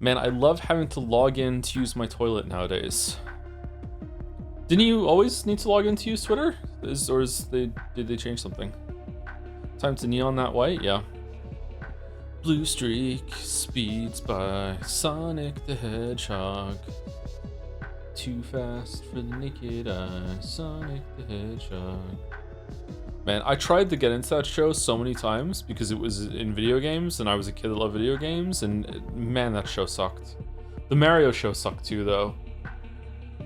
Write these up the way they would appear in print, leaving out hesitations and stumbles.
Man, I love having to log in to use my toilet nowadays. Didn't you always need to log in to use Twitter? Did they change something? Time to neon that white? Yeah. Blue streak speeds by Sonic the Hedgehog. Too fast for the naked eye, Sonic the Hedgehog. Man, I tried to get into that show so many times because it was in video games and I was a kid that loved video games, and man, that show sucked. The Mario show sucked too, though.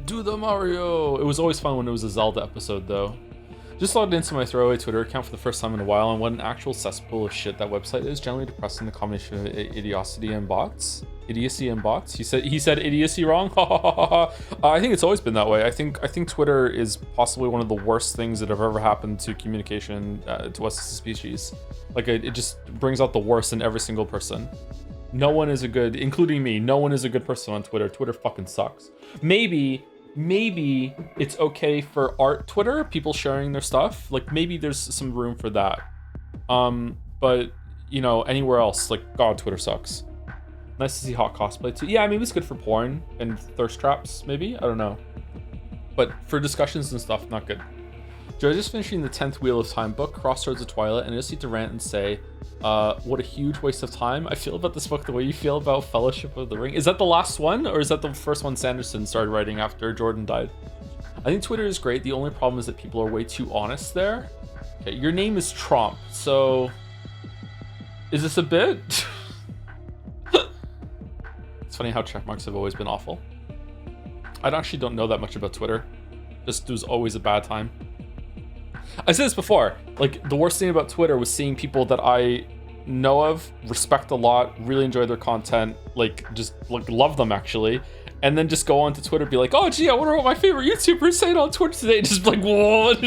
Do the Mario! It was always fun when it was a Zelda episode, though. Just logged into my throwaway Twitter account for the first time in a while, and what an actual cesspool of shit that website is. Generally depressing, the combination of idiocy and bots. Idiocy and bots. He said idiocy wrong. I think it's always been that way. I think Twitter is possibly one of the worst things that have ever happened to communication to us as a species. Like it just brings out the worst in every single person. No one is a good, including me. No one is a good person on Twitter. Twitter fucking sucks. Maybe it's okay for art Twitter, people sharing their stuff. Like maybe there's some room for that. But you know, anywhere else, like God, Twitter sucks. Nice to see hot cosplay too. Yeah, maybe it's good for porn and thirst traps, maybe? I don't know. But for discussions and stuff, not good. Joe, just finishing the 10th Wheel of Time book, Crossroads of Twilight, and I just need to rant and say, what a huge waste of time. I feel about this book the way you feel about Fellowship of the Ring. Is that the last one, or is that the first one Sanderson started writing after Jordan died? I think Twitter is great. The only problem is that people are way too honest there. Okay, your name is Trump, so... Is this a bit? It's funny how checkmarks have always been awful. I actually don't know that much about Twitter. Just, it was always a bad time. I said this before, like the worst thing about Twitter was seeing people that I know of, respect a lot, really enjoy their content, like just like love them actually, and then just go on to Twitter and be like, oh gee, I wonder what my favorite YouTuber is saying on Twitter today. Just like, what?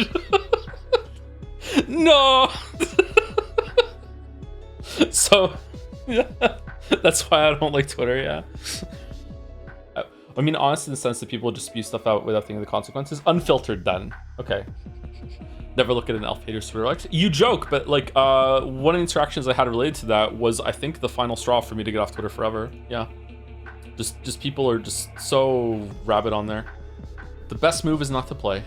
No. So yeah, that's why I don't like Twitter. Yeah. I mean, honest in the sense that people just spew stuff out without thinking of the consequences. Unfiltered then. Okay. Never look at an elf hater's Twitter. You joke, but like one of the interactions I had related to that was, I think, the final straw for me to get off Twitter forever. Yeah. Just people are just so rabid on there. The best move is not to play.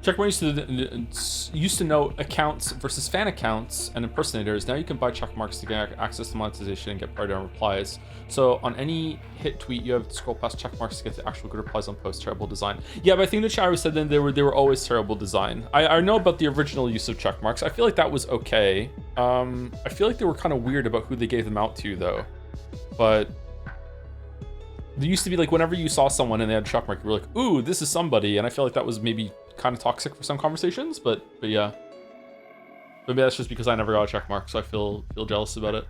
Checkmark used to know accounts versus fan accounts and impersonators. Now you can buy checkmarks to get access to monetization and get priority on replies. So on any hit tweet, you have to scroll past checkmarks to get the actual good replies on posts. Terrible design. Yeah, but I think the chat said then they were always terrible design. I know about the original use of checkmarks. I feel like that was okay. I feel like they were kind of weird about who they gave them out to though. But there used to be like whenever you saw someone and they had a checkmark, you were like, ooh, this is somebody. And I feel like that was maybe kind of toxic for some conversations, but yeah. Maybe that's just because I never got a check mark, so I feel jealous about it.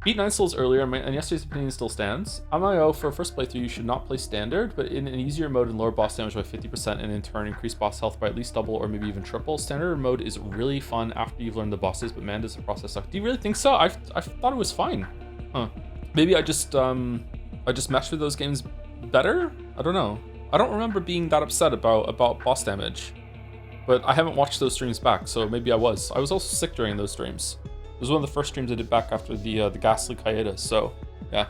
Beat 9 Souls earlier, and yesterday's opinion still stands. On MIO, for a first playthrough, you should not play standard, but in an easier mode and lower boss damage by 50%, and in turn increase boss health by at least double or maybe even triple. Standard mode is really fun after you've learned the bosses, but man, does the process suck. Do you really think so? I thought it was fine. Huh. Maybe I just meshed with those games better? I don't know. I don't remember being that upset about boss damage, but I haven't watched those streams back, so maybe I was. I was also sick during those streams. It was one of the first streams I did back after the ghastly hiatus, so yeah.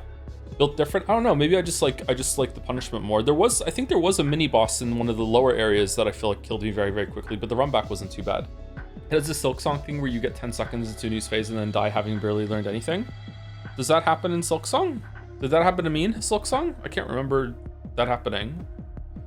Built different? I don't know, maybe I just like the punishment more. I think there was a mini boss in one of the lower areas that I feel like killed me very, very quickly, but the run back wasn't too bad. It has a Silk Song thing where you get 10 seconds into a news phase and then die having barely learned anything. Does that happen in Silk Song? Did that happen to me in Silk Song? I can't remember that happening.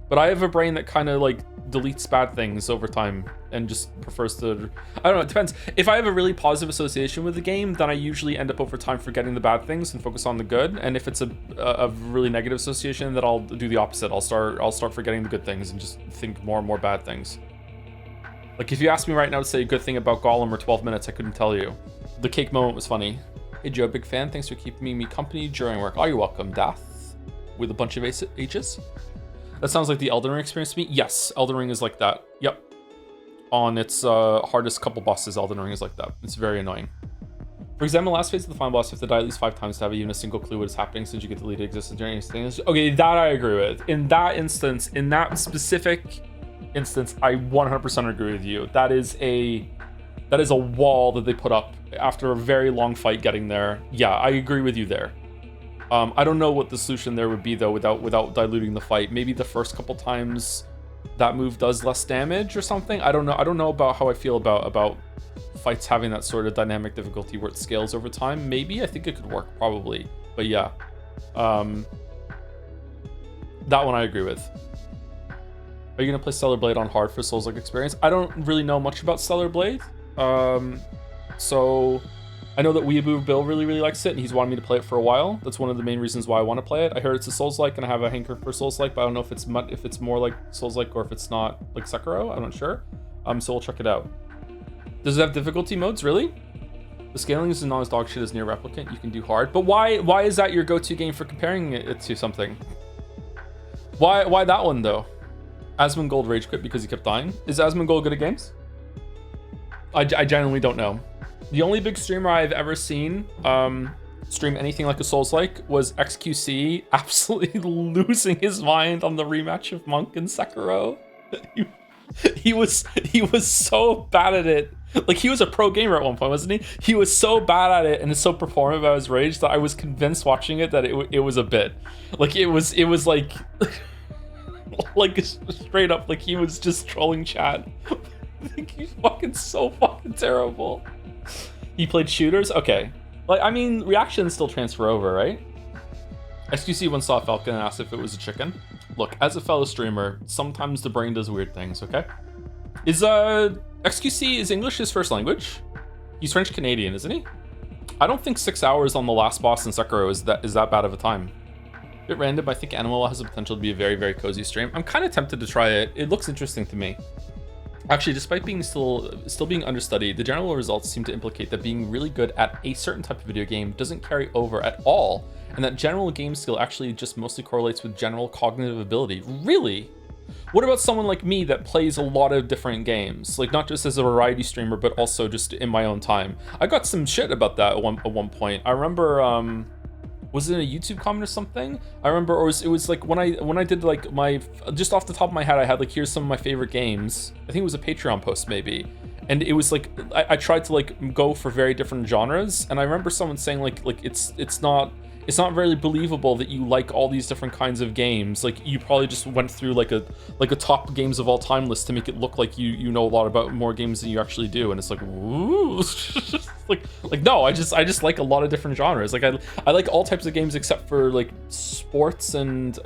But I have a brain that kind of like deletes bad things over time and just prefers to, I don't know, it depends. If I have a really positive association with the game, then I usually end up over time forgetting the bad things and focus on the good. And if it's a really negative association, then I'll do the opposite. I'll start forgetting the good things and just think more and more bad things. Like if you asked me right now to say a good thing about Gollum or 12 minutes, I couldn't tell you. The cake moment was funny. Hey Joe, big fan. Thanks for keeping me company during work. Oh, you're welcome, Dath. With a bunch of H's. That sounds like the Elden Ring experience to me. Yes, Elden Ring is like that. Yep. On its hardest couple bosses, Elden Ring is like that. It's very annoying. For example, last phase of the final boss, you have to die at least 5 times to have even a single clue what is happening since you get deleted existence during things. Okay, that I agree with. In that instance, in that specific instance, I 100% agree with you. That is a wall that they put up after a very long fight getting there. Yeah, I agree with you there. I don't know what the solution there would be though without diluting the fight. Maybe the first couple times that move does less damage or something. I don't know about how I feel about fights having that sort of dynamic difficulty where it scales over time. Maybe I think it could work, probably. But yeah, that one I agree with. Are you gonna play Stellar Blade on hard for Souls-like experience? I don't really know much about Stellar Blade, so I know that Weeaboo Bill really likes it, and he's wanted me to play it for a while. That's one of the main reasons why I want to play it. I heard it's a Souls-like, and I have a hanker for Souls-like, but I don't know if it's more like Souls-like or if it's not like Sekiro. I'm not sure. So we'll check it out. Does it have difficulty modes? Really? The scaling is not as dog shit as Near Replicant. You can do hard, but why is that your go-to game for comparing it to something? Why that one though? Asmongold rage quit because he kept dying. Is Asmongold good at games? I genuinely don't know. The only big streamer I've ever seen stream anything like a Souls-like was XQC absolutely losing his mind on the rematch of Monk and Sekiro. He was so bad at it. Like, he was a pro gamer at one point, wasn't he? He was so bad at it and so performative about his rage that I was convinced watching it that it was a bit. Like, it was like like straight up like he was just trolling chat. I think he's so fucking terrible. He played shooters? Okay. Like, I mean, reactions still transfer over, right? SQC once saw Falcon and asked if it was a chicken. Look, as a fellow streamer, sometimes the brain does weird things, okay? Is XQC, is English his first language? He's French Canadian, isn't he? I don't think 6 hours on the last boss in Sekiro is that bad of a time. A bit random, I think Animal has the potential to be a very cozy stream. I'm kind of tempted to try it. It looks interesting to me. Actually, despite being still being understudied, the general results seem to implicate that being really good at a certain type of video game doesn't carry over at all, and that general game skill actually just mostly correlates with general cognitive ability. Really? What about someone like me that plays a lot of different games? Like, not just as a variety streamer, but also just in my own time. I got some shit about that at one point. I remember, was it a YouTube comment or something? I remember, or it was like when I did like my, just off the top of my head, I had like, here's some of my favorite games. I think it was a Patreon post maybe. And it was like, I tried to like go for very different genres. And I remember someone saying like it's not very believable that you like all these different kinds of games. Like, you probably just went through like a top games of all time list to make it look like you know a lot about more games than you actually do. And it's like, ooh, like no, I just like a lot of different genres. Like, I like all types of games except for like sports and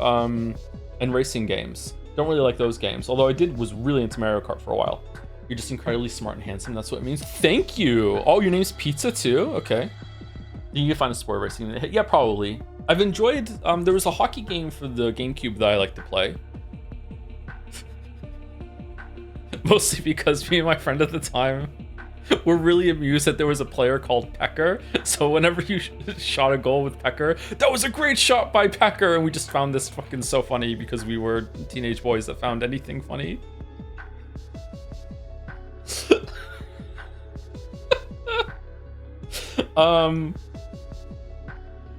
racing games. Don't really like those games. Although I was really into Mario Kart for a while. You're just incredibly smart and handsome. That's what it means. Thank you. Oh, your name's Pizza too? Okay. You can find a sport racing. Yeah, probably. I've enjoyed, there was a hockey game for the GameCube that I like to play. Mostly because me and my friend at the time were really amused that there was a player called Pecker. So whenever you shot a goal with Pecker, that was a great shot by Pecker. And we just found this fucking so funny because we were teenage boys that found anything funny.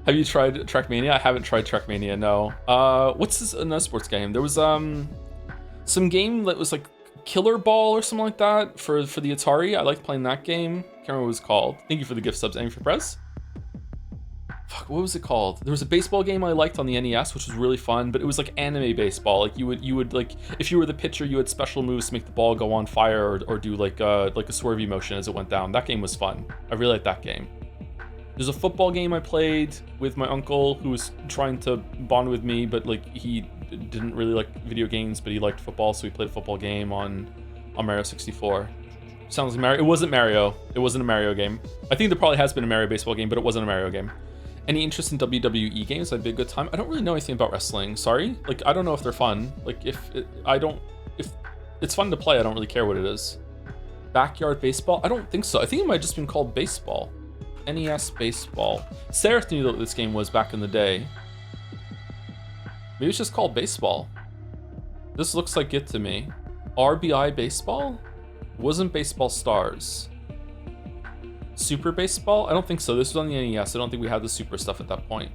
Have you tried Trackmania? I haven't tried Trackmania, no. What's this, another sports game? There was some game that was like Killer Ball or something like that for the Atari. I liked playing that game. Can't remember what it was called. Thank you for the gift subs, Amy for Press. Fuck, what was it called? There was a baseball game I liked on the NES, which was really fun, but it was like anime baseball. Like, you would like, if you were the pitcher, you had special moves to make the ball go on fire or do like a swervy motion as it went down. That game was fun. I really liked that game. There's a football game I played with my uncle who was trying to bond with me, but like, he didn't really like video games, but he liked football, so we played a football game on Mario 64. Sounds like Mario. It wasn't Mario. It wasn't a Mario game. I think there probably has been a Mario baseball game, but it wasn't a Mario game. Any interest in WWE games? That'd be a good time. I don't really know anything about wrestling. Sorry. Like, I don't know if they're fun. Like, if it's fun to play, I don't really care what it is. Backyard baseball? I don't think so. I think it might have just been called baseball. NES baseball. Sarah knew what this game was back in the day. Maybe it's just called baseball. This looks like it to me. RBI baseball? Wasn't Baseball Stars. Super baseball? I don't think so. This was on the NES. I don't think we had the super stuff at that point.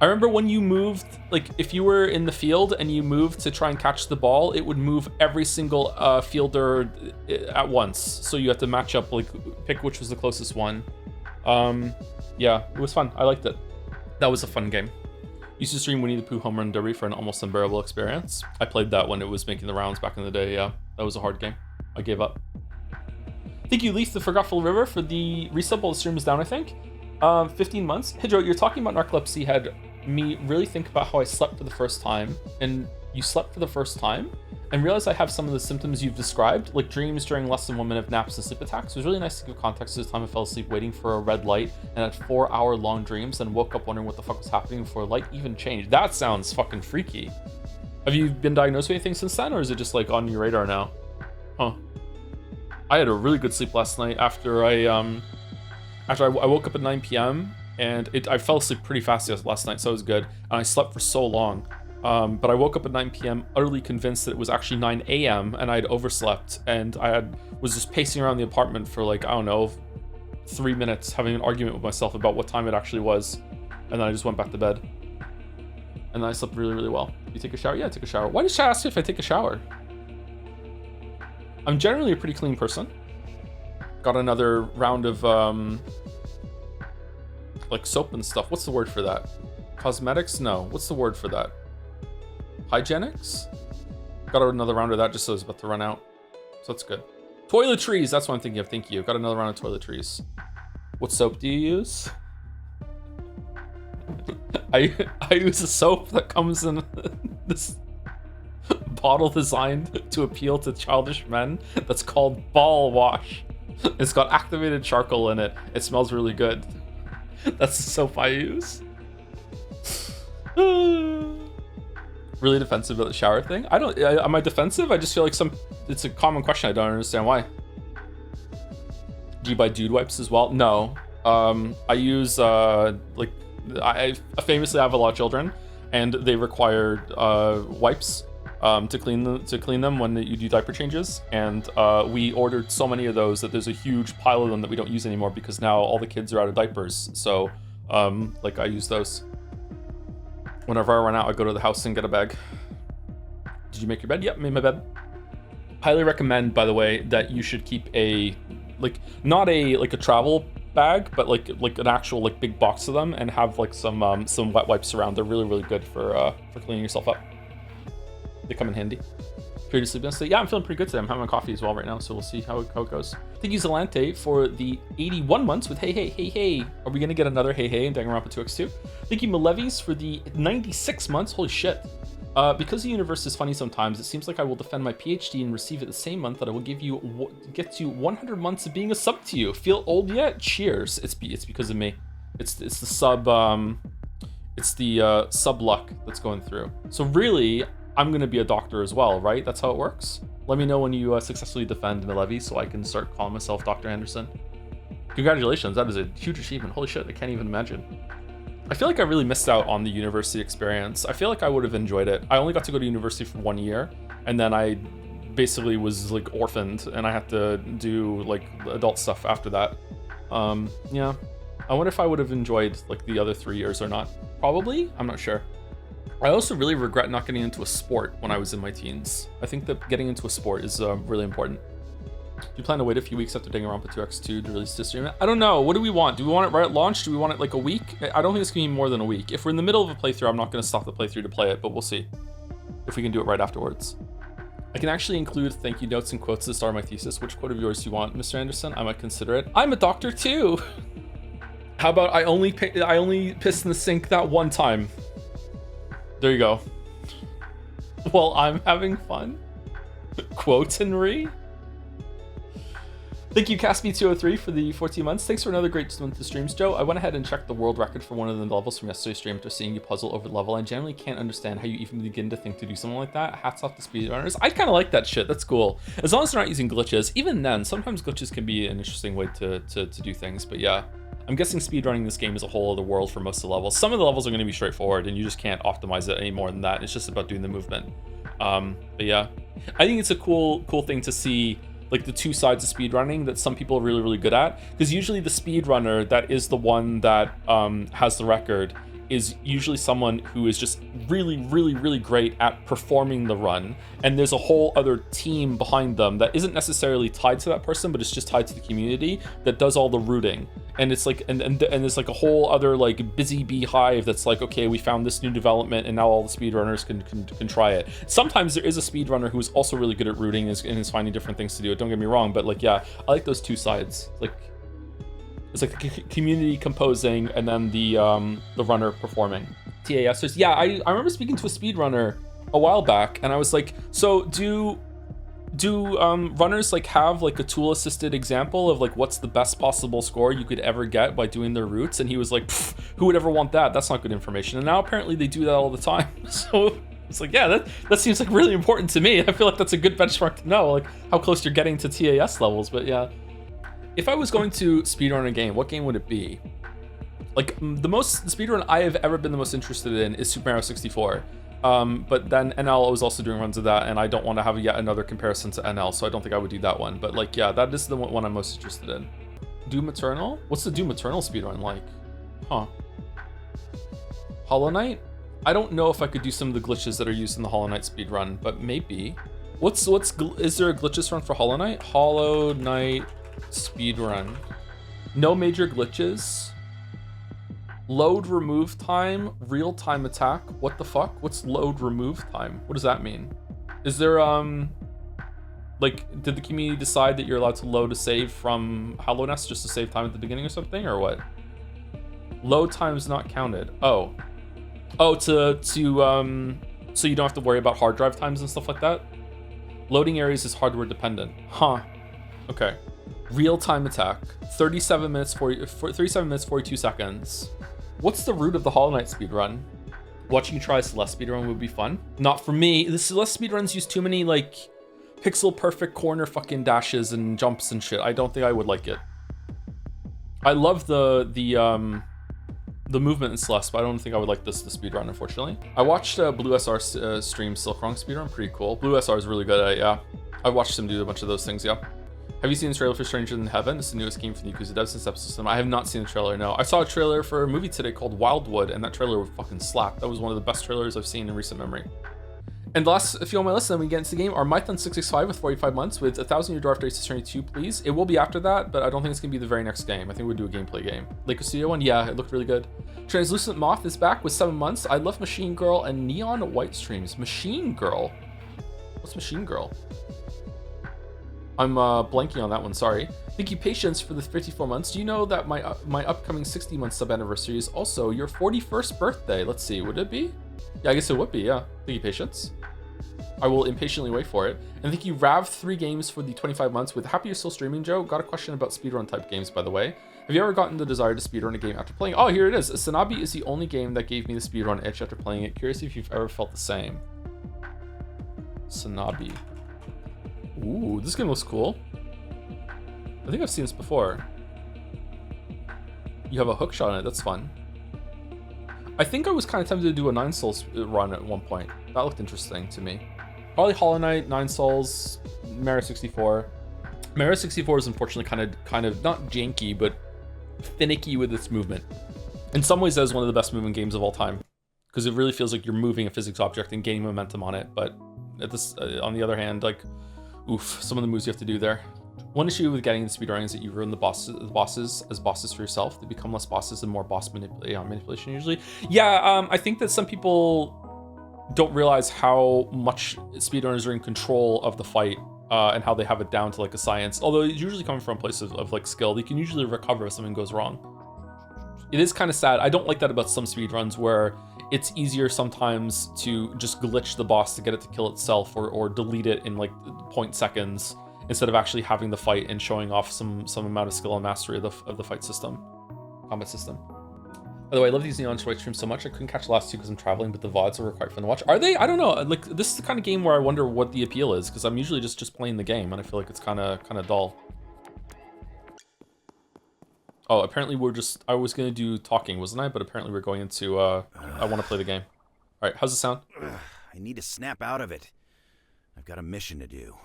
I remember when you moved, like, if you were in the field and you moved to try and catch the ball, it would move every single fielder at once. So you had to match up, like, pick which was the closest one. Yeah, it was fun. I liked it. That was a fun game. Used to stream Winnie the Pooh Home Run Derby for an almost unbearable experience. I played that when it was making the rounds back in the day. Yeah, that was a hard game. I gave up. Thank you, Leaf the Forgetful River, for the resub while the stream was down, I think. 15 months. Hydro, you're talking about narcolepsy had me really think about how I slept for the first time. And you slept for the first time? And realize I have some of the symptoms you've described, like dreams during less than 1 minute of naps and sleep attacks. It was really nice to give context to the time I fell asleep waiting for a red light and had 4-hour long dreams, and woke up wondering what the fuck was happening before light even changed. That sounds fucking freaky. Have you been diagnosed with anything since then, or is it just like on your radar now? Huh. I had a really good sleep last night after I woke up at 9 p.m. and I fell asleep pretty fast last night, so it was good. And I slept for so long. But I woke up at 9 p.m. utterly convinced that it was actually 9 a.m. and I had overslept, and was just pacing around the apartment for like, I don't know, 3 minutes having an argument with myself about what time it actually was. And then I just went back to bed. And then I slept really, really well. You take a shower? Yeah, I take a shower. Why did she ask you if I take a shower? I'm generally a pretty clean person. Got another round of like soap and stuff. What's the word for that? Cosmetics? No. What's the word for that? Hygienics? Got another round of that just so it's about to run out. So that's good. Toiletries, that's what I'm thinking of. Thank you. Got another round of toiletries. What soap do you use? I use a soap that comes in this bottle designed to appeal to childish men that's called Ball Wash. It's got activated charcoal in it. It smells really good. That's the soap I use. Really defensive about the shower thing? Am I defensive? I just feel like it's a common question. I don't understand why. Do you buy dude wipes as well? No. I use I famously have a lot of children, and they require wipes to clean them when you do diaper changes. And we ordered so many of those that there's a huge pile of them that we don't use anymore because now all the kids are out of diapers. So I use those. Whenever I run out, I go to the house and get a bag. Did you make your bed? Yep, made my bed. Highly recommend, by the way, that you should keep not a travel bag, but like an actual big box of them, and have some wet wipes around. They're really, really good for cleaning yourself up. They come in handy. Period of sleep yesterday. Yeah, I'm feeling pretty good today. I'm having my coffee as well right now, so we'll see how it goes. Thank you, Zelante, for the 81 months with hey. Are we gonna get another hey in Danganronpa 2x2? Thank you, Malevis, for the 96 months. Holy shit. Because the universe is funny sometimes, it seems like I will defend my PhD and receive it the same month that I will get you 100 months of being a sub to you. Feel old yet? Cheers. It's because of me. It's the sub sub luck that's going through. So really, I'm gonna be a doctor as well, right? That's how it works. Let me know when you successfully defend Malevi so I can start calling myself Dr. Anderson. Congratulations, that is a huge achievement. Holy shit, I can't even imagine. I feel like I really missed out on the university experience. I feel like I would have enjoyed it. I only got to go to university for 1 year, and then I basically was orphaned, and I had to do adult stuff after that. Yeah. I wonder if I would have enjoyed the other 3 years or not. Probably, I'm not sure. I also really regret not getting into a sport when I was in my teens. I think that getting into a sport is really important. Do you plan to wait a few weeks after Danganronpa 2x2 to release this stream? I don't know. What do we want? Do we want it right at launch? Do we want it a week? I don't think it's going to be more than a week. If we're in the middle of a playthrough, I'm not going to stop the playthrough to play it, but we'll see if we can do it right afterwards. I can actually include thank you notes and quotes to start my thesis. Which quote of yours do you want, Mr. Anderson? I might consider it. I'm a doctor too. How about I only pissed in the sink that one time? There you go. Well, I'm having fun. Quote-and-re. Thank you, Caspi203, for the 14 months. Thanks for another great month of streams, Joe. I went ahead and checked the world record for one of the levels from yesterday's stream after seeing you puzzle over the level. I generally can't understand how you even begin to think to do something like that. Hats off to speedrunners. I kind of like that shit. That's cool. As long as they're not using glitches. Even then, sometimes glitches can be an interesting way to do things. But yeah, I'm guessing speedrunning this game is a whole other world for most of the levels. Some of the levels are going to be straightforward, and you just can't optimize it any more than that. It's just about doing the movement. But yeah, I think it's a cool thing to see, the two sides of speedrunning that some people are really, really good at. Because usually the speedrunner that is the one that has the record is usually someone who is just really, really, really great at performing the run, and there's a whole other team behind them that isn't necessarily tied to that person, but it's just tied to the community that does all the rooting. And it's like, and there's like a whole other like busy beehive that's like, okay, we found this new development, and now all the speedrunners can try it. Sometimes there is a speedrunner who is also really good at rooting and is finding different things to do. Don't get me wrong, but like, yeah, I like those two sides. Like, it's like the community composing and then the runner performing. TASers. Yeah, I remember speaking to a speedrunner a while back, and I was like, so do runners like have like a tool assisted example of like what's the best possible score you could ever get by doing their routes? And he was like, who would ever want that? That's not good information. And now apparently they do that all the time. So it's like, yeah, that seems like really important to me. I feel like that's a good benchmark to know, like how close you're getting to TAS levels. But yeah. If I was going to speedrun a game, what game would it be? Like, the speedrun I have ever been the most interested in is Super Mario 64. But then NL was also doing runs of that, and I don't want to have yet another comparison to NL, so I don't think I would do that one. But like, yeah, that is the one I'm most interested in. Doom Eternal? What's the Doom Eternal speedrun like? Huh. Hollow Knight? I don't know if I could do some of the glitches that are used in the Hollow Knight speedrun, but maybe. Is there a glitches run for Hollow Knight? Hollow Knight speedrun. No major glitches. Load remove time, real time attack. What the fuck? What's load remove time? What does that mean? Is there like, did the community decide that you're allowed to load a save from Hollow Nest just to save time at the beginning or something, or what? Load time is not counted. Oh, so you don't have to worry about hard drive times and stuff like that. Loading areas is hardware dependent. Huh. Okay. Real-time attack, 37 minutes 42 seconds. What's the root of the Hollow Knight speedrun? Watching you try a Celeste speedrun would be fun. Not for me. The Celeste speedruns use too many like pixel perfect corner fucking dashes and jumps and shit. I don't think I would like it. I love the movement in Celeste, but I don't think I would like the speedrun, unfortunately. I watched Blue SR stream Silk Wrong speedrun, pretty cool. Blue SR is really good at it, yeah. I watched him do a bunch of those things, yeah. Have you seen the trailer for Stranger Than Heaven? It's the newest game from the Yakuza devs since episode 7. I have not seen the trailer, no. I saw a trailer for a movie today called Wildwood, and that trailer would fucking slap. That was one of the best trailers I've seen in recent memory. And the last few on my list, then we get into the game, are Mython 665 with 45 months with 1,000 Year Dwarf Days Journey 2, please. It will be after that, but I don't think it's going to be the very next game. I think we'll do a gameplay game. Lake Studio one? Yeah, it looked really good. Translucent Moth is back with 7 months. I love Machine Girl and Neon White streams. Machine Girl? What's Machine Girl? I'm blanking on that one, sorry. Thank you, Patience, for the 54 months. Do you know that my upcoming 60-month sub anniversary is also your 41st birthday? Let's see, would it be? Yeah, I guess it would be, yeah. Thank you, Patience. I will impatiently wait for it. And thank you, Rav3 Games, for the 25 months with Happy You're Still Streaming, Joe. Got a question about speedrun type games, by the way. Have you ever gotten the desire to speedrun a game after playing? Oh, here it is. Sanabi is the only game that gave me the speedrun itch after playing it. Curious if you've ever felt the same. Sanabi. Ooh, this game looks cool. I think I've seen this before. You have a hook shot on it, that's fun. I think I was kind of tempted to do a 9 Souls run at one point. That looked interesting to me. Probably Hollow Knight, 9 Souls, Mario 64. Mario 64 is unfortunately kind of not janky, but finicky with its movement. In some ways, that is one of the best moving games of all time, because it really feels like you're moving a physics object and gaining momentum on it. But at this, on the other hand, like, oof, some of the moves you have to do there. One issue with getting the speedrunning is that you ruin the bosses as bosses for yourself. They become less bosses and more boss manipulation usually. Yeah, I think that some people don't realize how much speedrunners are in control of the fight and how they have it down to like a science. Although it's usually coming from a place of like skill, they can usually recover if something goes wrong. It is kind of sad. I don't like that about some speedruns where it's easier sometimes to just glitch the boss to get it to kill itself or delete it in like 0.0 seconds instead of actually having the fight and showing off some amount of skill and mastery of the fight system, combat system. By the way, I love these Neon White streams so much. I couldn't catch the last two because I'm traveling, but the VODs are quite fun to watch. Are they? I don't know. Like, this is the kind of game where I wonder what the appeal is, because I'm usually just playing the game and I feel like it's kind of dull. Oh, apparently I was going to do talking, wasn't I? But apparently we're going into, I want to play the game. All right, how's it sound? I need to snap out of it. I've got a mission to do.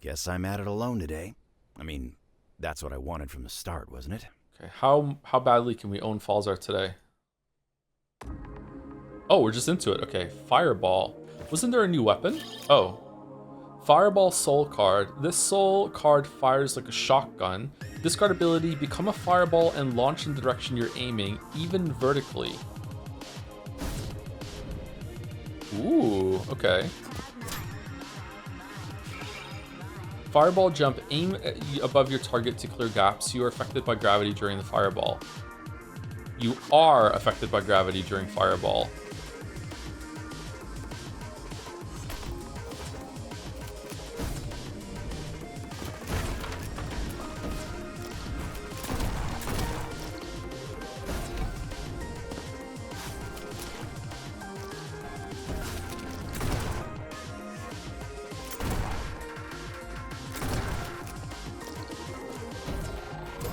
Guess I'm at it alone today. I mean, that's what I wanted from the start, wasn't it? Okay, how badly can we own Falzar today? Oh, we're just into it. Okay, Fireball. Wasn't there a new weapon? Oh. Fireball Soul card. This Soul card fires like a shotgun. Discard ability, become a fireball and launch in the direction you're aiming, even vertically. Ooh, okay. Fireball jump, aim above your target to clear gaps. You are affected by gravity during the fireball. You are affected by gravity during fireball.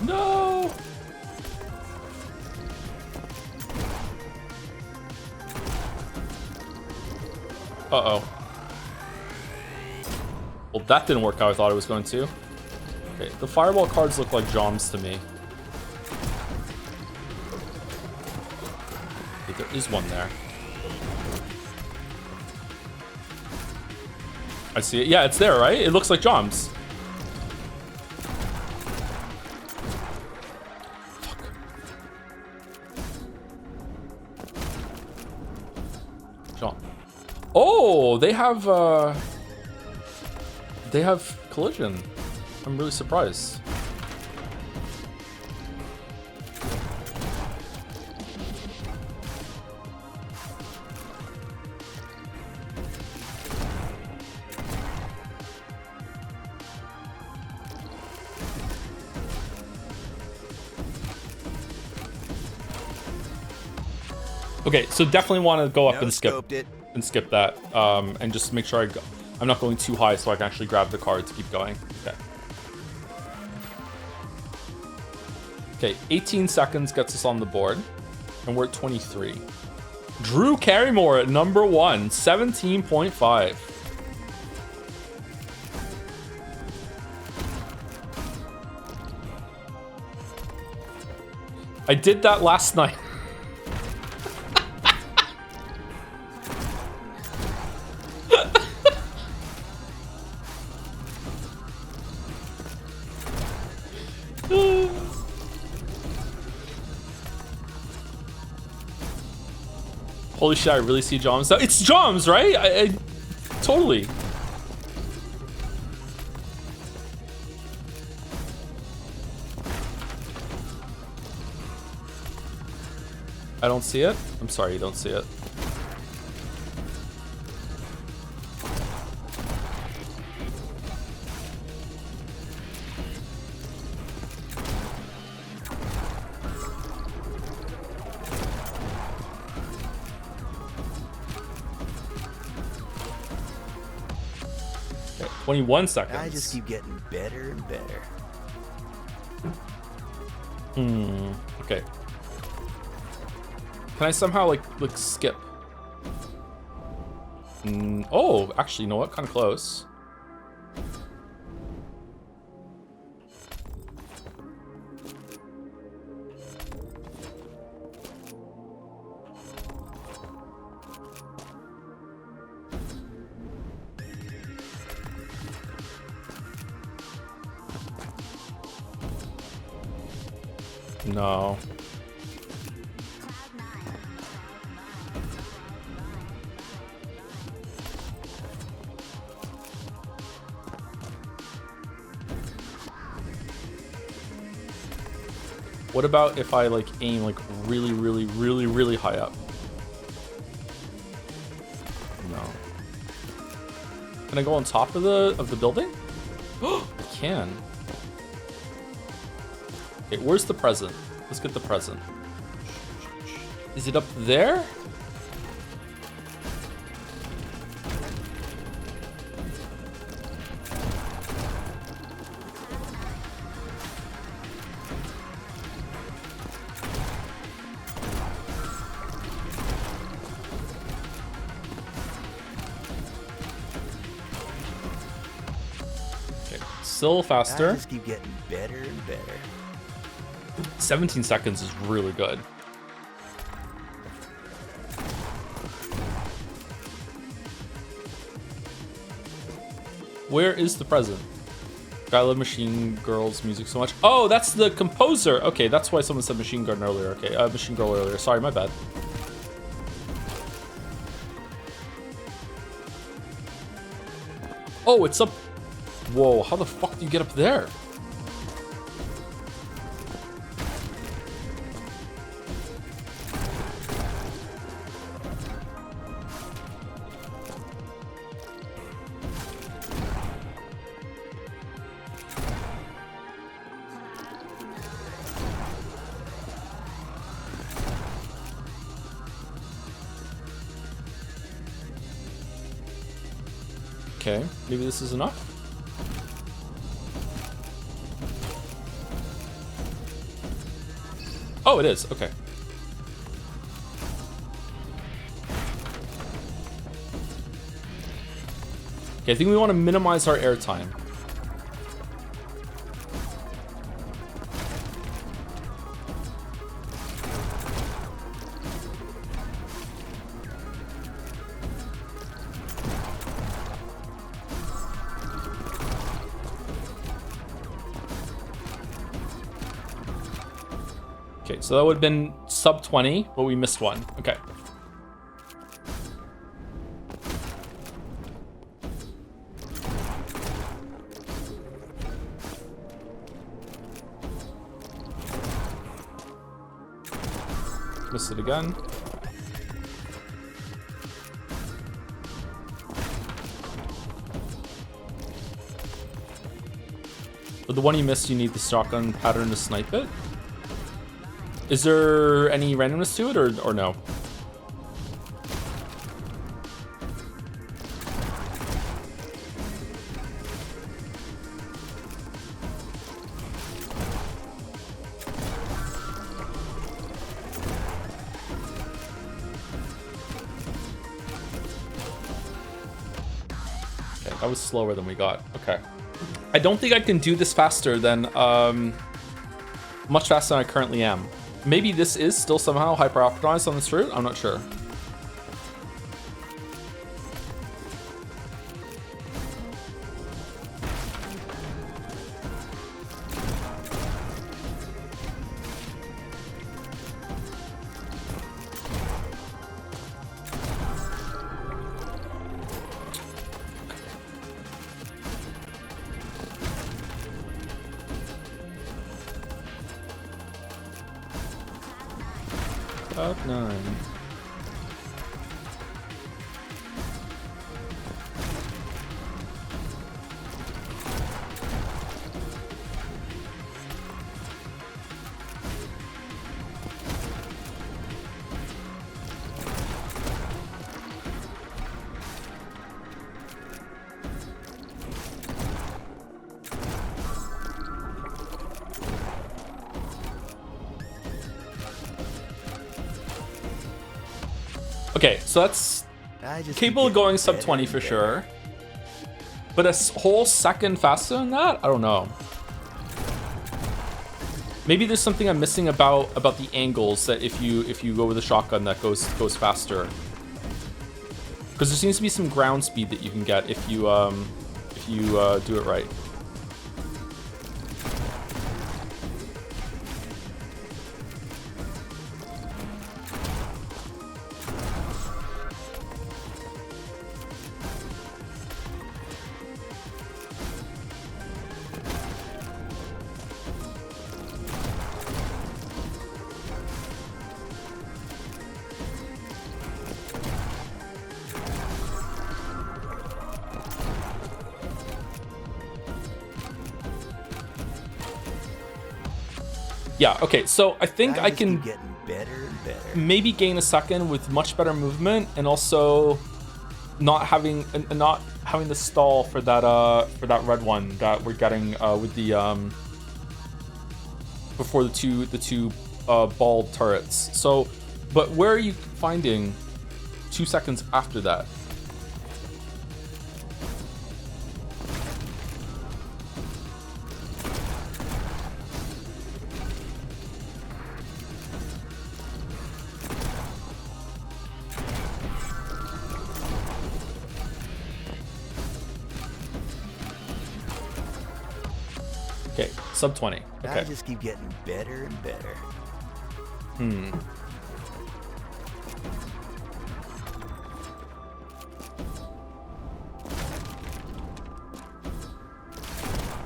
No! Uh-oh. Well, that didn't work how I thought it was going to. Okay, the fireball cards look like Joms to me. Okay, there is one there. I see it. Yeah, it's there, right? It looks like Joms. Oh, they have collision. I'm really surprised. Okay, so definitely want to go up and skip that, and just make sure I'm not going too high so I can actually grab the card to keep going. Okay. Okay, 18 seconds gets us on the board, and we're at 23. Drew Carrymore at number 1, 17.5. I did that last night. Holy shit, I really see Joms now. It's Joms, right? I totally. I don't see it. I'm sorry, you don't see it. Okay, 21 seconds. I just keep getting better and better. Okay. Can I somehow like skip? Oh, actually, you know what? Kind of close. No. What about if I like aim like really high up? No. Can I go on top of the building? I can. Okay, where's the present? Let's get the present. Is it up there? Okay, still I faster. just keep getting better and better. 17 seconds is really good. Where is the present? I love Machine Girl's music so much. Oh, that's the composer. Okay, that's why someone said Machine Gun earlier. Okay, Machine Girl earlier. Sorry, my bad. Oh, it's up. Whoa, how the fuck do you get up there? Okay, maybe this is enough. Oh, it is. Okay. Okay, I think we want to minimize our airtime. Okay, so that would have been sub 20, but we missed one. Okay. Missed it again. But the one you missed, you need the shotgun pattern to snipe it. Is there any randomness to it, or no? Okay, that was slower than we got. Okay. I don't think I can do this faster than, much faster than I currently am. Maybe this is still somehow hyper-optimized on this route? I'm not sure. Top 9. Okay, so that's capable of going sub 20 for sure. But a whole second faster than that? I don't know. Maybe there's something I'm missing about the angles that if you go with a shotgun that goes faster. Because there seems to be some ground speed that you can get if you do it right. Yeah, okay, so I think I can getting better and better. Maybe gain a second with much better movement, and also not having the stall for that red one that we're getting with the before the two bald turrets. So, but where are you finding 2 seconds after that? Okay, sub 20. I Okay. just keep getting better and better.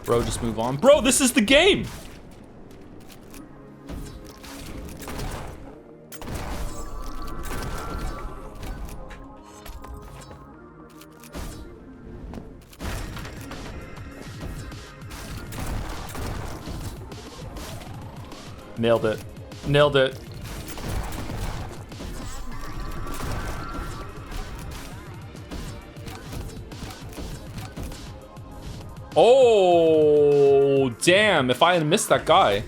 Bro, just move on. Bro, this is the game! Nailed it. Nailed it. Oh, damn. If I had missed that guy.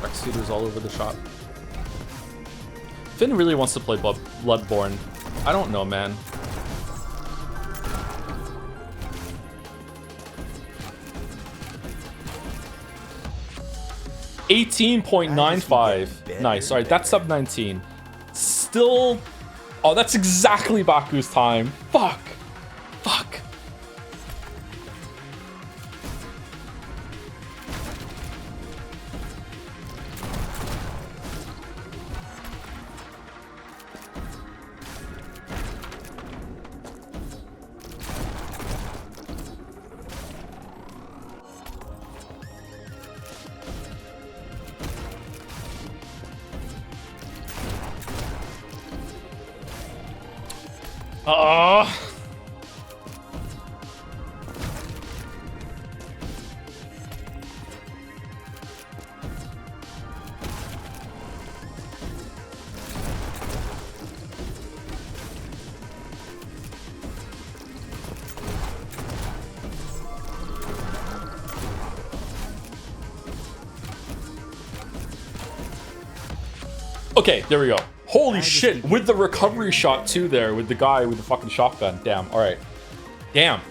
Backseaters all over the shop. Finn really wants to play Bloodborne. I don't know, man. $18.95. Nice. All right, that's sub 19. Still. Oh, that's exactly Baku's time. Fuck. Fuck. Okay, there we go. Holy shit, with the recovery shot too there, with the guy with the fucking shotgun. Damn, all right. Damn.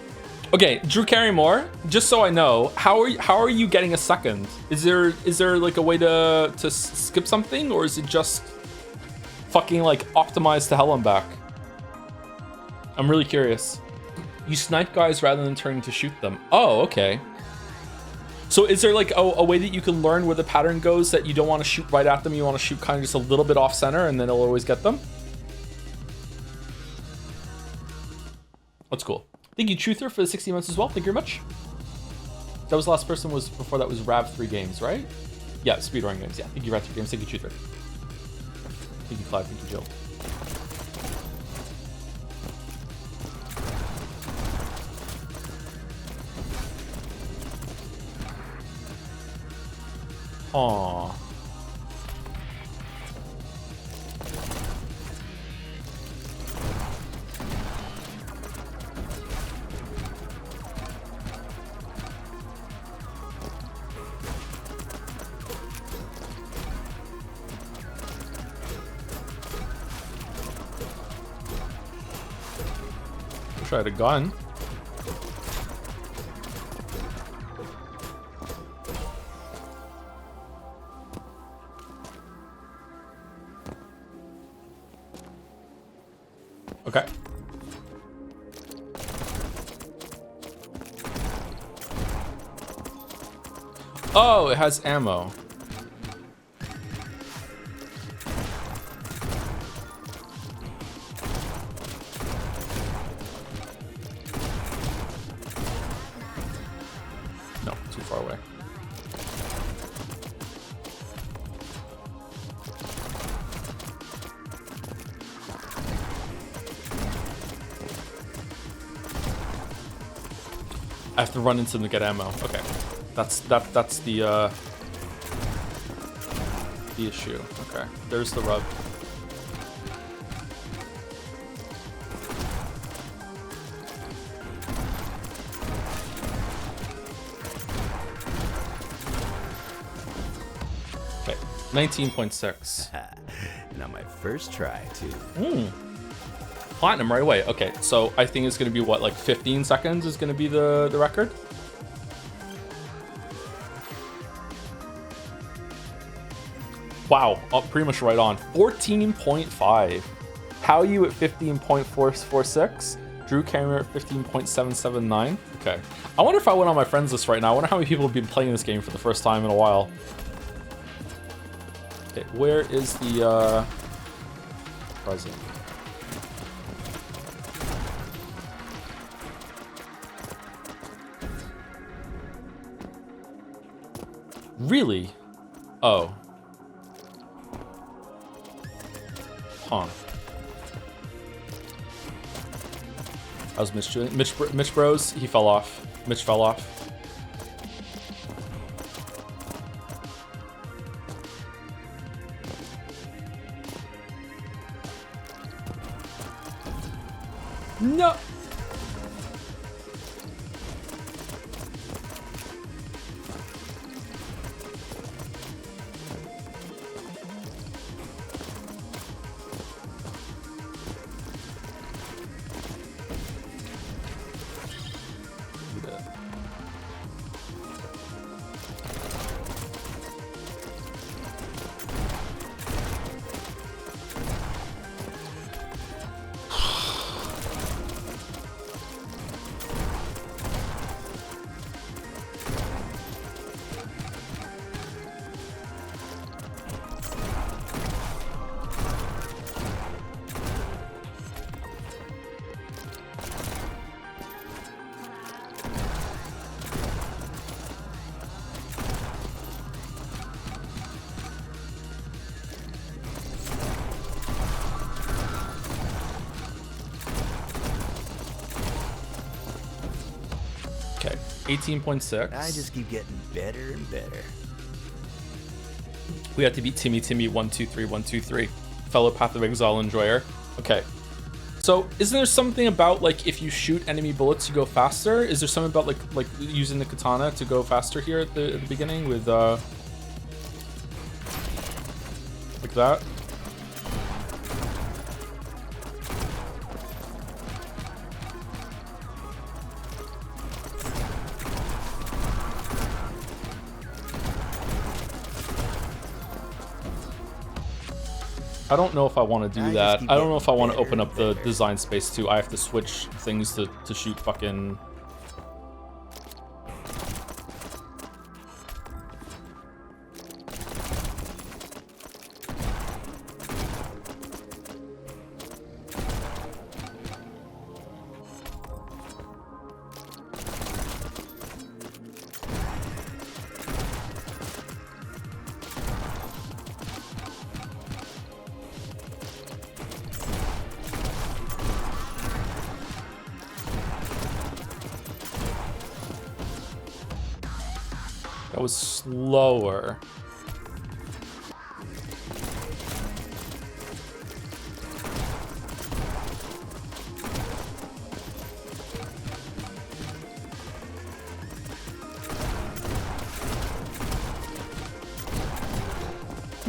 Okay, Drew Carrymore, just so I know, how are you getting a second? Is there like a way to skip something, or is it just fucking like optimized to hell and back? I'm really curious. You snipe guys rather than turning to shoot them. Oh, okay. So is there like a way that you can learn where the pattern goes, that you don't want to shoot right at them, you want to shoot kind of just a little bit off center, and then it'll always get them? That's cool. Thank you, Truther, for the 60 months as well. Thank you very much. That was the last person, was before that was Rav3 Games, right? Yeah, speedrun games. Yeah, thank you, Rav3 Games. Thank you, Truther. Thank you, Clive. Thank you, Jill. Aww. Wish I had a gun. Okay. Oh, it has ammo. No, too far away. I have to run into them to get ammo. Okay, that's the issue. Okay, there's the rub. 19.6. And on my first try, too. Platinum right away. Okay, so I think it's going to be what, like 15 seconds is going to be the record? Wow, pretty much right on. 14.5. How are you at 15.446? Drew Cameron at 15.779. Okay. I wonder if I went on my friends list right now. I wonder how many people have been playing this game for the first time in a while. Okay, where is the present? Really? Oh. Huh. How's Mitch doing? Mitch Bros, he fell off. Mitch fell off. No. Okay, 18.6. I just keep getting better and better. We have to beat Timmy 123. Fellow Path of Exile enjoyer. Okay. So isn't there something about like if you shoot enemy bullets you go faster? Is there something about like using the katana to go faster here at the beginning with like that? I don't know if I want to do that. I don't know if I want to open up the design space too. I have to switch things to shoot fucking... That was slower.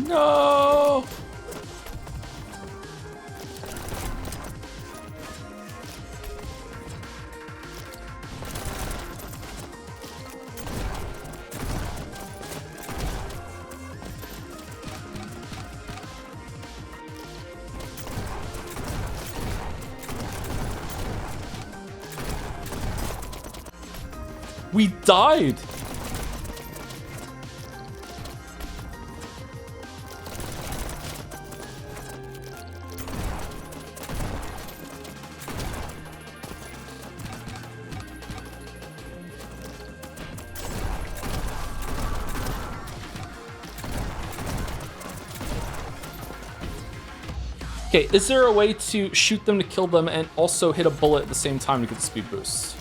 No! We died! Okay, is there a way to shoot them to kill them and also hit a bullet at the same time to get the speed boost?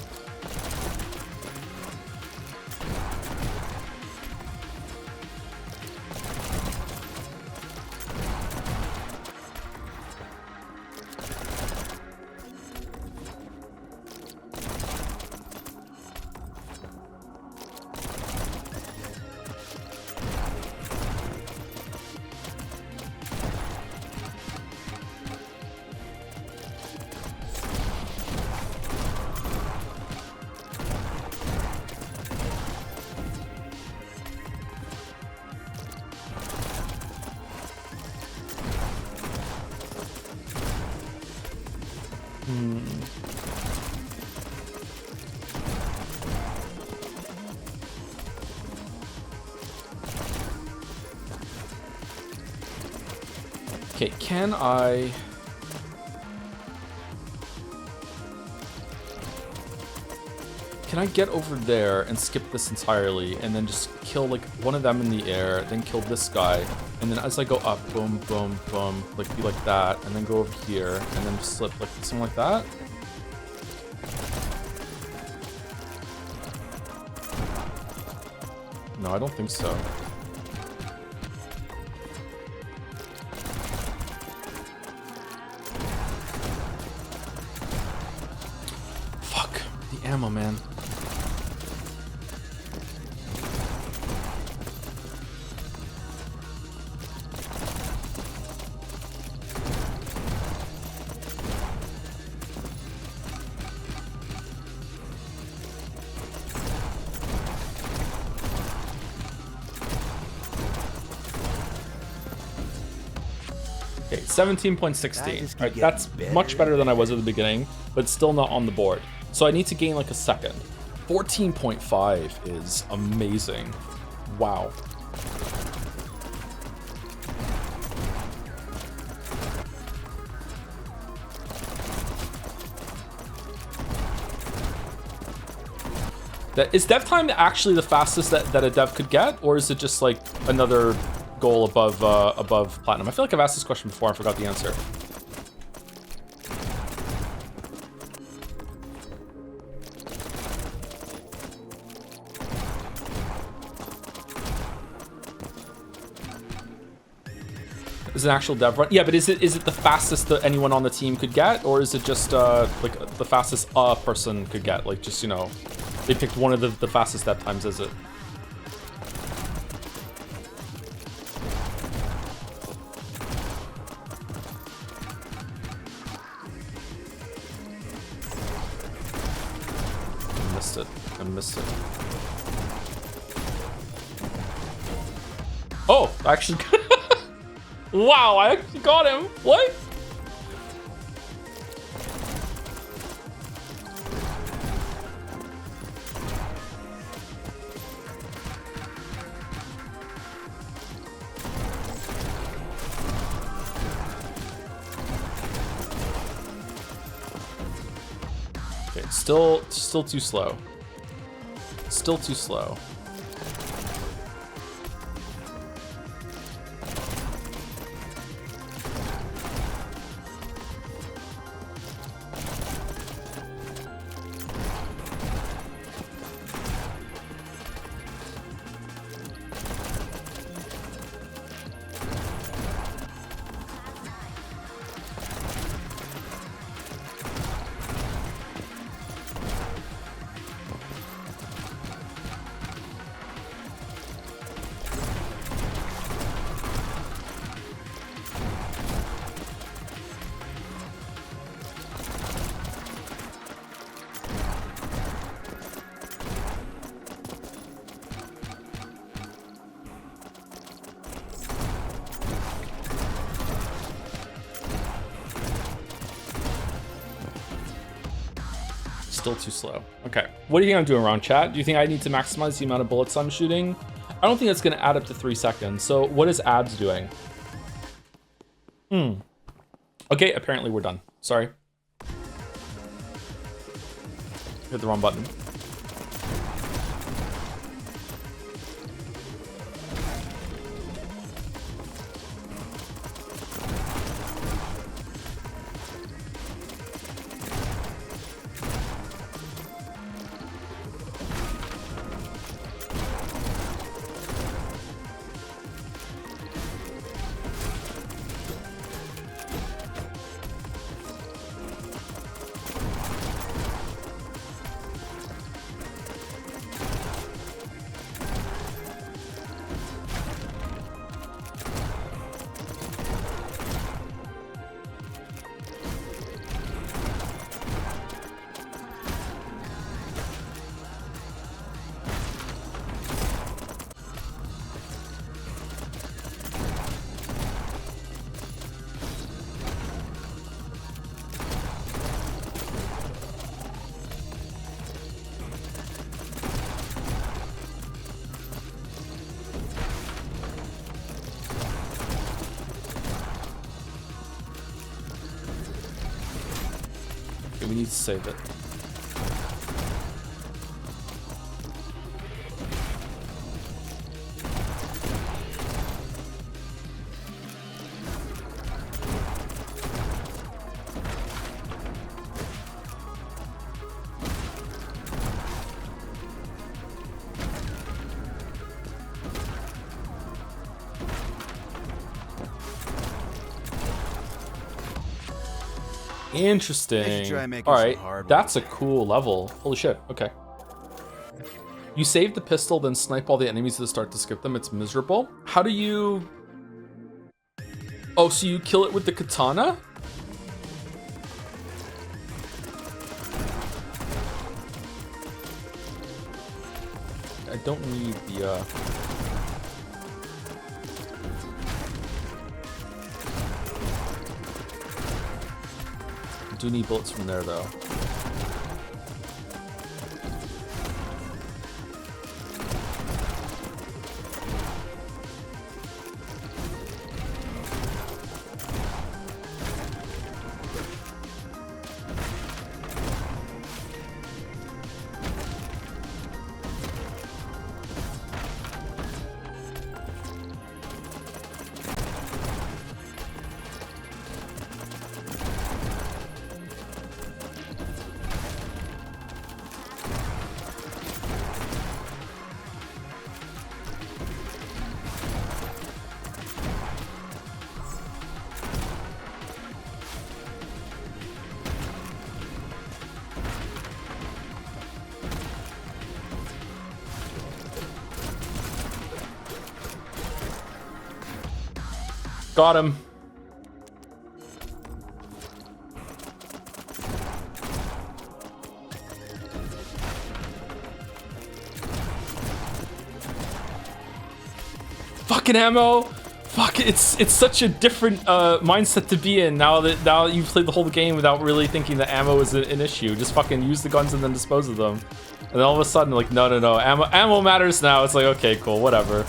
Okay, can I... Can I get over there and skip this entirely and then just kill like one of them in the air, then kill this guy, and then as I go up, boom, boom, boom, like be like that, and then go over here and then slip like something like that? No, I don't think so. Fuck, the ammo, man. Okay, 17.16. Alright, that's much better than I was at the beginning, but still not on the board. So I need to gain like a second. 14.5 is amazing. Wow. Is dev time actually the fastest that a dev could get, or is it just like another goal above platinum? I feel like I've asked this question before. I forgot the answer. Is it an actual dev run? Yeah, but is it the fastest that anyone on the team could get, or is it just like the fastest a person could get? Like just, you know, they picked one of the fastest dev times, is it? I missed it. Oh, I actually wow, I actually got him. What? Okay, still too slow. Still too slow. Still too slow. Okay. What do you think I'm doing wrong, chat? Do you think I need to maximize the amount of bullets I'm shooting? I don't think that's going to add up to 3 seconds. So what is ads doing? Okay, apparently we're done. Sorry. Hit the wrong button. Okay, we need to save it. Interesting. Alright, that's a cool level. Holy shit, okay. You save the pistol, then snipe all the enemies at the start to skip them. It's miserable. How do you... Oh, so you kill it with the katana? I don't need the... I do need bullets from there, though. Got him. Fucking ammo. Fuck, it's such a different mindset to be in now that you've played the whole game without really thinking that ammo is an issue. Just fucking use the guns and then dispose of them. And then all of a sudden, like, no, ammo matters now. It's like, okay, cool, whatever.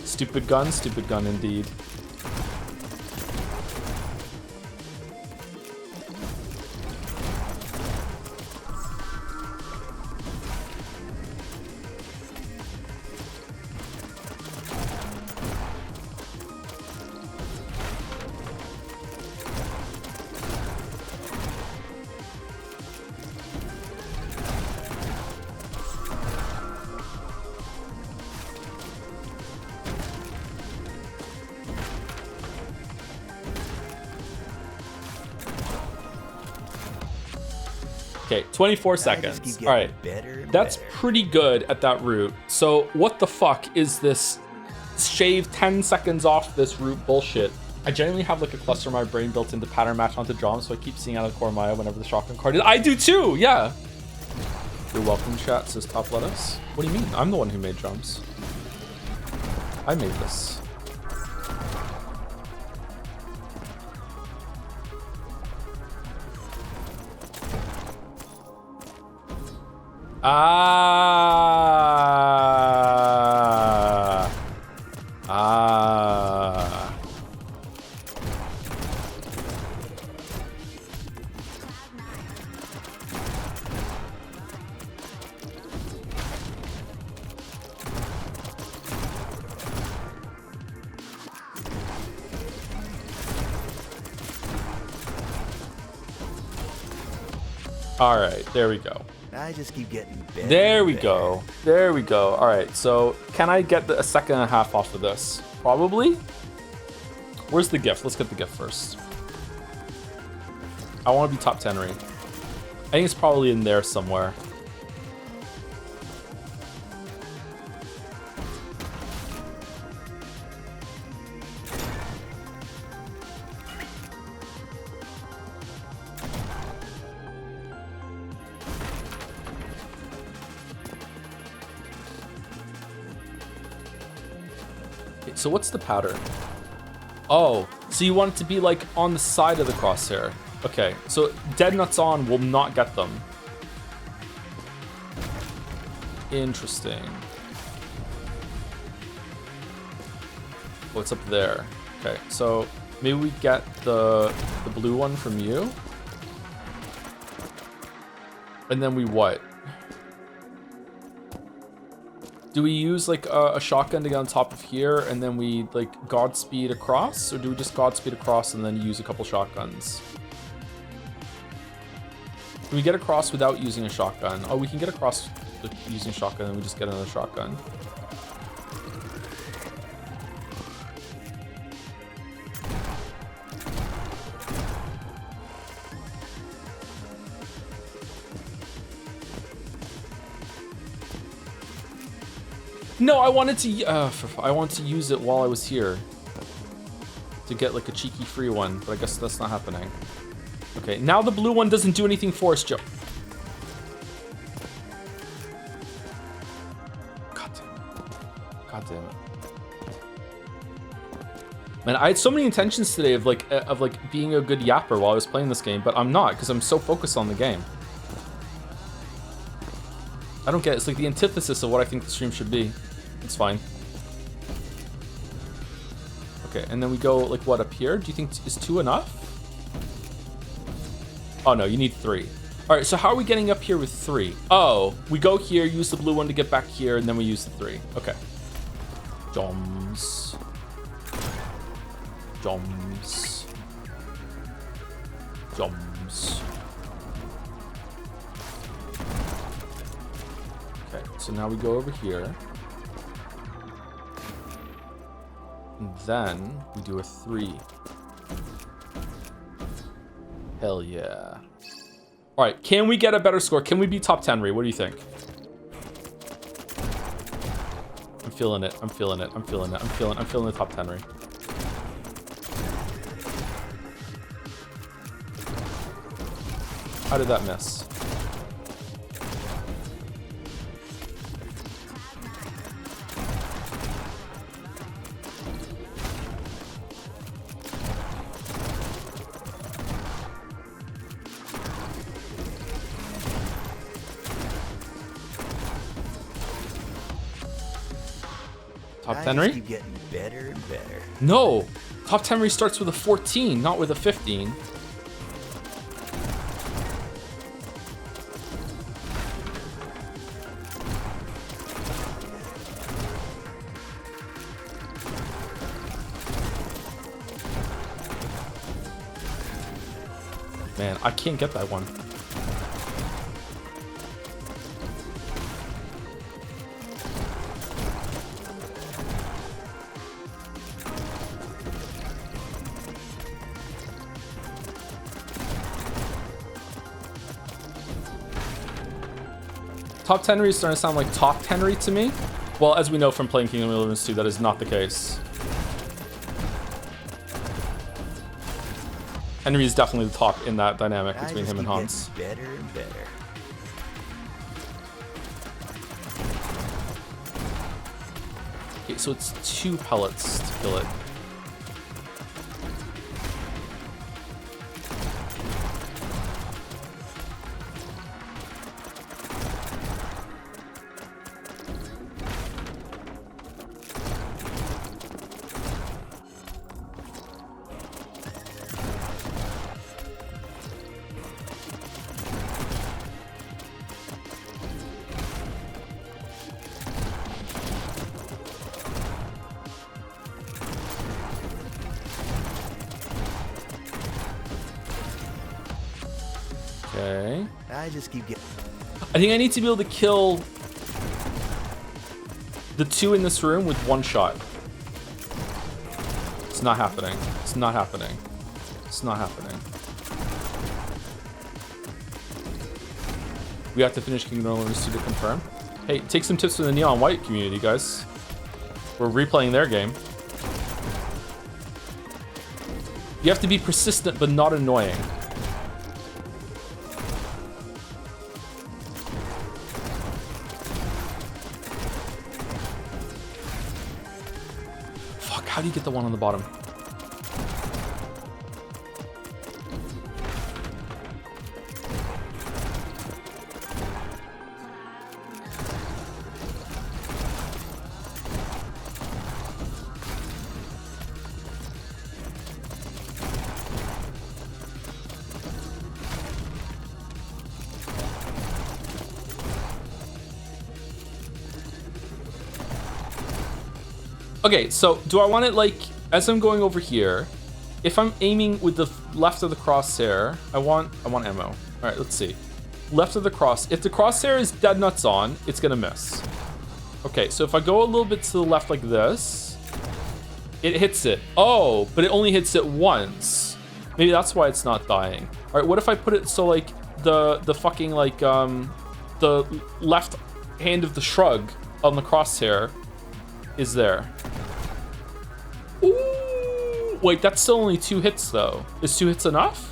Stupid gun indeed. Okay, 24 seconds. All right, that's pretty good at that route. So what the fuck is this shave 10 seconds off this route bullshit? I genuinely have like a cluster in my brain built into pattern match onto drums, so I keep seeing out of the core of my eye whenever the shotgun card is. I do too, yeah. You're welcome, chat, says Top Lettuce. What do you mean? I'm the one who made drums. I made this. All right, there we go. I just keep getting better. There we go. There we go. All right, so can I get a second and a half off of this? Probably. Where's the gift? Let's get the gift first. I want to be top 10 rate. I think it's probably in there somewhere. So what's the pattern? Oh, so you want it to be like on the side of the crosshair. Okay, so dead nuts on will not get them. Interesting. What's up there? Okay, so maybe we get the blue one from you. And then we what? Do we use like a shotgun to get on top of here and then we like Godspeed across? Or do we just Godspeed across and then use a couple shotguns? Can we get across without using a shotgun? Oh, we can get across with using a shotgun and we just get another shotgun. No, I wanted to use it while I was here to get like a cheeky free one, but I guess that's not happening. Okay, now the blue one doesn't do anything for us, Joe. God damn it. God damn it. Man, I had so many intentions today of like being a good yapper while I was playing this game, but I'm not because I'm so focused on the game. I don't get it. It's like the antithesis of what I think the stream should be. It's fine. Okay, and then we go like what, up here? Do you think is 2 enough? Oh no, you need 3. All right, so how are we getting up here with 3? Oh, we go here, use the blue one to get back here, and then we use the 3. Okay. Joms. Joms. Joms. Okay, so now we go over here. And then we do a 3. Hell yeah. All right, can we get a better score? Can we be top 10, Ree? What do you think? I'm feeling it. I'm feeling it. I'm feeling it. I'm feeling the top 10, Ree. How did that miss? Top 10 Ree? Keep getting better and better. No! Top 10 Ree starts with a 14, not with a 15. Man, I can't get that one. Top 10 Ree is starting to sound like top 10 Ree to me. Well, as we know from playing Kingdom Deliverance 2, that is not the case. Henry is definitely the top in that dynamic between him and Hans. Better and better. Okay, so it's 2 pellets to kill it. Okay. I just keep getting. I think I need to be able to kill the 2 in this room with 1 shot. It's not happening. It's not happening. It's not happening. We have to finish Kingdom Deliverance 2 to confirm. Hey, take some tips from the Neon White community, guys. We're replaying their game. You have to be persistent but not annoying. How do you get the one on the bottom? Okay, so do I want it like, as I'm going over here, if I'm aiming with the left of the crosshair, I want ammo. All right, let's see. Left of the cross. If the crosshair is dead nuts on, it's gonna miss. Okay, so if I go a little bit to the left like this, it hits it. Oh, but it only hits it once. Maybe that's why it's not dying. All right, what if I put it so like the fucking like the left hand of the shrug on the crosshair is there? Ooh, wait, that's still only 2 hits though. Is 2 hits enough?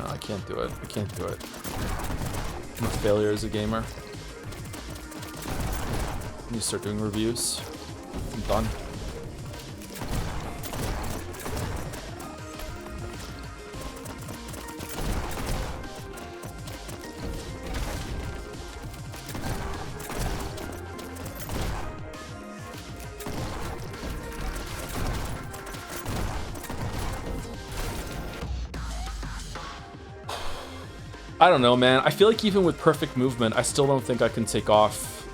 I can't do it. I can't do it. I'm a failure as a gamer. I need to start doing reviews. I'm done. I don't know, man. I feel like even with perfect movement, I still don't think I can take off.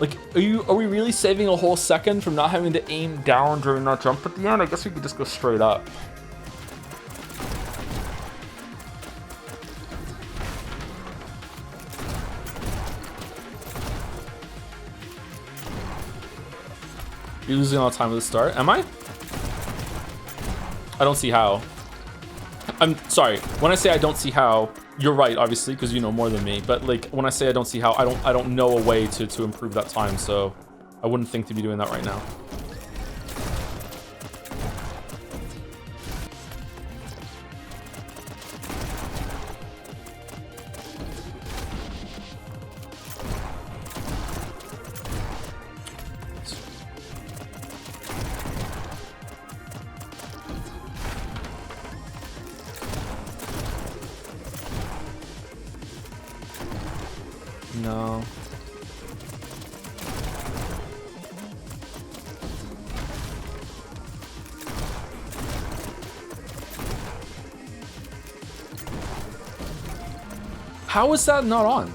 Like, are we really saving a whole second from not having to aim down during that jump at the end? I guess we could just go straight up. You're losing all the time at the start. Am I? I don't see how. I'm sorry. When I say I don't see how, you're right, obviously, because you know more than me. But like, when I say I don't see how, I don't know a way to improve that time. So I wouldn't think to be doing that right now. No. How is that not on?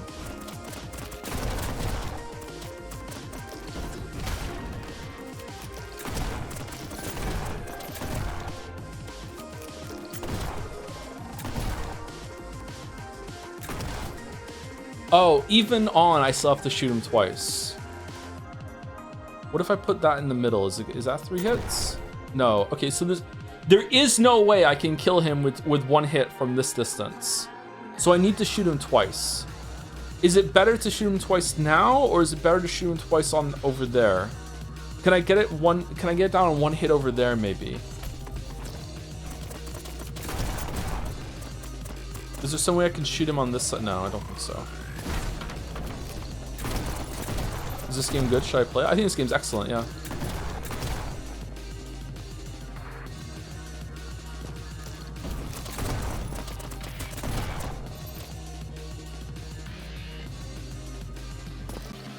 Oh, even on, I still have to shoot him twice. What if I put that in the middle? Is that 3 hits? No. Okay, so there is no way I can kill him with 1 hit from this distance. So I need to shoot him twice. Is it better to shoot him twice now, or is it better to shoot him twice on over there? Can I get it Can I get it down on 1 hit over there, maybe? Is there some way I can shoot him on this side? No, I don't think so. Is this game good? Should I play it? I think this game's excellent, yeah.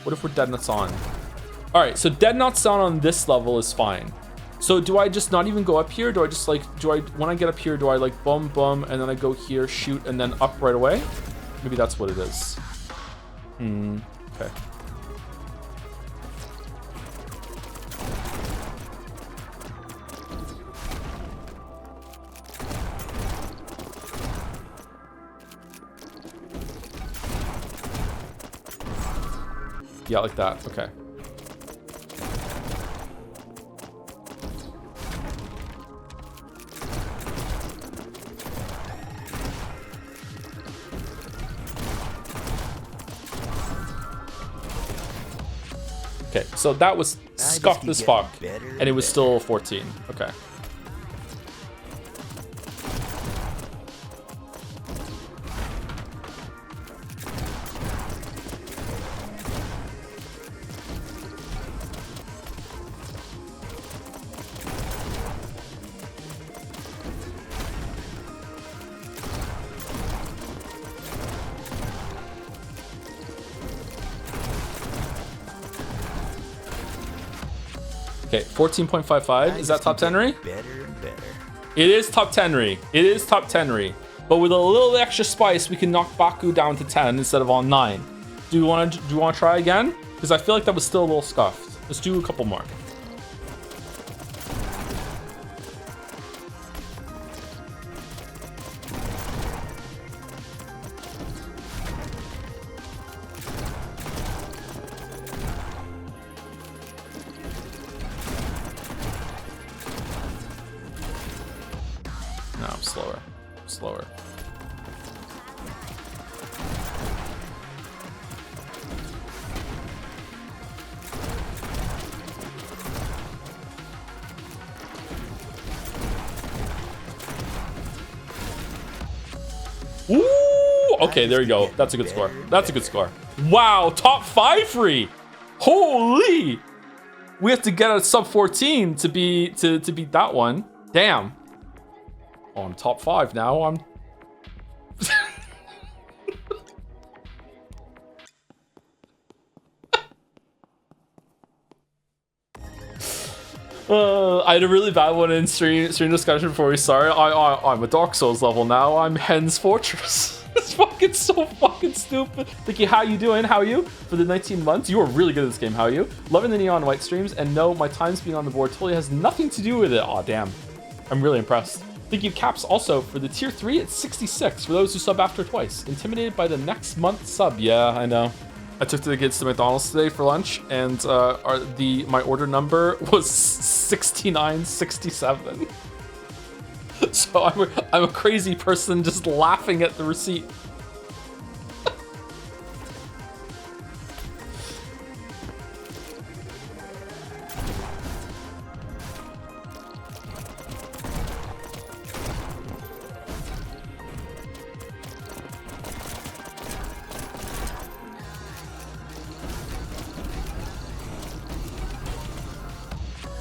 What if we're dead nuts on? All right, so dead nuts on this level is fine. So do I just not even go up here? Do I just like, when I get up here, do I like boom, boom, and then I go here, shoot, and then up right away? Maybe that's what it is. Okay. Yeah, like that. Okay. Okay, so that was scuffed as fuck, and it was still 14. Okay. Okay, 14.55. Is that top 10 re? Better and better. It is top 10 re. It is top 10 re. But with a little extra spice, we can knock Baku down to 10 instead of on 9. Do you want to try again? Because I feel like that was still a little scuffed. Let's do a couple more. No, slower. Slower. Ooh, okay, there you go. That's a good score. That's a good score. Wow, top 5 free. Holy! We have to get a sub 14 to beat that one. Damn. Oh, I'm top 5 now. I'm I had a really bad one in stream discussion before we started. I'm a Dark Souls level now. I'm Hen's Fortress. It's fucking so fucking stupid. Thinking, how you doing? How are you? For the 19 months, you are really good at this game. How are you? Loving the neon white streams, and no, my times being on the board totally has nothing to do with it. Aw, damn. I'm really impressed. Thank you, Caps, also for the tier 3 at 66 for those who sub after twice. Intimidated by the next month sub. Yeah, I know. I took the kids to McDonald's today for lunch, and my order number was 6967. So I'm a crazy person just laughing at the receipt.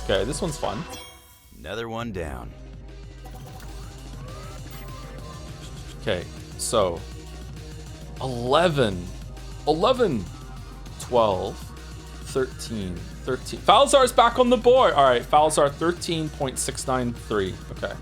Okay, this one's fun. Another one down. Okay, so 11, 12, 13. Falzar's back on the board. All right, Falzar 13.693. Okay.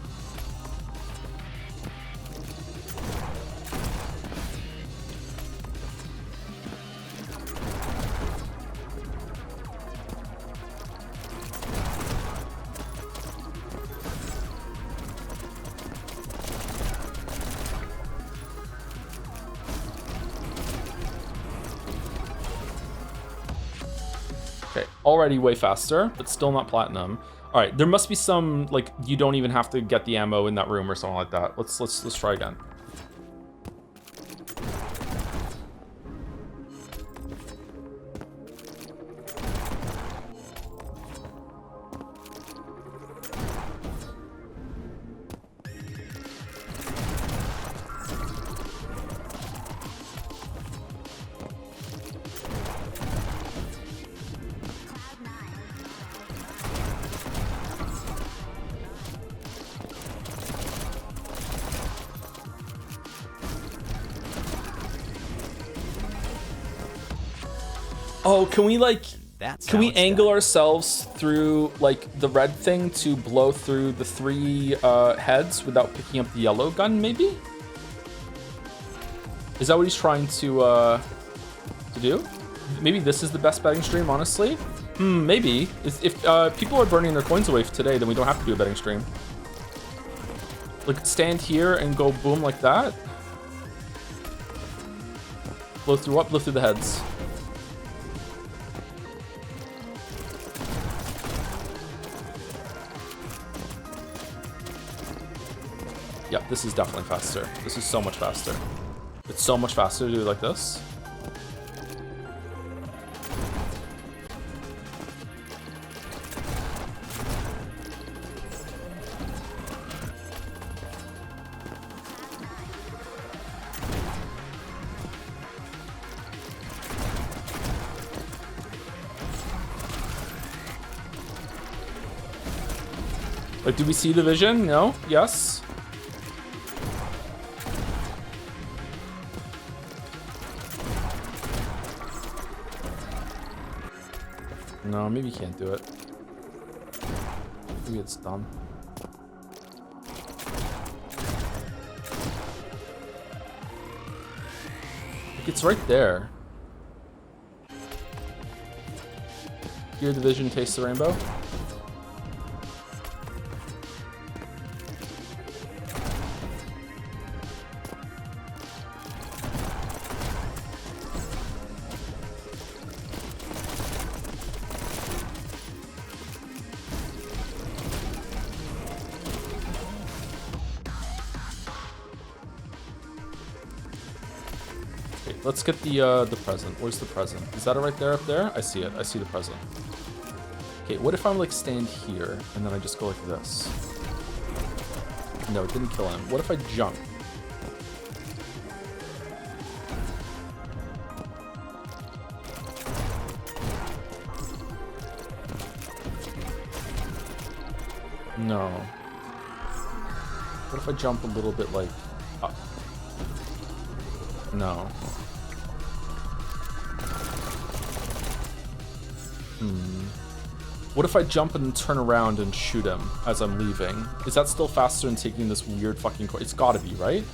Okay, already way faster, but still not platinum. All right, there must be some, like, you don't even have to get the ammo in that room or something like that. Let's try again. Oh, can we like, can we angle ourselves through like the red thing to blow through the 3 heads without picking up the yellow gun, maybe? Is that what he's trying to do? Maybe this is the best betting stream, honestly. Maybe. If people are burning their coins away today, then we don't have to do a betting stream. Like, stand here and go boom like that. Blow through what? Blow through the heads. Yeah, this is definitely faster. This is so much faster. It's so much faster to do it like this. Like, do we see the vision? No? Yes? No, maybe you can't do it. Maybe it's done. Like, it's right there. Hear the vision, taste the rainbow. Let's get the present. Where's the present? Is that it right there up there? I see it. I see the present. Okay, what if I'm like stand here and then I just go like this? No, it didn't kill him. What if I jump? No. What if I jump a little bit like up? No. What if I jump and turn around and shoot him as I'm leaving? Is that still faster than taking this weird fucking course? It's gotta be, right?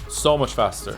So much faster.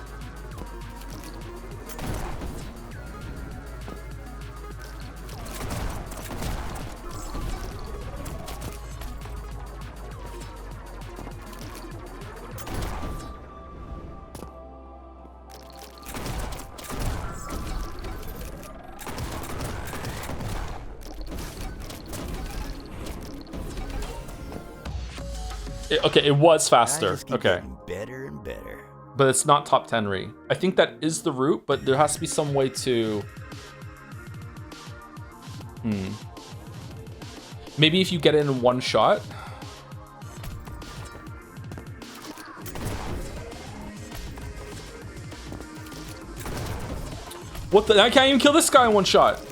Okay, it was faster. Okay. Better and better. But it's not top 10 re. I think that is the route, but there has to be some way to... Maybe if you get it in one shot. What the? I can't even kill this guy in one shot.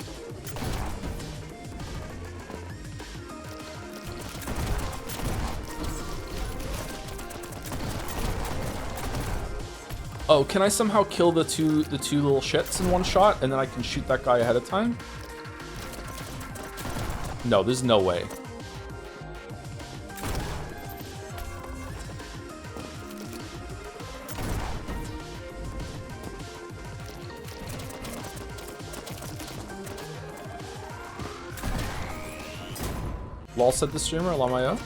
Oh, can I somehow kill the two little shits in one shot and then I can shoot that guy ahead of time? No, there's no way. Lol said the streamer, Lamayo.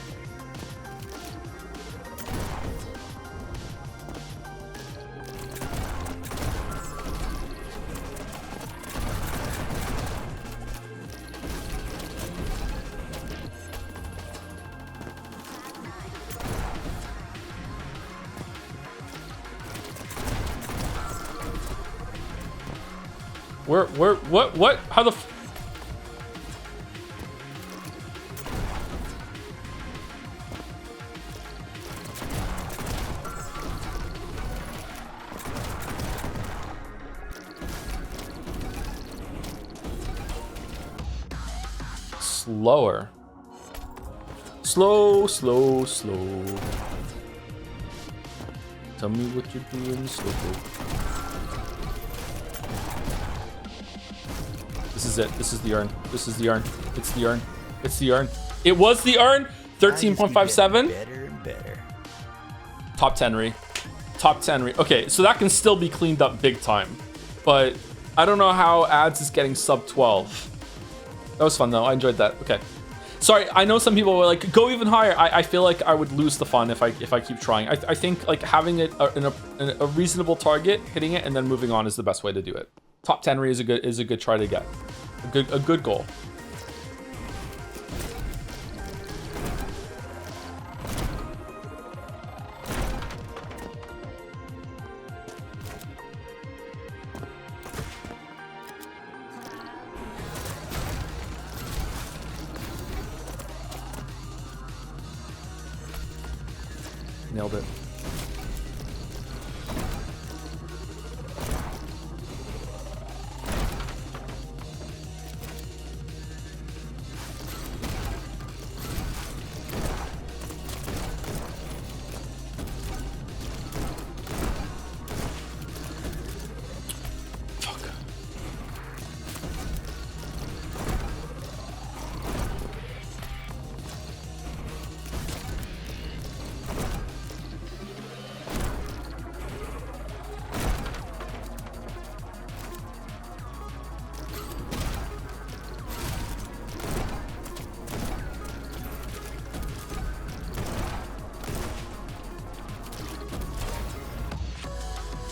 What? How the slower. Slow. Tell me what you're doing slow. This is it. This is the urn. This is the urn. It's the urn. It's the urn. It was the urn. 13.57. Better and better. Top 10 re. Top 10 re. Okay, so that can still be cleaned up big time. But I don't know how ads is getting sub 12. That was fun though. I enjoyed that. Okay. Sorry, I know some people were like, go even higher. I feel like I would lose the fun if I keep trying. I think like having it in a reasonable target, hitting it, and then moving on is the best way to do it. Top 10 re is a good try to get. A good goal. Nailed it.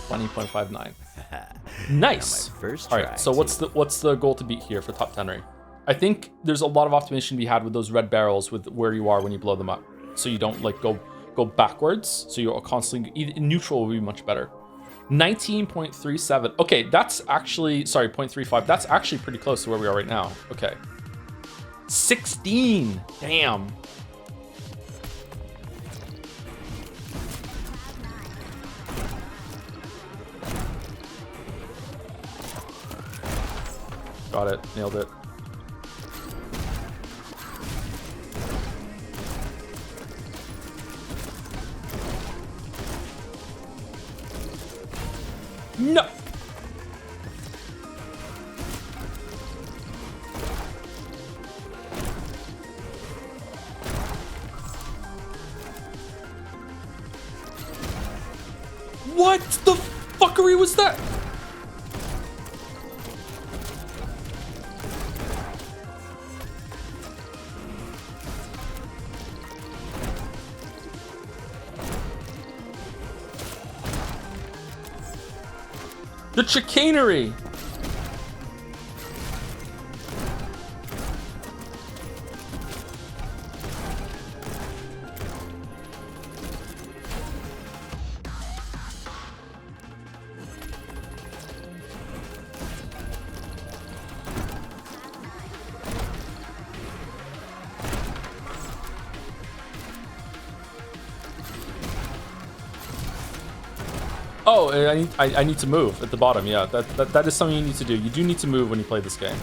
20.59. Nice. My first All try, right, so what's the goal to beat here for top 10 rate? I think there's a lot of optimization to be had with those red barrels with where you are when you blow them up, so you don't like go backwards. So you're constantly neutral will be much better. 19.37. Okay, that's actually 0.35. That's actually pretty close to where we are right now. Okay. 16. Damn. Got it. Nailed it. No. What the fuckery was that? The chicanery. Oh, I need to move at the bottom. Yeah, that is something you need to do. You do need to move when you play this game.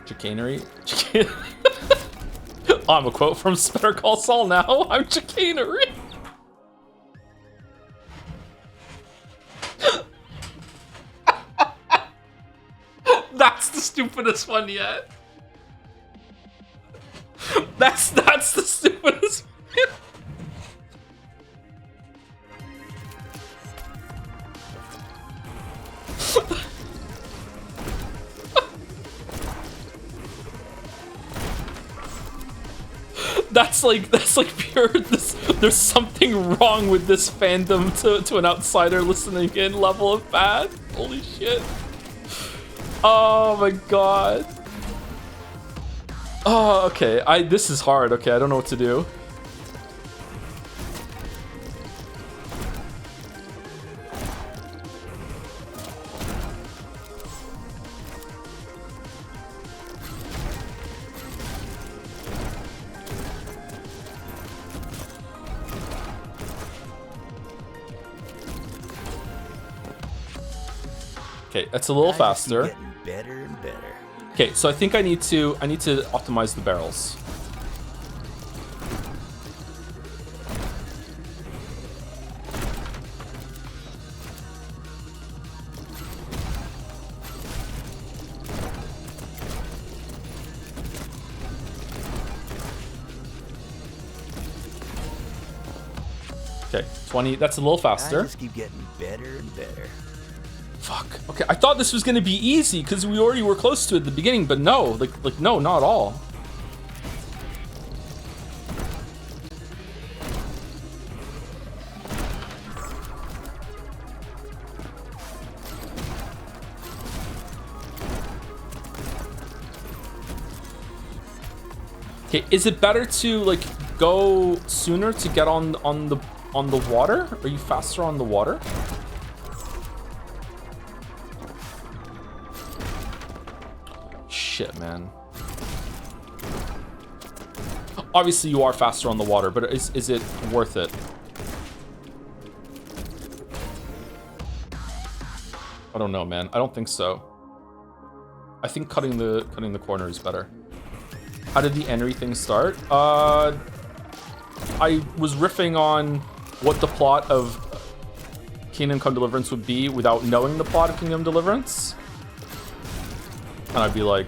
Chicanery. Oh, I'm a quote from Better Call Saul now. I'm chicanery. That's the stupidest one yet. That's the stupidest. That's like pure. There's something wrong with this fandom to an outsider listening in level of bad. Holy shit. Oh my god. Oh, okay. This is hard. Okay, I don't know what to do. Okay, that's a little faster. Getting better and better. Okay, so I think I need to optimize the barrels. Okay, 20. That's a little faster. I just keep getting better and better. Fuck. Okay, I thought this was gonna be easy because we already were close to it at the beginning, but no, like no, not at all. Okay, is it better to like go sooner to get on the water? Are you faster on the water? Shit, man. Obviously you are faster on the water, but is it worth it? I don't know, man. I don't think so. I think cutting the corner is better. How did the Henry thing start? I was riffing on what the plot of Kingdom Come Deliverance would be without knowing the plot of Kingdom Deliverance. And I'd be like,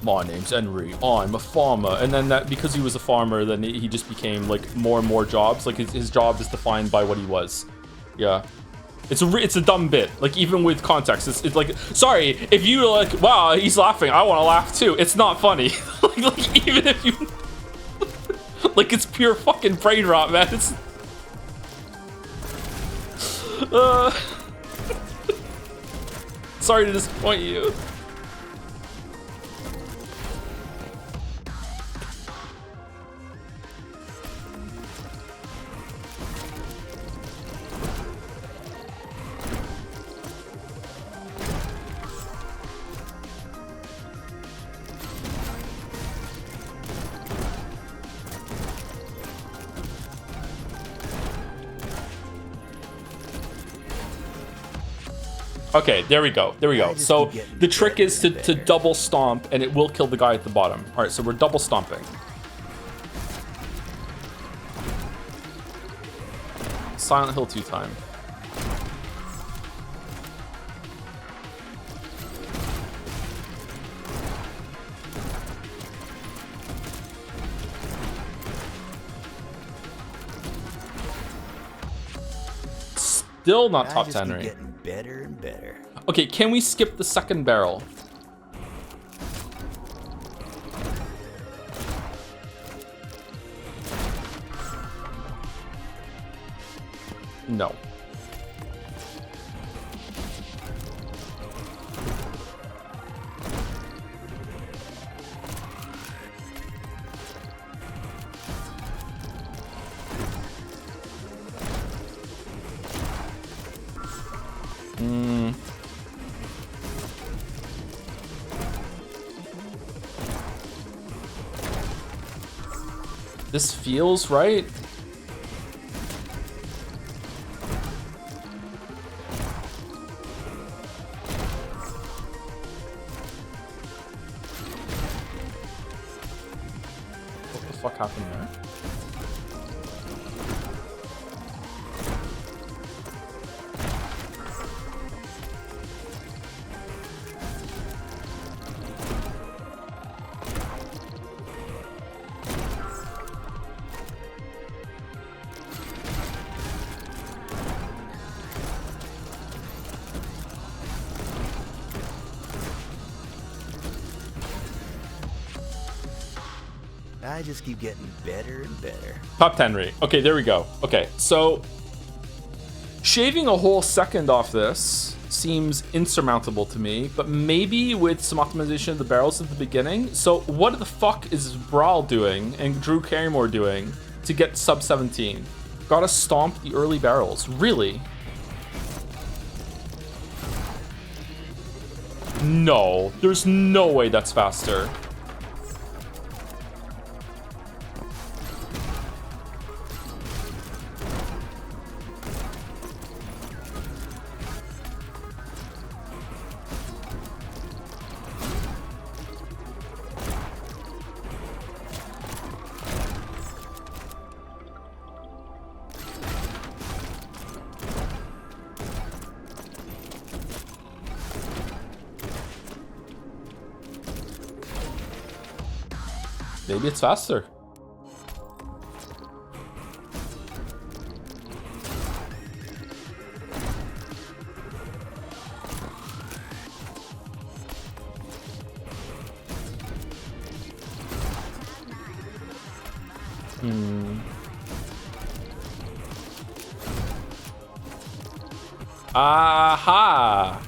my name's Henry, I'm a farmer. And then that, because he was a farmer, then he just became like more and more jobs. Like his job is defined by what he was. Yeah. It's a dumb bit. Like, even with context, it's like, sorry, if you like, wow, he's laughing, I want to laugh too. It's not funny. like even if you, like, it's pure fucking brain rot, man. It's. Sorry to disappoint you. Okay, there we go. There we go. So the trick is to double stomp, and it will kill the guy at the bottom. All right, so we're double stomping. Silent Hill 2 time. Still not top 10 right? Getting better and better. Okay, can we skip the second barrel? No. This feels right. What the fuck happened there? I just keep getting better and better. Top 10 rate. Okay, there we go. Okay, so shaving a whole second off this seems insurmountable to me, but maybe with some optimization of the barrels at the beginning. So what the fuck is Brawl doing and Drew Carrymore doing to get sub 17? Gotta stomp the early barrels. Really? No, there's no way that's faster. Maybe it's faster. Aha!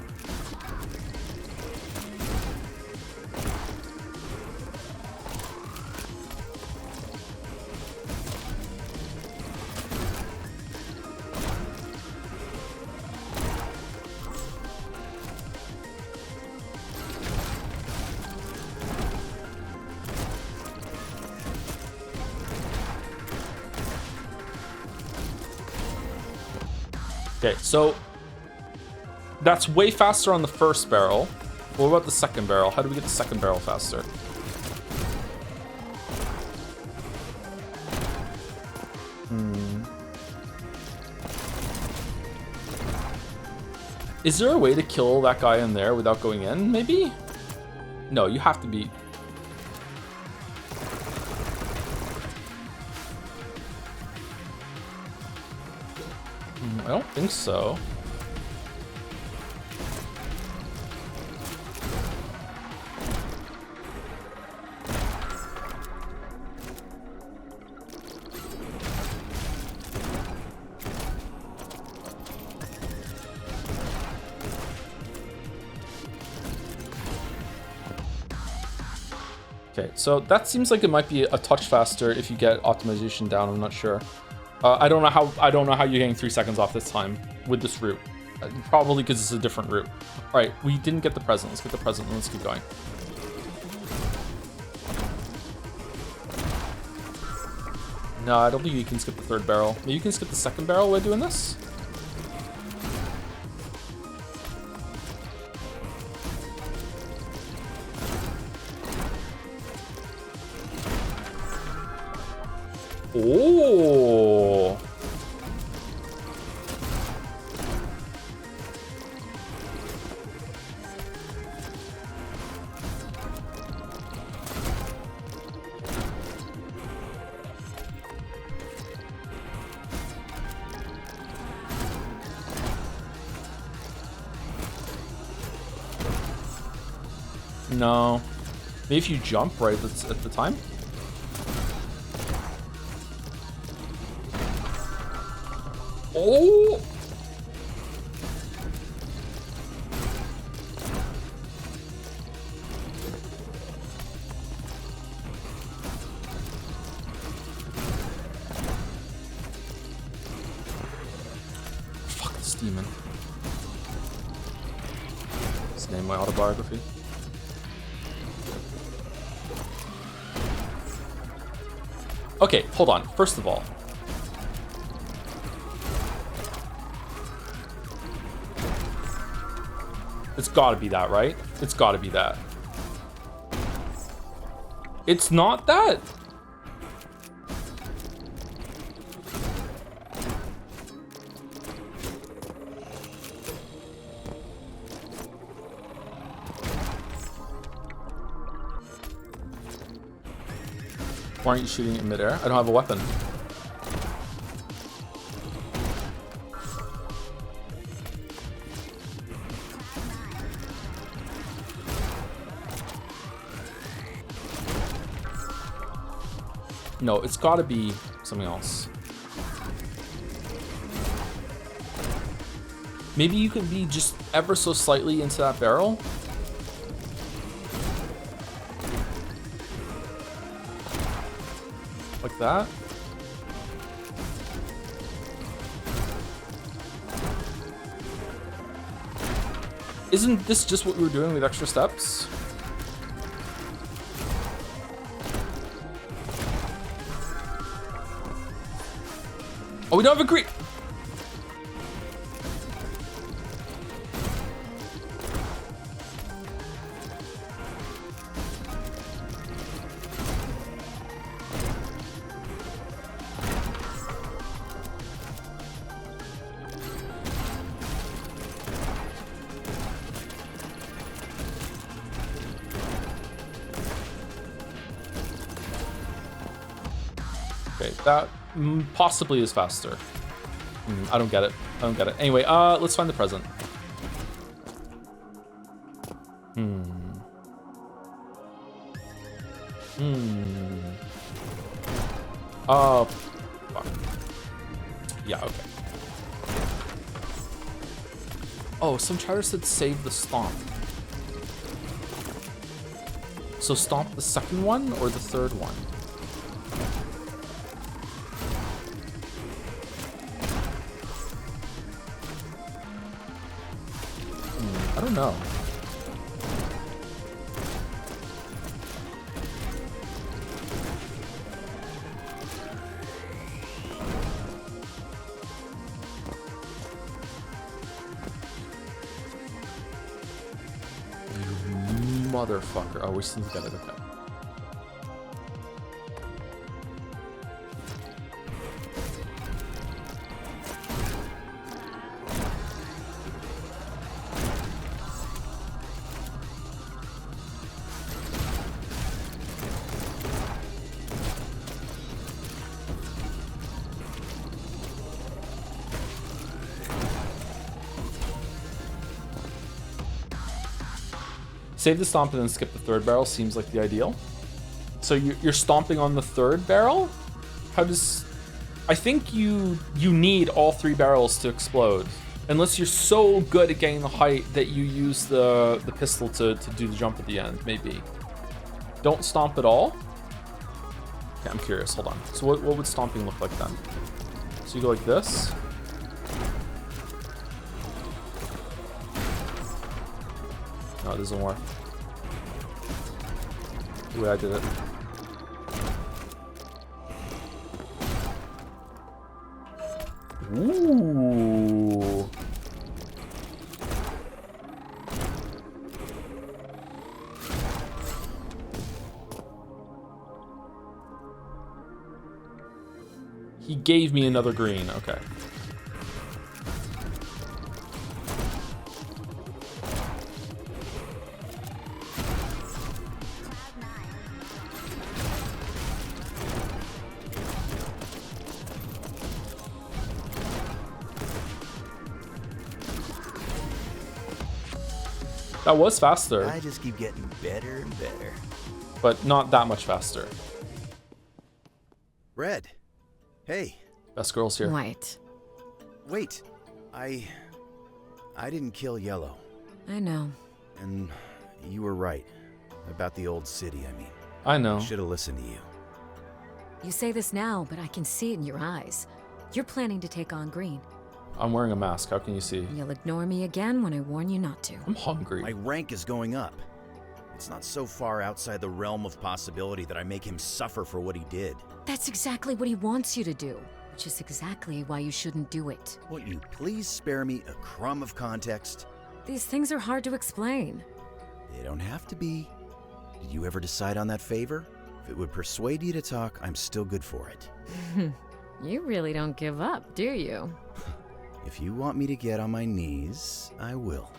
Okay, so that's way faster on the first barrel. What about the second barrel? How do we get the second barrel faster? Is there a way to kill that guy in there without going in, maybe? No, you have to be... I don't think so. Okay, so that seems like it might be a touch faster if you get optimization down. I'm not sure. I don't know how you're getting 3 seconds off this time with this route. Probably because it's a different route. All right, we didn't get the present. Let's get the present and let's keep going. No, I don't think you can skip the 3rd barrel. Maybe you can skip the 2nd barrel while doing this. Oh. No. Maybe if you jump right at the time. Oh! Fuck this demon. Let's name my autobiography. Okay, hold on. First of all, it's gotta be that, right? It's gotta be that. It's not that? Why aren't you shooting in midair? I don't have a weapon. No, it's gotta be something else. Maybe you could be just ever so slightly into that barrel? Like that? Isn't this just what we were doing with extra steps? Oh, we don't have a creep. Okay, that possibly is faster. I don't get it. I don't get it. Anyway, let's find the present. Oh, fuck. Yeah, okay. Oh, some chatter said save the stomp. So stomp the 2nd one or the 3rd one? I don't know. You motherfucker. Oh, we still got it. Okay. Save the stomp and then skip the 3rd barrel seems like the ideal. So you're stomping on the 3rd barrel? How does... I think you need all 3 barrels to explode. Unless you're so good at getting the height that you use the pistol to do the jump at the end, maybe. Don't stomp at all? Okay, I'm curious. Hold on. So what would stomping look like then? So you go like this. No, it doesn't work. The way I did it. Ooh. He gave me another green. Okay. That was faster. I just keep getting better and better. But not that much faster. Red. Hey. Best girls here. White. Wait. I didn't kill Yellow. I know. And you were right. About the old city, I mean. I know. I should have listened to you. You say this now, but I can see it in your eyes. You're planning to take on Green. I'm wearing a mask. How can you see? You'll ignore me again when I warn you not to. I'm hungry. My rank is going up. It's not so far outside the realm of possibility that I make him suffer for what he did. That's exactly what he wants you to do, which is exactly why you shouldn't do it. Won't you please spare me a crumb of context? These things are hard to explain. They don't have to be. Did you ever decide on that favor? If it would persuade you to talk, I'm still good for it. You really don't give up, do you? If you want me to get on my knees, I will.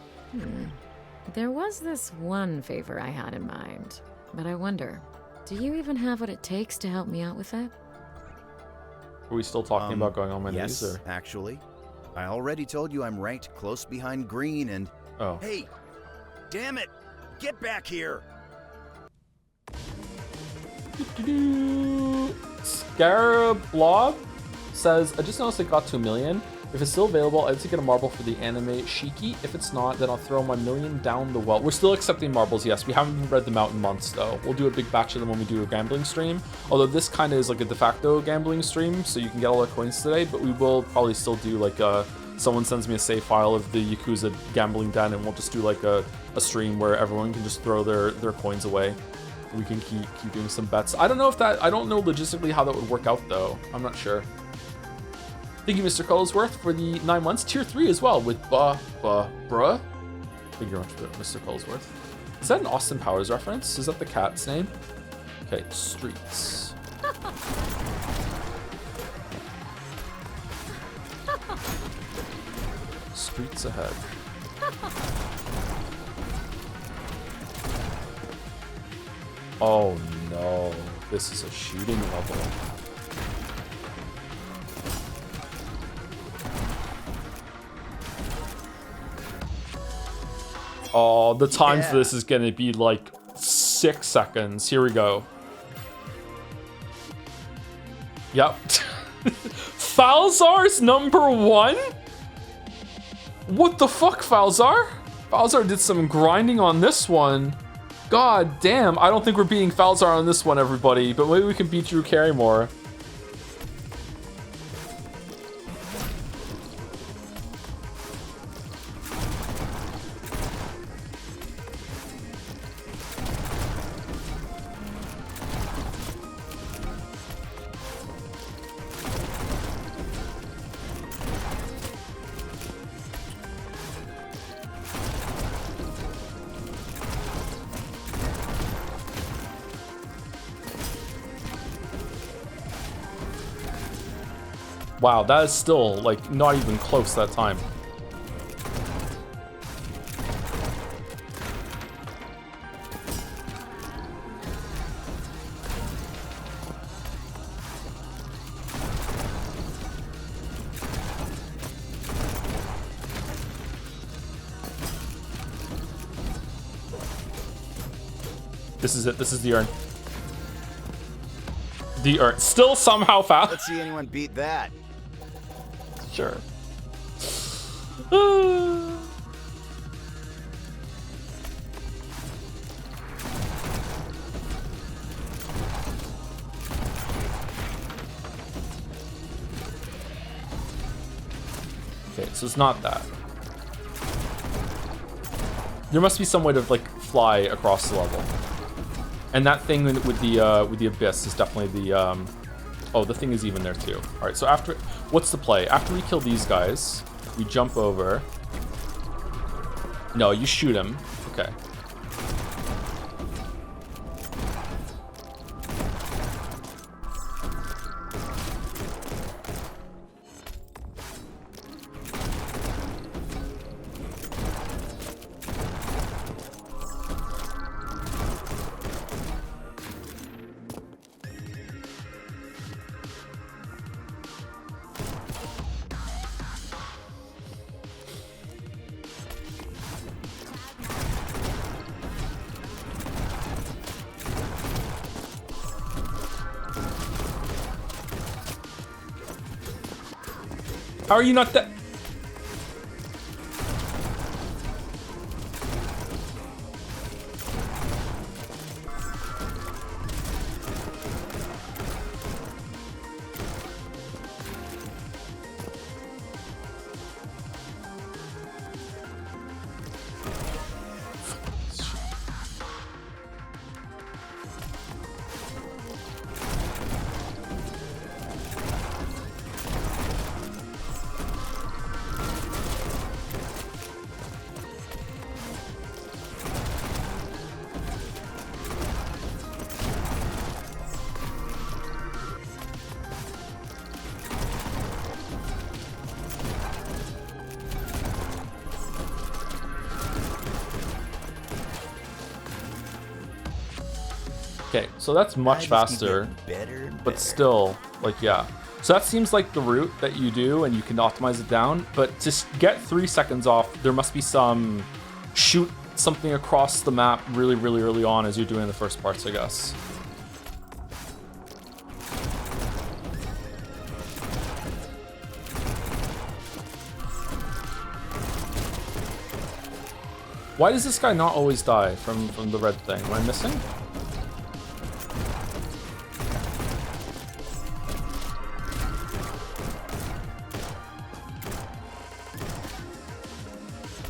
There was this one favor I had in mind, but I wonder, do you even have what it takes to help me out with that? Are we still talking about going on my yes, knees? Or? Actually. I already told you I'm ranked close behind Green and... Oh. Hey! Damn it! Get back here! Scarab Blob says, I just noticed it got to 1 million. If it's still available, I'd get a marble for the anime Shiki. If it's not, then I'll throw my 1 million down the well. We're still accepting marbles, yes. We haven't read them out in months, though. We'll do a big batch of them when we do a gambling stream. Although this kind of is like a de facto gambling stream, so you can get all our coins today, but we will probably still do like someone sends me a save file of the Yakuza gambling den, and we'll just do like a stream where everyone can just throw their coins away. We can keep doing some bets. I don't know logistically how that would work out, though. I'm not sure. Thank you, Mr. Cullsworth, for the 9 months. Tier 3 as well with bruh. Thank you very much for that, Mr. Cullsworth. Is that an Austin Powers reference? Is that the cat's name? Okay, streets. Streets ahead. Oh no, this is a shooting level. Oh, the time for this is gonna be like 6 seconds. Here we go. Yep. Falzar's #1? What the fuck, Falzar? Falzar did some grinding on this one. God damn, I don't think we're beating Falzar on this one, everybody, but maybe we can beat Drew Carrymore. Wow, that is still, like, not even close that time. This is it. This is the urn. The urn. Still somehow fast. Let's see anyone beat that. Sure. So it's not that. There must be some way to like fly across the level. And that thing with the abyss is definitely the oh, the thing is even there too. All right, so after, what's the play? After we kill these guys, we jump over. No, you shoot him. Okay. How are you not that? Okay, so that's much faster, but still, like, yeah. So that seems like the route that you do, and you can optimize it down. But to get 3 seconds off, there must be some shoot something across the map really, really early on as you're doing the first parts, I guess. Why does this guy not always die from the red thing? Am I missing?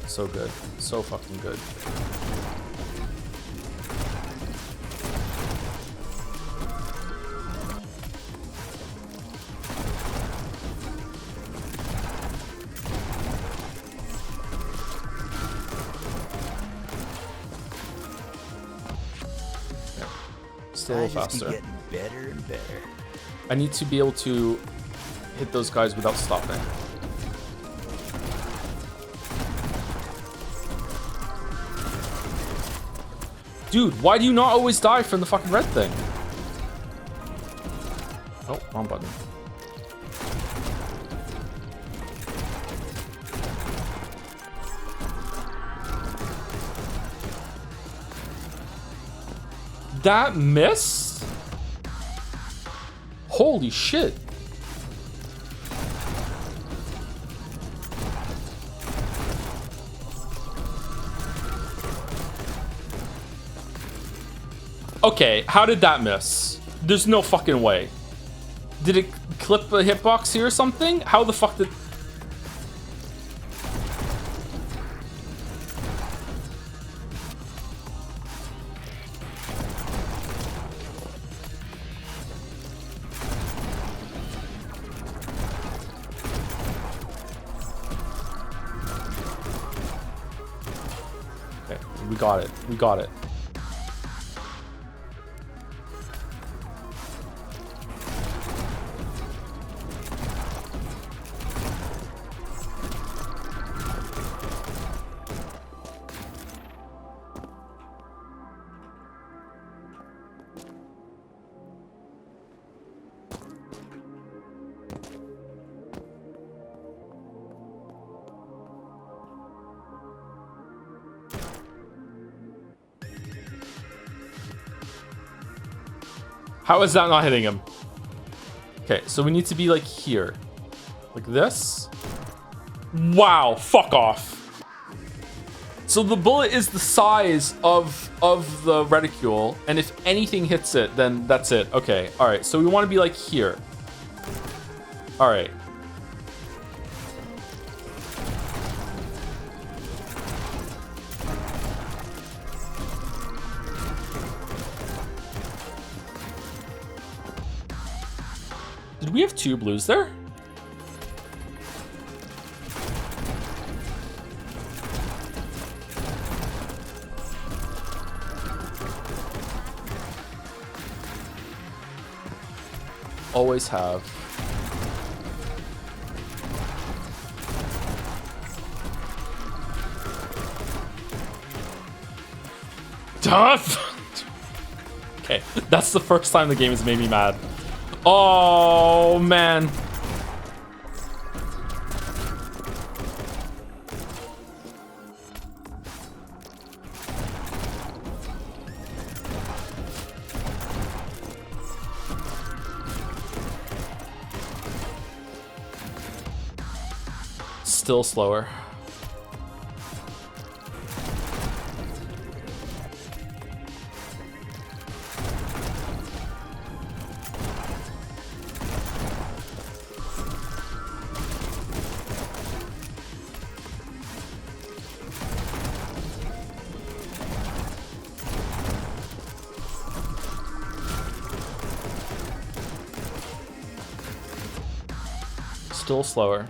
So good. So fucking good. Yeah. Still a little faster. Getting better and better. I need to be able to hit those guys without stopping. Dude, why do you not always die from the fucking red thing? Oh, wrong button. That missed? Holy shit. Okay, how did that miss? There's no fucking way. Did it clip a hitbox here or something? How the fuck did... Okay, we got it. We got it. How is that not hitting him? Okay, so we need to be like here. Like this. Wow, fuck off. So the bullet is the size of the reticule, and if anything hits it, then that's it. Okay, all right, so we want to be like here. All right. we have 2 blues there? Always have. Okay, that's the first time the game has made me mad. Oh man. Still slower. Still slower.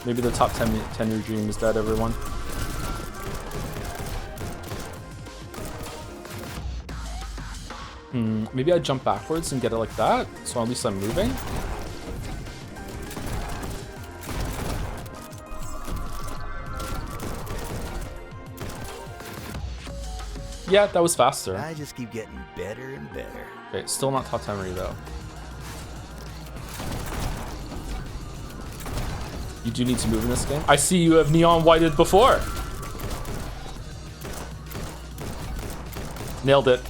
Maybe the top 10 regime is dead, everyone. Maybe I jump backwards and get it like that, so at least I'm moving. Yeah, that was faster. I just keep getting better and better. Okay, still not top 10 ready though. You do need to move in this game. I see you have neon whited before. Nailed it.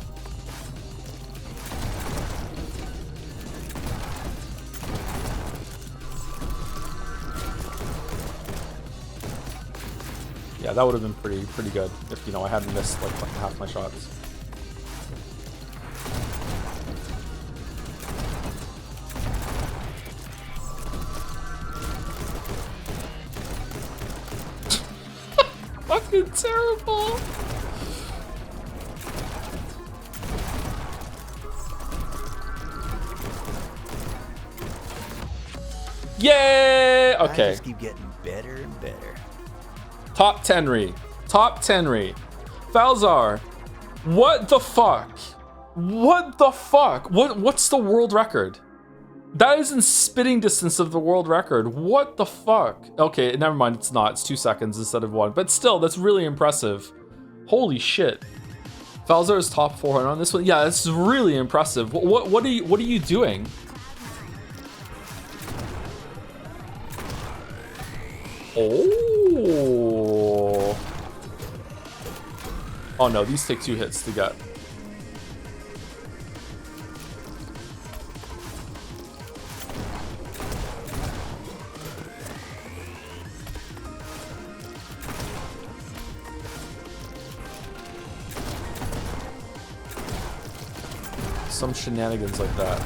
Yeah, that would have been pretty good if, you know, I hadn't missed like fucking half my shots. Fucking terrible. Yay! Okay. I just keep getting better and better. Top 10 re. Top 10 re. Falzar. What the fuck? What the fuck? What's the world record? That is in spitting distance of the world record. What the fuck? Okay, never mind. It's not. It's 2 seconds instead of 1. But still, that's really impressive. Holy shit. Falzar is top 400 on this one. Yeah, this is really impressive. What are you doing? Oh. Oh no, these take 2 hits to get. Some shenanigans like that.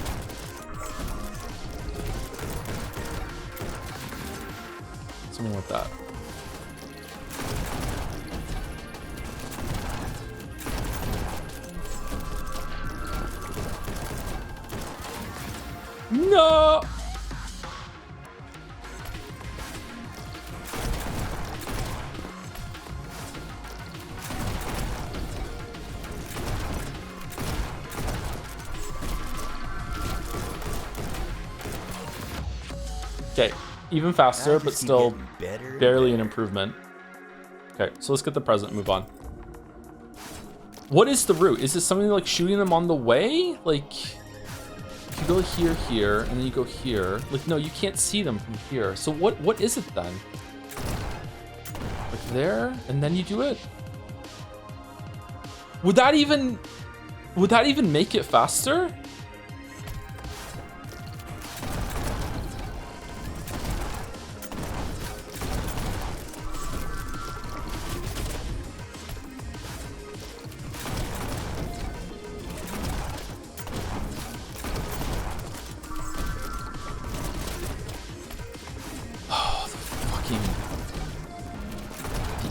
Something like that. No! Okay, even faster, but still barely an improvement. Okay, so let's get the present, move on. What is the route? Is it something like shooting them on the way? Like, if you go here, and then you go here. Like, no, you can't see them from here. So what is it then? Like there, and then you do it? Would that even make it faster?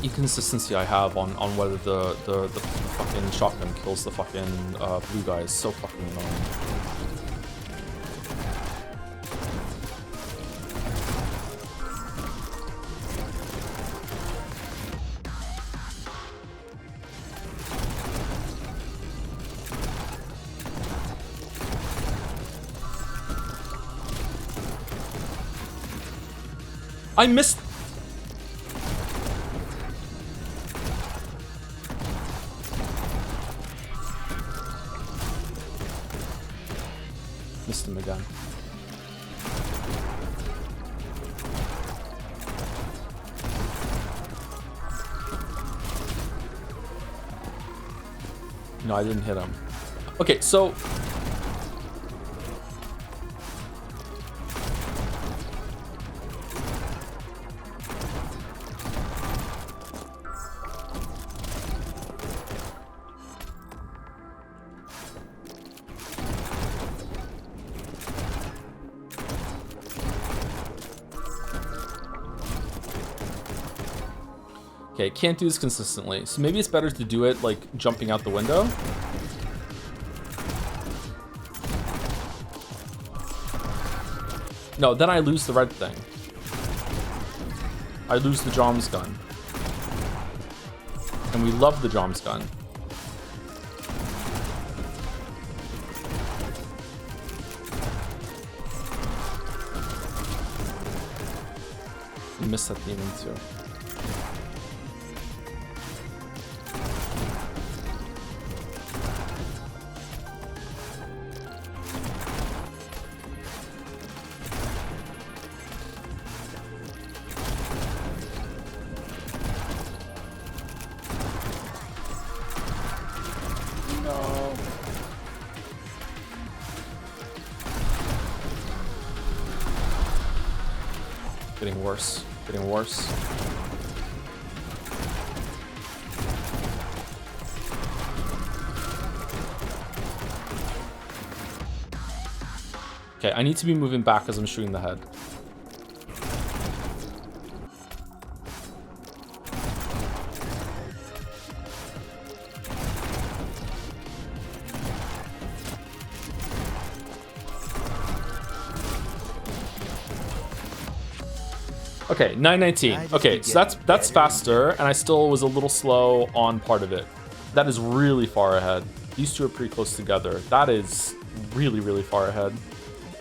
inconsistency I have on whether the fucking shotgun kills the fucking blue guy is so fucking annoying. I missed. Missed him again. No, I didn't hit him. Okay, so okay, can't do this consistently. So maybe it's better to do it like jumping out the window. No, then I lose the red thing. I lose the Jom's gun. And we love the Jom's gun. You missed that demon too. Getting worse. Getting worse. Okay, I need to be moving back as I'm shooting the head. Okay, 919. Okay, so that's faster, and I still was a little slow on part of it. That is really far ahead. These two are pretty close together. That is really, really far ahead.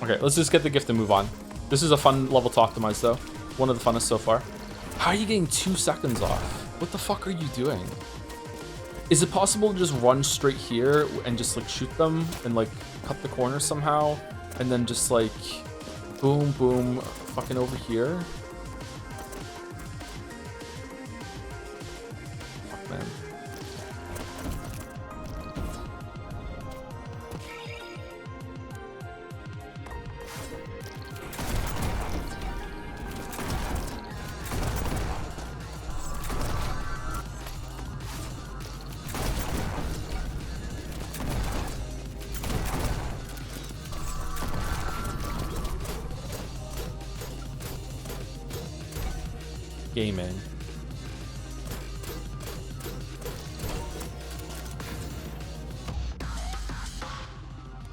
Okay, let's just get the gift and move on. This is a fun level to optimize, though. One of the funnest so far. How are you getting 2 seconds off? What the fuck are you doing? Is it possible to just run straight here and just like shoot them and like cut the corner somehow? And then just like boom, boom, fucking over here? Man. Gaming.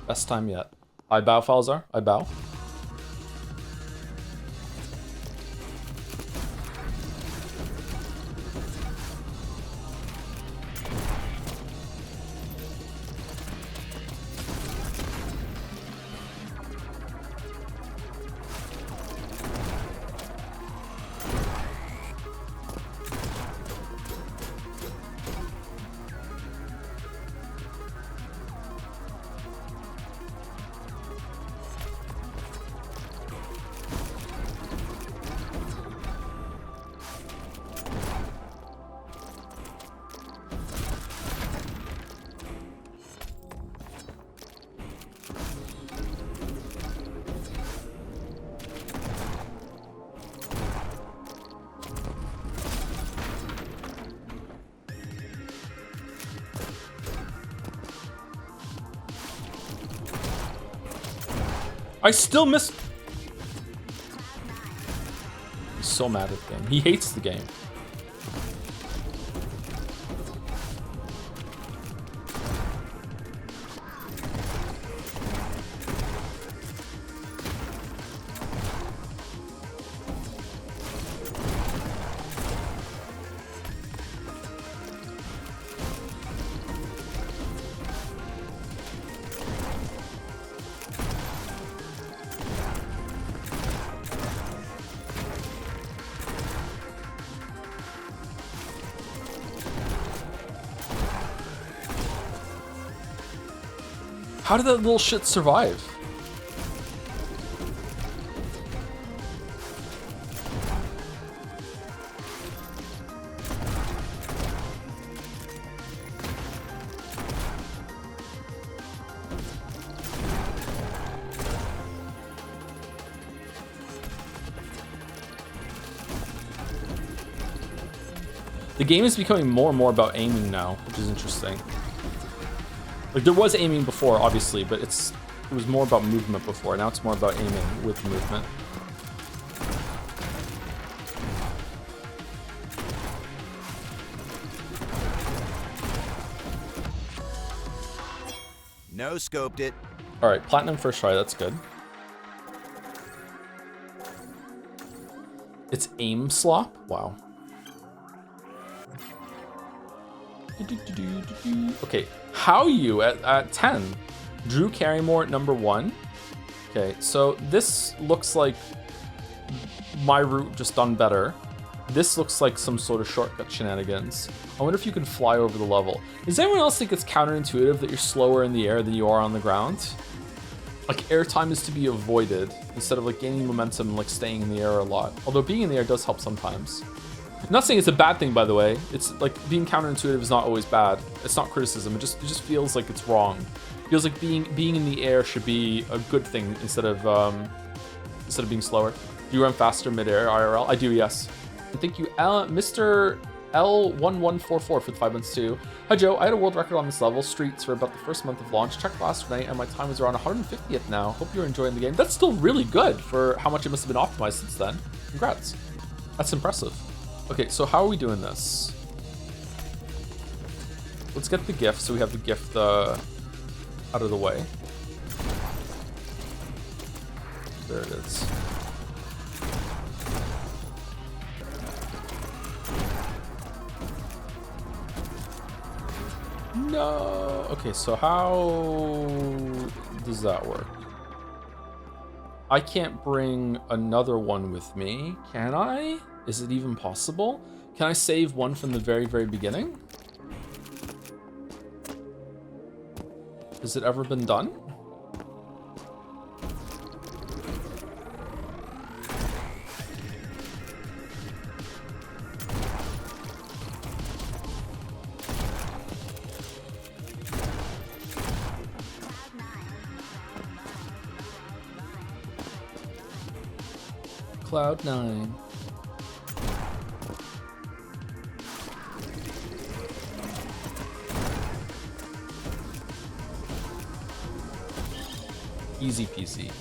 Best time yet. I bow, Falzar. I bow. I still miss. He's so mad at the game. He hates the game. How did that little shit survive? The game is becoming more and more about aiming now, which is interesting. Like, there was aiming before, obviously, but it was more about movement before. Now it's more about aiming with movement. No scoped it. All right, platinum first try. That's good. It's aim slop. Wow. Okay, how you at 10? Drew Carrymore number 1. Okay, so this looks like my route just done better. This looks like some sort of shortcut shenanigans. I wonder if you can fly over the level. Does anyone else think it's counterintuitive that you're slower in the air than you are on the ground? Like, airtime is to be avoided instead of like gaining momentum and like staying in the air a lot. Although being in the air does help sometimes. I'm not saying it's a bad thing, by the way. It's like being counterintuitive is not always bad. It's not criticism. It just feels like it's wrong. It feels like being in the air should be a good thing instead of being slower. Do you run faster midair IRL? I do, yes. And thank you, Mr. L1144 for the 5 months too. Hi Joe, I had a world record on this level, Streets, for about the first month of launch. Checked last night and my time was around 150th now. Hope you're enjoying the game. That's still really good for how much it must have been optimized since then. Congrats. That's impressive. Okay, so how are we doing this? Let's get the gift, so we have the gift out of the way. There it is. No. Okay, so how does that work? I can't bring another one with me, can I? Is it even possible? Can I save one from the very, very beginning? Has it ever been done? Cloud9. Easy peasy.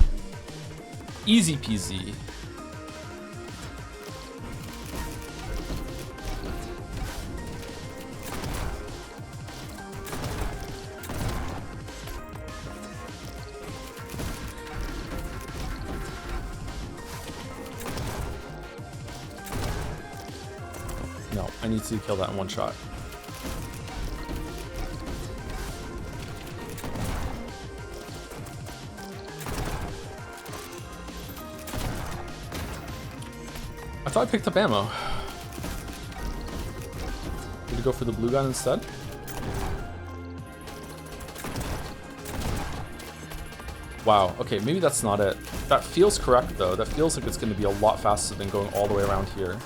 Easy peasy. No, I need to kill that in one shot. I thought I picked up ammo. Did you go for the blue gun instead? Wow, okay, maybe that's not it. That feels correct though. That feels like it's going to be a lot faster than going all the way around here.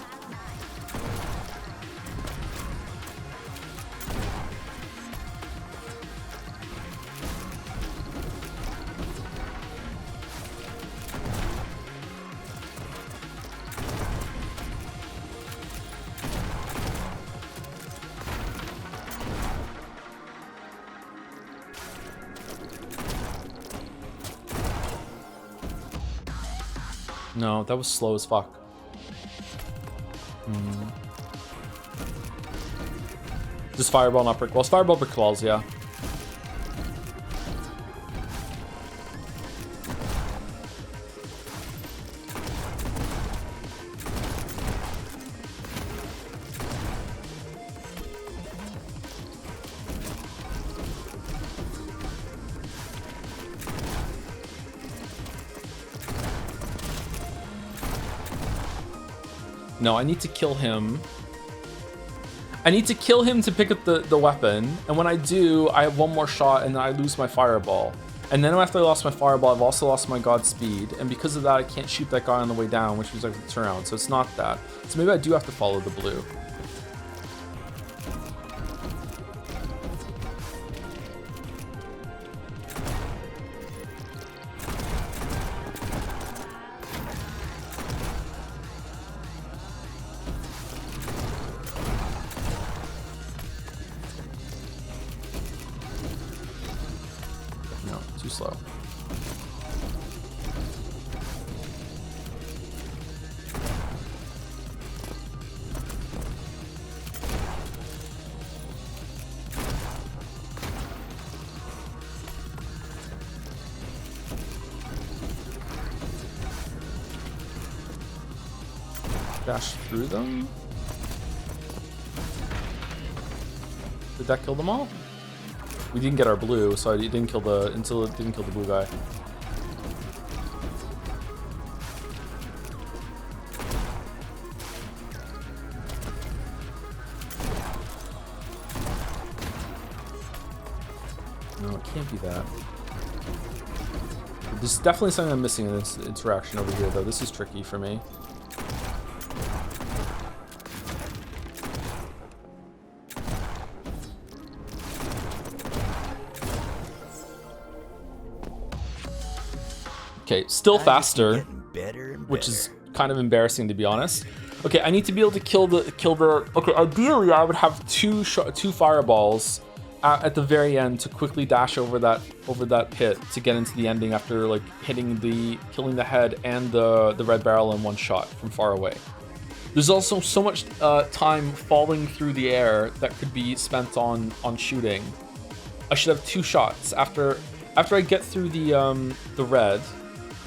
No, that was slow as fuck. Just fireball, not brick walls. Fireball, brick walls, yeah. No, I need to kill him. I need to kill him to pick up the weapon, and when I do, I have one more shot and then I lose my fireball. And then after I lost my fireball, I've also lost my Godspeed. And because of that, I can't shoot that guy on the way down, which means I can turn around. So it's not that. So maybe I do have to follow the blue. No, too slow. Dash through them. Did that kill them all? We didn't get our blue, so it didn't kill the blue guy. No, it can't be that. There's definitely something I'm missing in this interaction over here, though. This is tricky for me. Okay, still faster, which is kind of embarrassing to be honest. Okay, I need to be able to kill the. Okay, ideally I would have two fireballs at the very end to quickly dash over that pit to get into the ending after like killing the head and the red barrel in one shot from far away. There's also so much time falling through the air that could be spent on shooting. I should have two shots after I get through the red.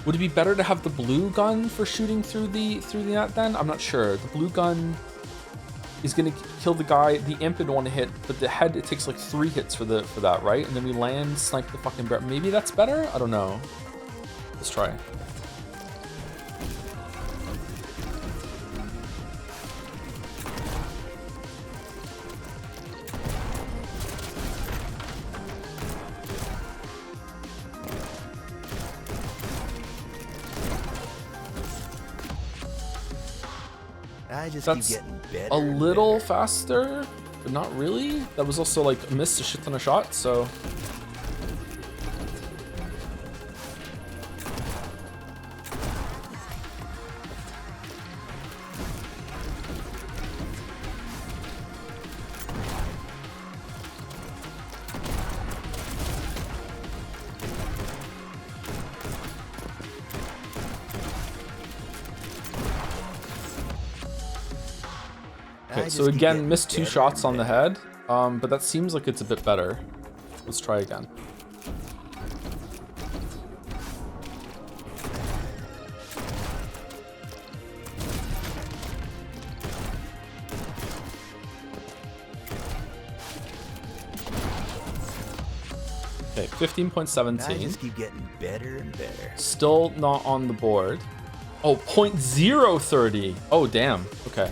Would it be better to have the blue gun for shooting through the net then? I'm not sure. The blue gun is gonna kill the guy, the imp in one hit, but the head, it takes like 3 hits for that, right? And then we land, snipe the fucking bear. Maybe that's better? I don't know. Let's try. That's a little faster, but not really. That was also like missed a shit ton of shots, so. Okay, so again, missed 2 shots on the head, but that seems like it's a bit better. Let's try again. Okay, 15.17. I just keep getting better and better. Still not on the board. Oh, 0.030. Oh, damn. Okay.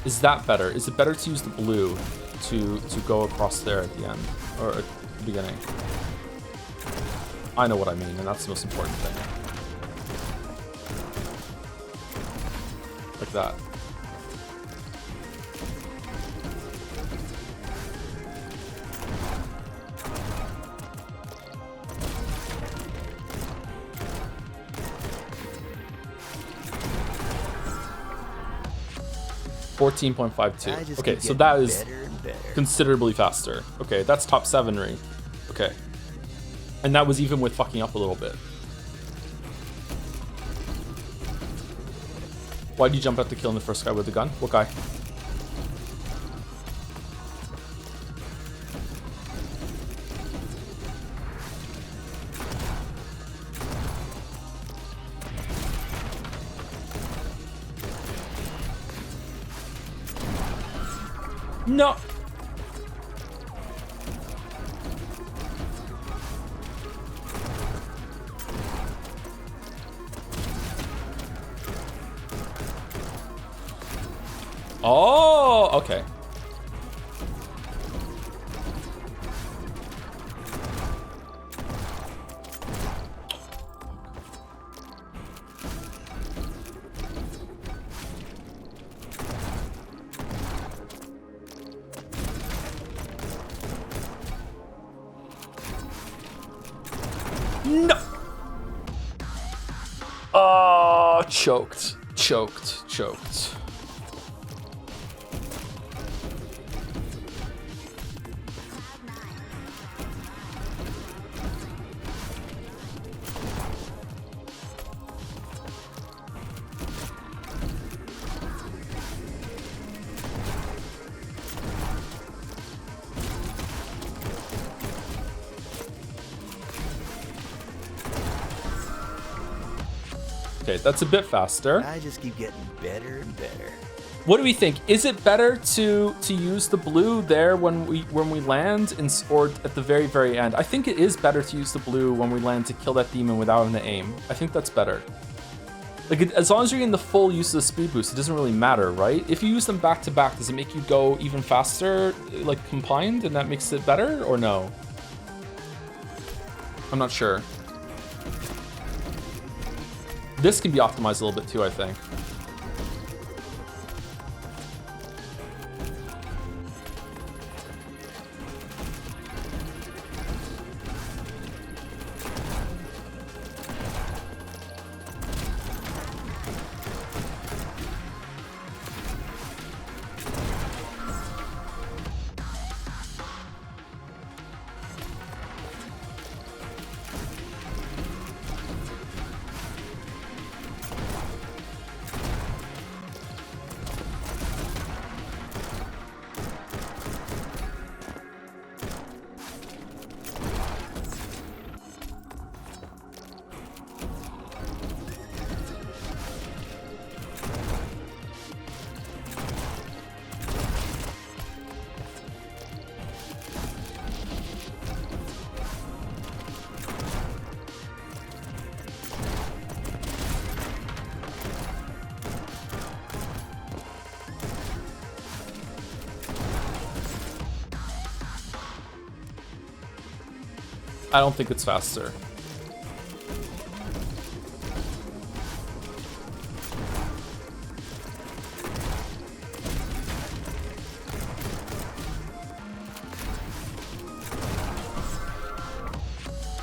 Is that better? Is it better to use the blue to go across there at the end or at the beginning? I know what I mean, and that's the most important thing. Like that. .52. Okay, so that is considerably faster. Okay, that's top 7-ry. Okay. And that was even with fucking up a little bit. Why did you jump out to kill the first guy with the gun? What guy? No. Oh, okay. No. Oh, choked. Okay, that's a bit faster. I just keep getting better and better. What do we think? Is it better to use the blue there when we land, or at the very end? I think it is better to use the blue when we land to kill that demon without having to aim. I think that's better. Like, as long as you're getting the full use of the speed boost, it doesn't really matter, right? If you use them back to back, does it make you go even faster, like combined, and that makes it better, or no? I'm not sure. This can be optimized a little bit too, I think. I don't think it's faster.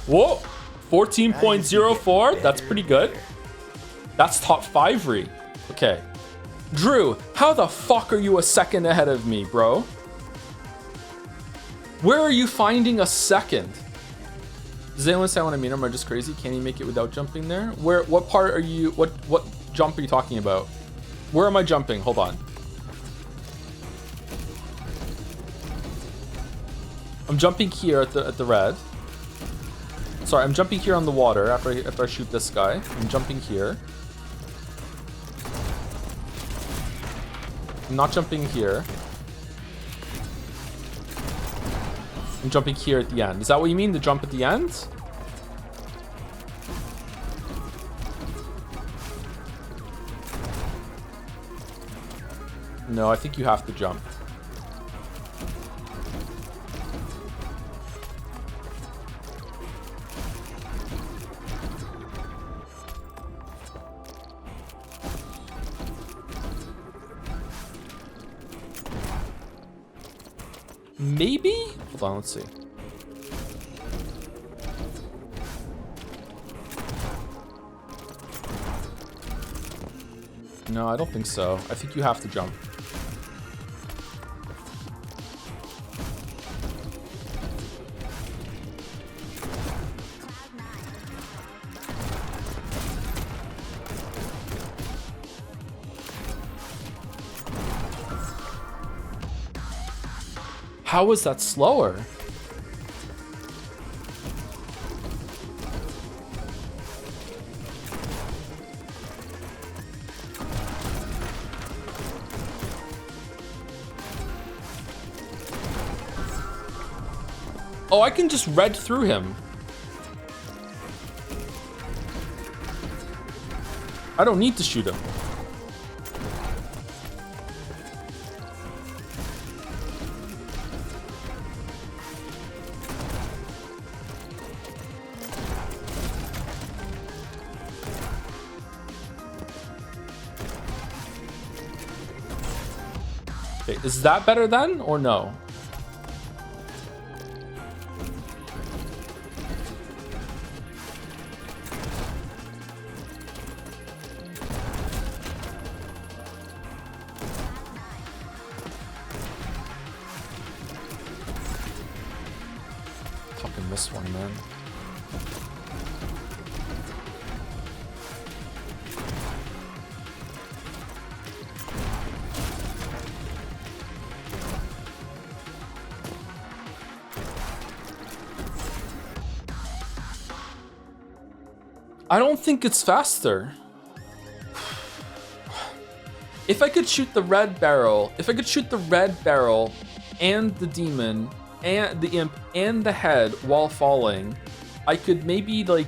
Whoa, 14.04. That's pretty good. That's top 5-re. Okay. Drew, how the fuck are you a second ahead of me, bro? Where are you finding a second? Does anyone say what I mean? Am I just crazy? Can you make it without jumping there? What part are you, what jump are you talking about? Where am I jumping? Hold on. I'm jumping here at the red. Sorry, I'm jumping here on the water after I shoot this guy. I'm jumping here. I'm not jumping here. I'm jumping here at the end. Is that what you mean, the jump at the end? No, I think you have to jump. Maybe? Hold on, let's see. No, I don't think so. I think you have to jump. How is that slower? Oh, I can just red through him. I don't need to shoot him. Okay, is that better then, or no? Fucking this one, man. I don't think it's faster. If I could shoot the red barrel, and the demon and the imp and the head while falling, I could maybe, like,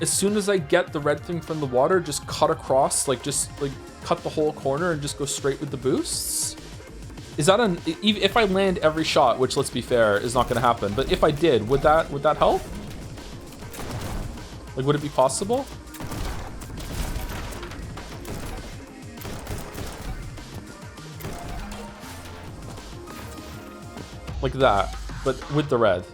as soon as I get the red thing from the water, just cut across, like just like cut the whole corner and just go straight with the boosts. Is that if I land every shot, which, let's be fair, is not going to happen, but if I did, would that help? Like, would it be possible? Like that, but with the red.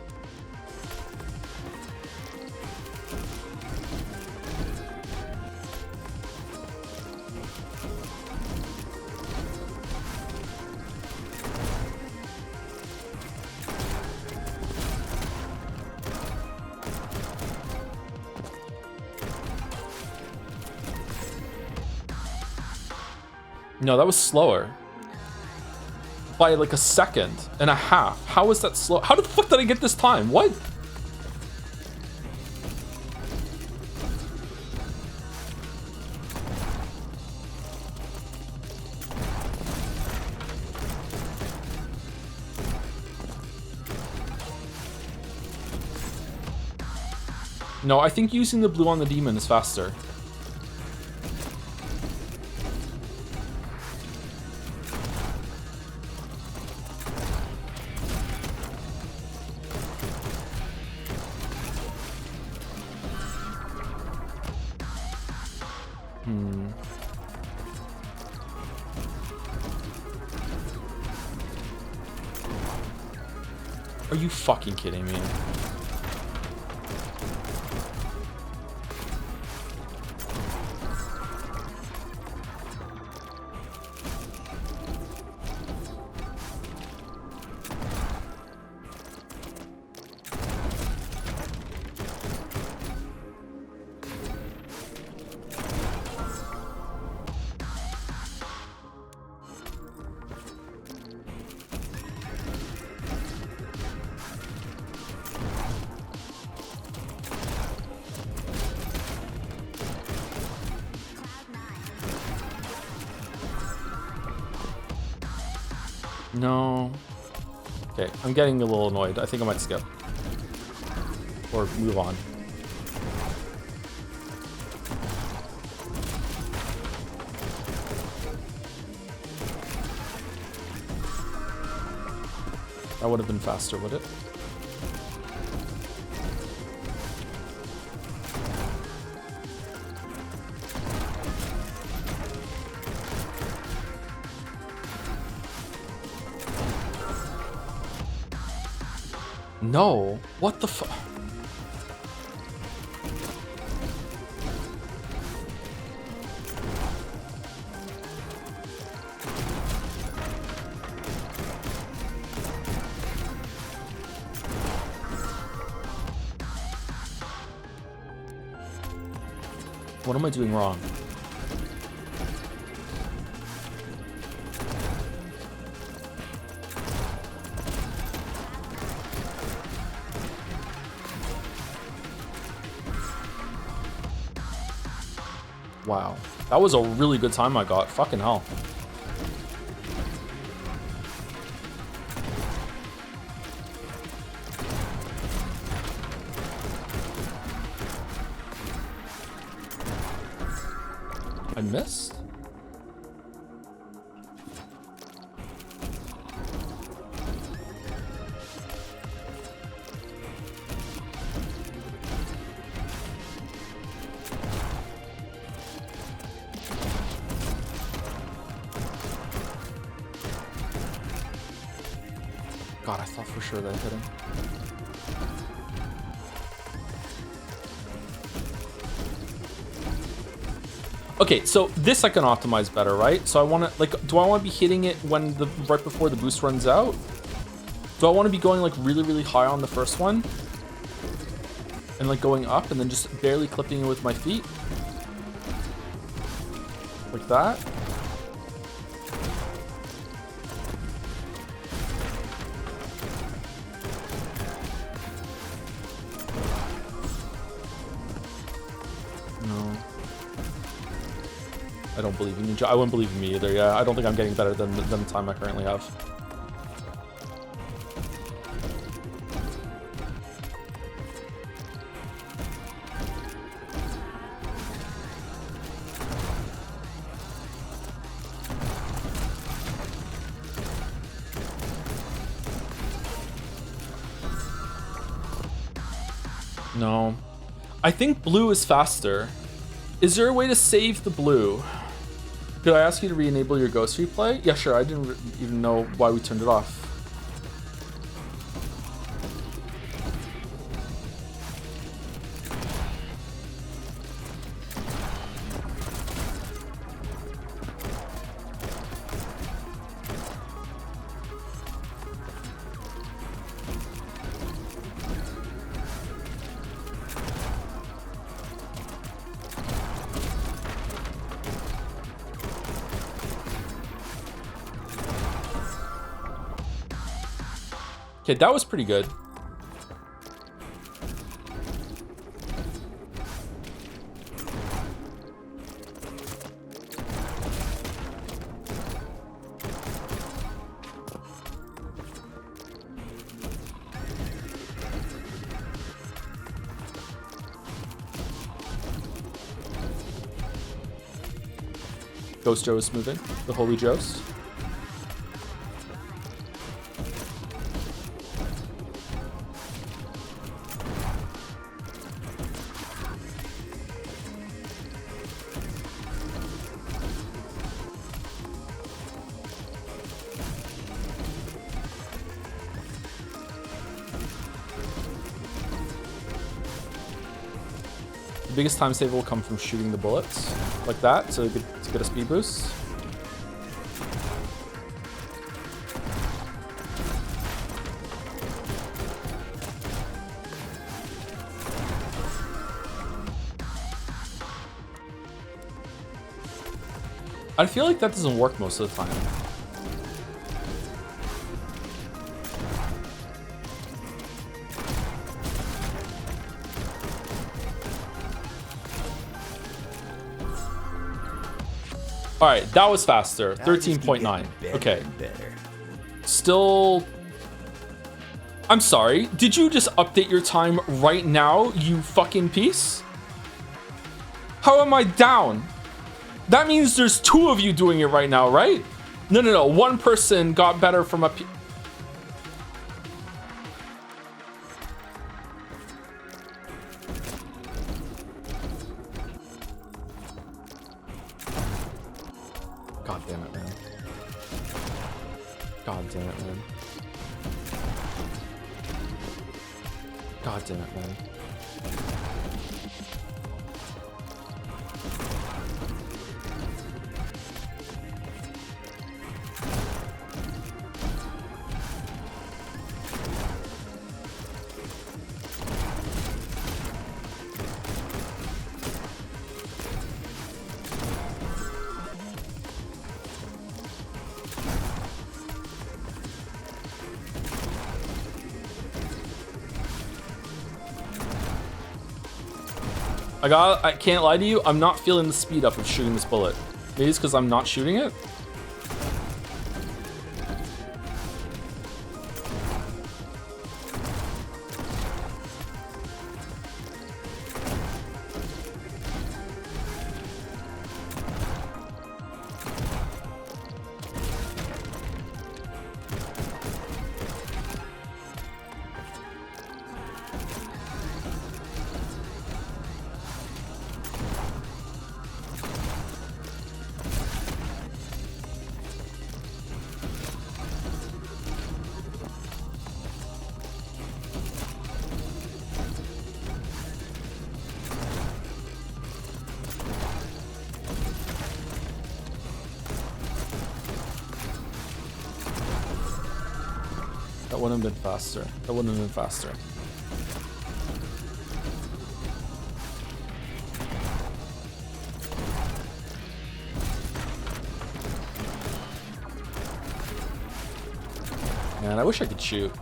No, that was slower. By like a second and a half. How is that slow? How the fuck did I get this time? What? No, I think using the blue on the demon is faster. Are you fucking kidding me? No. Okay, I'm getting a little annoyed. I think I might skip. Or move on. That would have been faster, would it? No. What the fuck? What am I doing wrong? Wow. That was a really good time I got. Fucking hell. I missed? God, I thought for sure that I hit him. Okay, so this I can optimize better, right? So I want to, like, do I want to be hitting it when right before the boost runs out? Do I want to be going like really, really high on the first one? And like going up and then just barely clipping it with my feet? Like that? No. I don't believe in you. I wouldn't believe in me either. Yeah, I don't think I'm getting better than the time I currently have. No. I think blue is faster. Is there a way to save the blue? Could I ask you to re-enable your ghost replay? Yeah, sure. I didn't even know why we turned it off. Okay, that was pretty good. Ghost Joe is moving. The Holy Joes. The biggest time save will come from shooting the bullets like that to get a speed boost. I feel like that doesn't work most of the time. All right, that was faster. 13.9. Okay. Still. I'm sorry. Did you just update your time right now, you fucking piece? How am I down? That means there's two of you doing it right now, right? No. One person got better from a. God damn it, man. God damn it, man. God damn it, man. I can't lie to you, I'm not feeling the speed up of shooting this bullet. Maybe it's because I'm not shooting it. That wouldn't have been faster. That wouldn't have been faster. Man, I wish I could shoot.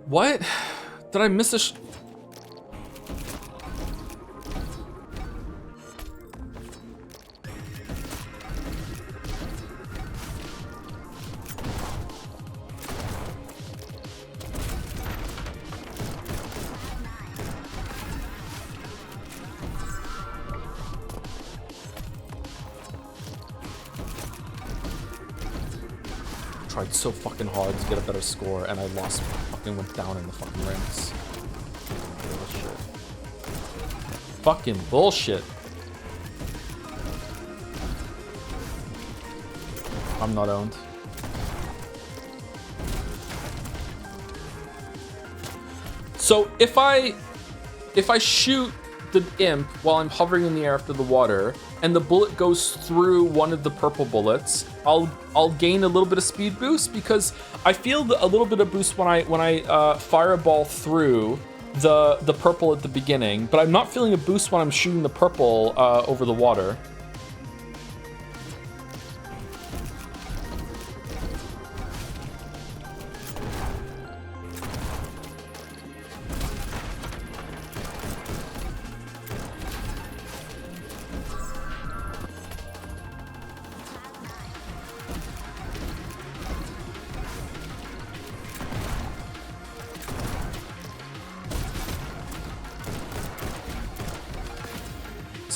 What? Did I miss a tried so fucking hard to get a better score and I lost, fucking went down in the fucking ranks. Bullshit. Fucking bullshit. I'm not owned. So if I shoot the imp while I'm hovering in the air after the water, and the bullet goes through one of the purple bullets, I'll gain a little bit of speed boost because I feel a little bit of boost when I fireball through the purple at the beginning, but I'm not feeling a boost when I'm shooting the purple over the water.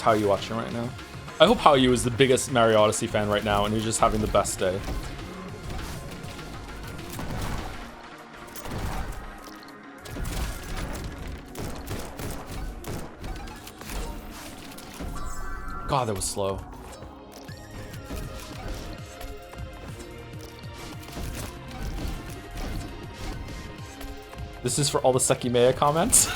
How you watching right now? I hope How You is the biggest Mario Odyssey fan right now and he's just having the best day. God, that was slow. This is for all the Sekimea comments.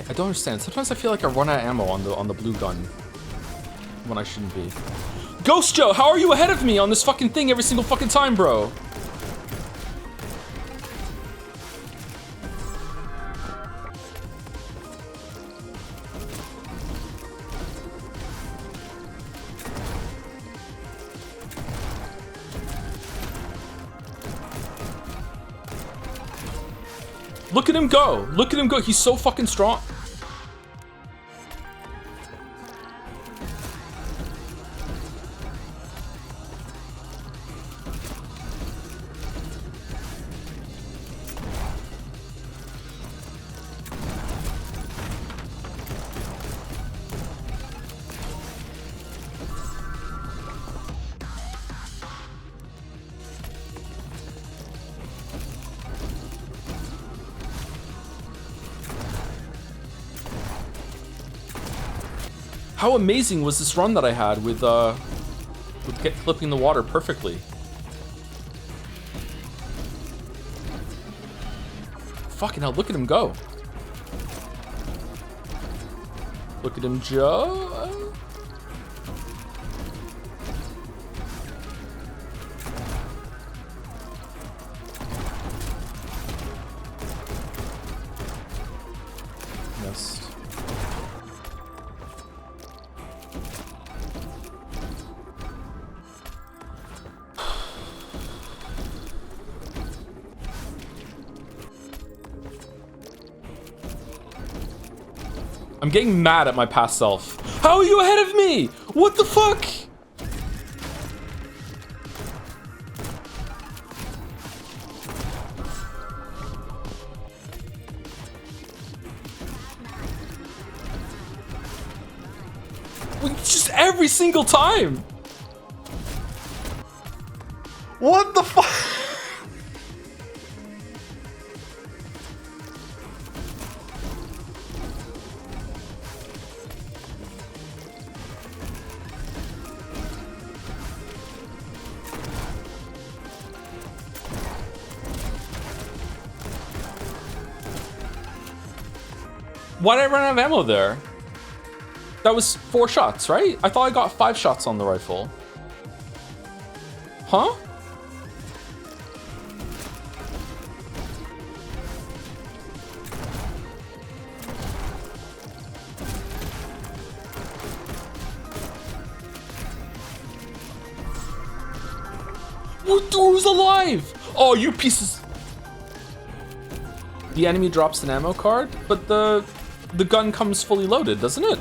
I don't understand. Sometimes I feel like I run out of ammo on the blue gun when I shouldn't be. Ghost Joe, how are you ahead of me on this fucking thing every single fucking time, bro? Look at him go. Look at him go. He's so fucking strong. How amazing was this run that I had with flipping the water perfectly? Fucking hell, look at him go. Look at him, Joe. Missed. I'm getting mad at my past self. How are you ahead of me? What the fuck? Just every single time. What the fuck? Why did I run out of ammo there? That was 4 shots, right? I thought I got 5 shots on the rifle. Huh? Who's alive? Oh, you pieces. The enemy drops an ammo card, but the gun comes fully loaded, doesn't it?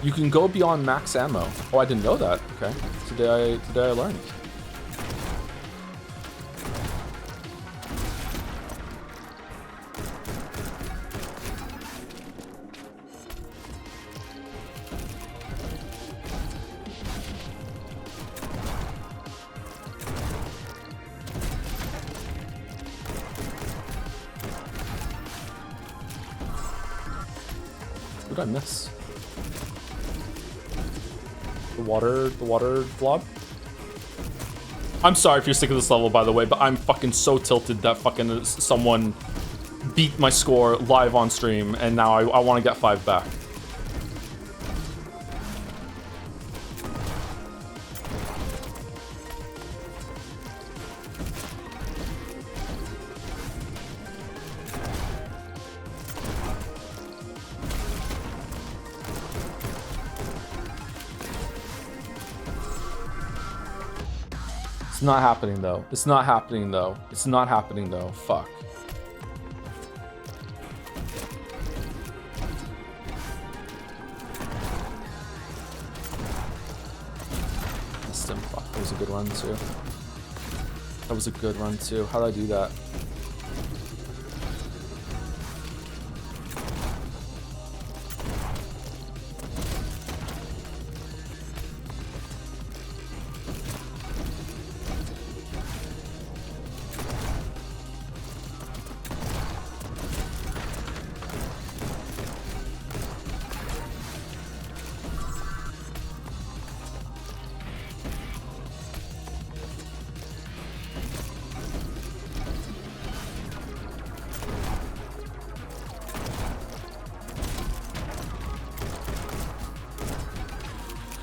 You can go beyond max ammo. Oh, I didn't know that. Okay, today I learned. What did I miss? The water blob? I'm sorry if you're sick of this level, by the way, but I'm fucking so tilted that fucking someone beat my score live on stream, and now I want to get 5 back. It's not happening though. It's not happening though. It's not happening though. Fuck. Missed him. Fuck. That was a good run too. That was a good run too. How did I do that?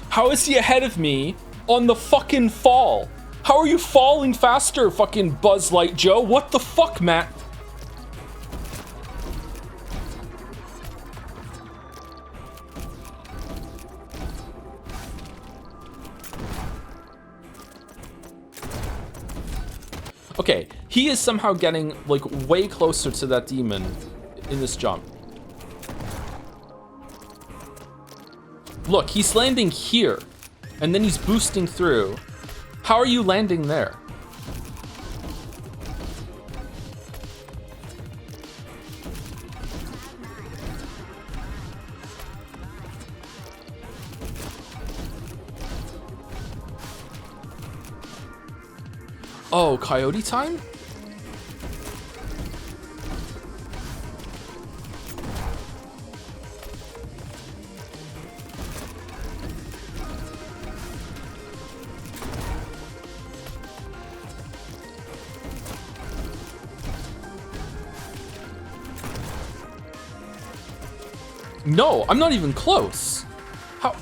How is he ahead of me on the fucking fall? How are you falling faster, fucking Buzz Light Joe? What the fuck, Matt? Okay, he is somehow getting, like, way closer to that demon in this jump. Look, he's landing here, and then he's boosting through. How are you landing there? Oh, coyote time? No, I'm not even close. How?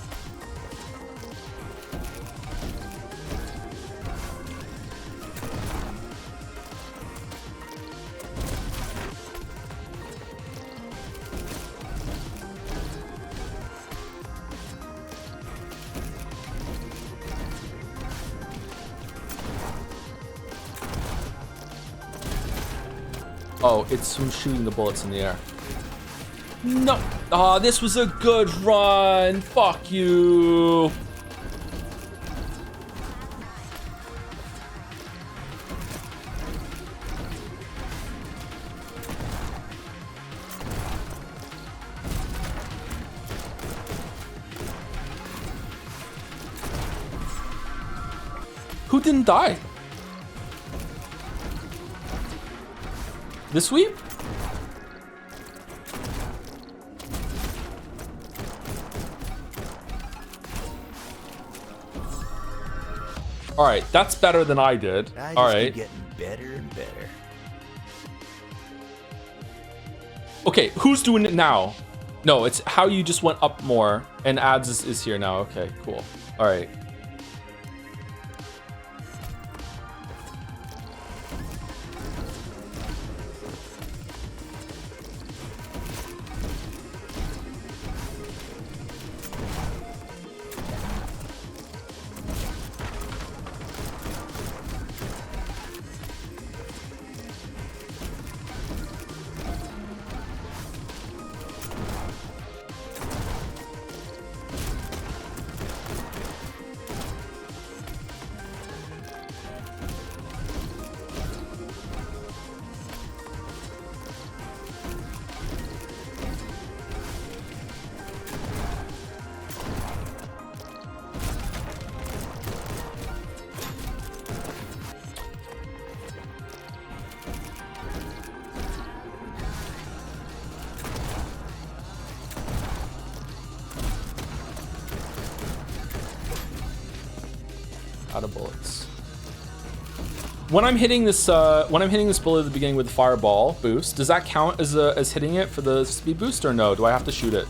Oh, it's from shooting the bullets in the air. No. Oh, this was a good run. Fuck you. Who didn't die? This sweep? All right, that's better than I did. All right. Keep getting better and better. Okay, who's doing it now? No, it's how you just went up more, and ads is here now. Okay, cool. All right. Out of bullets. When I'm hitting this bullet at the beginning with the fireball boost, does that count as hitting it for the speed boost or no? Do I have to shoot it?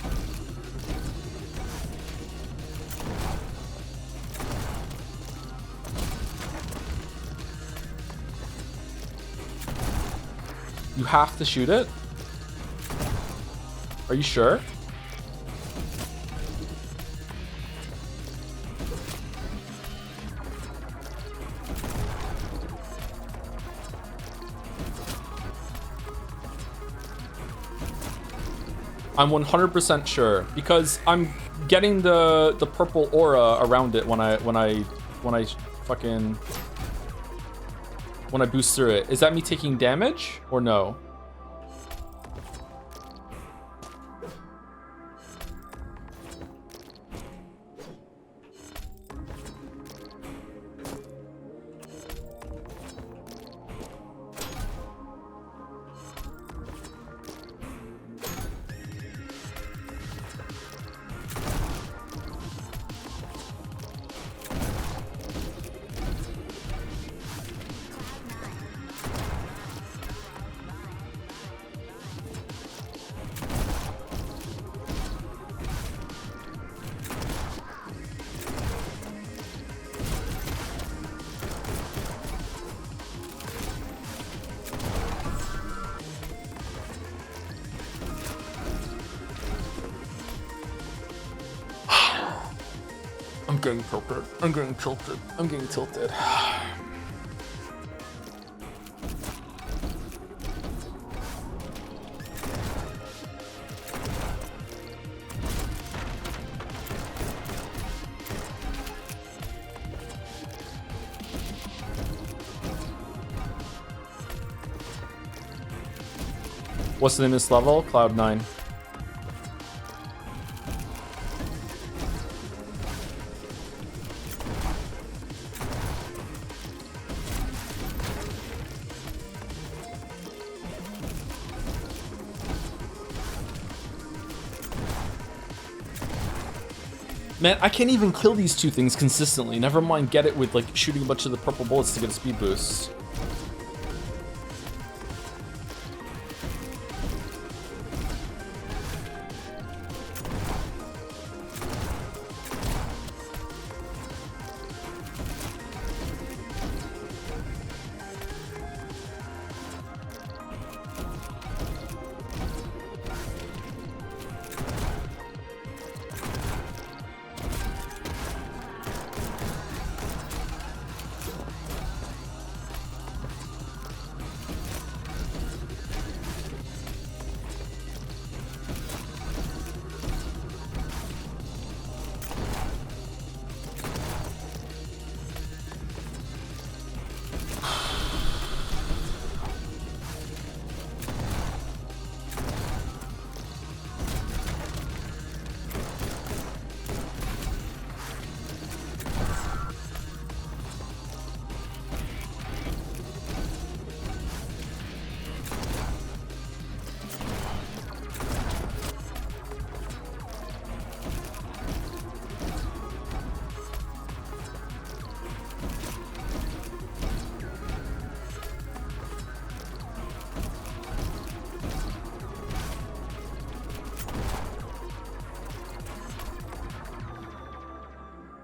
You have to shoot it? Are you sure? I'm 100% sure because I'm getting the purple aura around it when I boost through it. Is that me taking damage or no? I'm getting tilted. I'm getting tilted. I'm getting tilted. What's the name of this level? Cloud 9. Man, I can't even kill these two things consistently. Never mind get it with like shooting a bunch of the purple bullets to get a speed boost.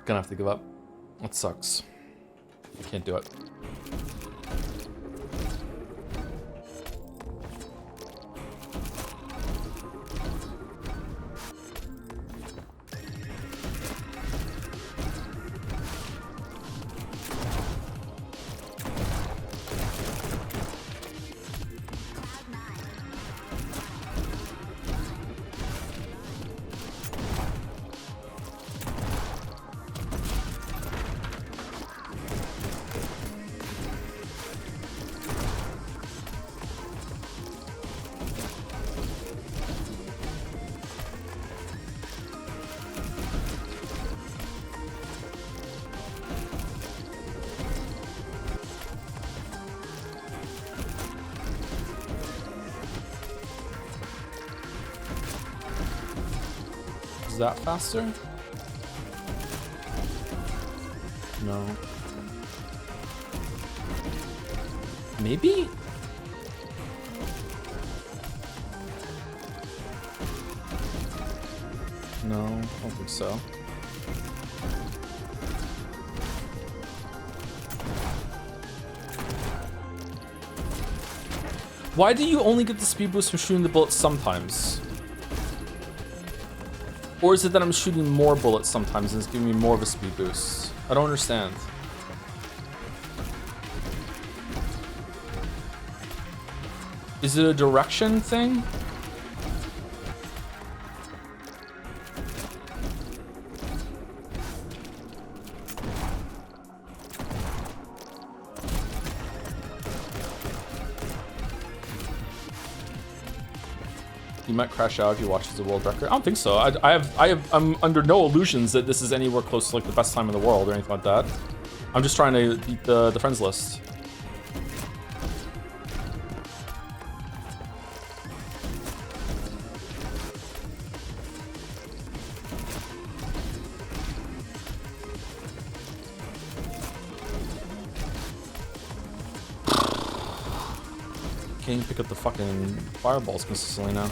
Gonna have to give up. That sucks. Can't do it. Is that faster? No. Maybe? No, I don't think so. Why do you only get the speed boost from shooting the bullets sometimes? Or is it that I'm shooting more bullets sometimes and it's giving me more of a speed boost? I don't understand. Is it a direction thing? You might crash out if you watch the world record. I don't think so. I'm under no illusions that this is anywhere close to like the best time in the world or anything like that. I'm just trying to beat the friends list. Can't even pick up the fucking fireballs consistently now.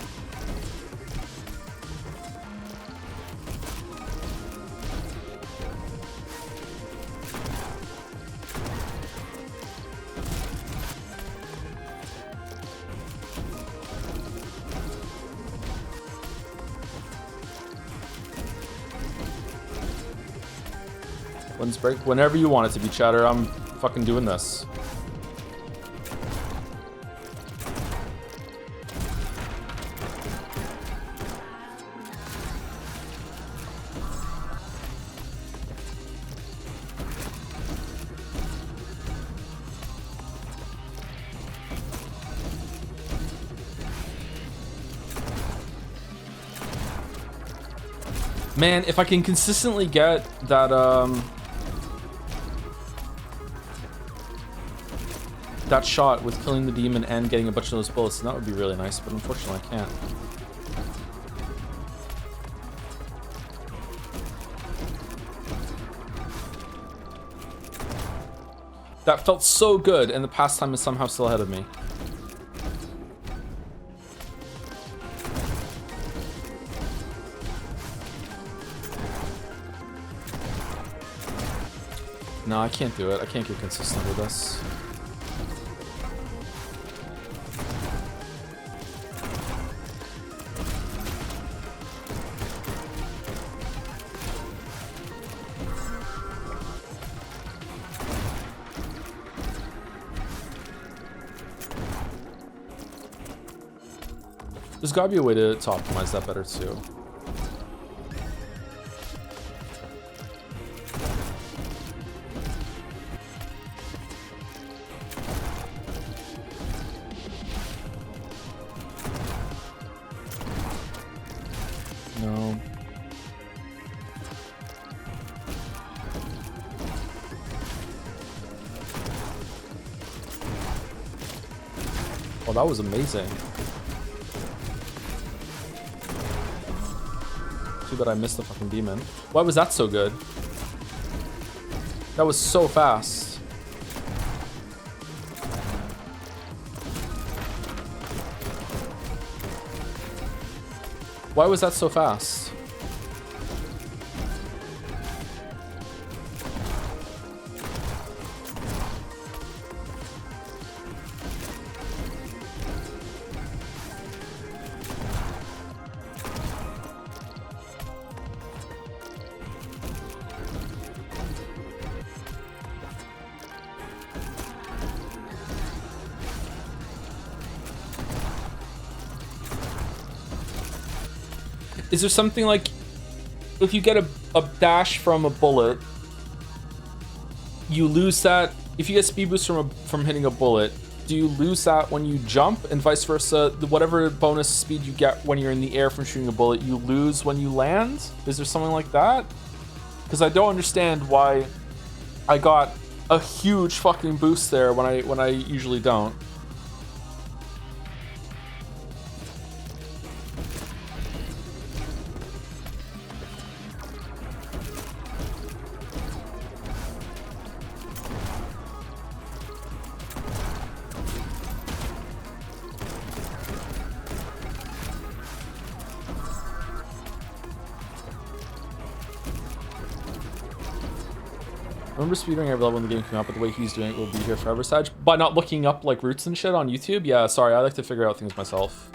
When's break? Whenever you want it to be, chatter. I'm fucking doing this. Man, if I can consistently get that, that shot with killing the demon and getting a bunch of those bullets, that would be really nice, but unfortunately I can't. That felt so good, and the pastime is somehow still ahead of me. No, I can't do it. I can't get consistent with this. There's gotta be a way to optimize that better too. No. Oh, that was amazing. Too bad I missed the fucking demon. Why was that so good? That was so fast. Why was that so fast? is there something like if you get a dash from a bullet, you lose that? If you get speed boost from hitting a bullet, do you lose that when you jump, and vice versa? Whatever bonus speed you get when you're in the air from shooting a bullet, you lose when you land? Is there something like that? Because I don't understand why I got a huge fucking boost there when I usually don't. I remember speedrunning every level when the game came out, but the way he's doing it will be here forever, Sag. By not looking up like routes and shit on YouTube? Yeah, sorry, I like to figure out things myself.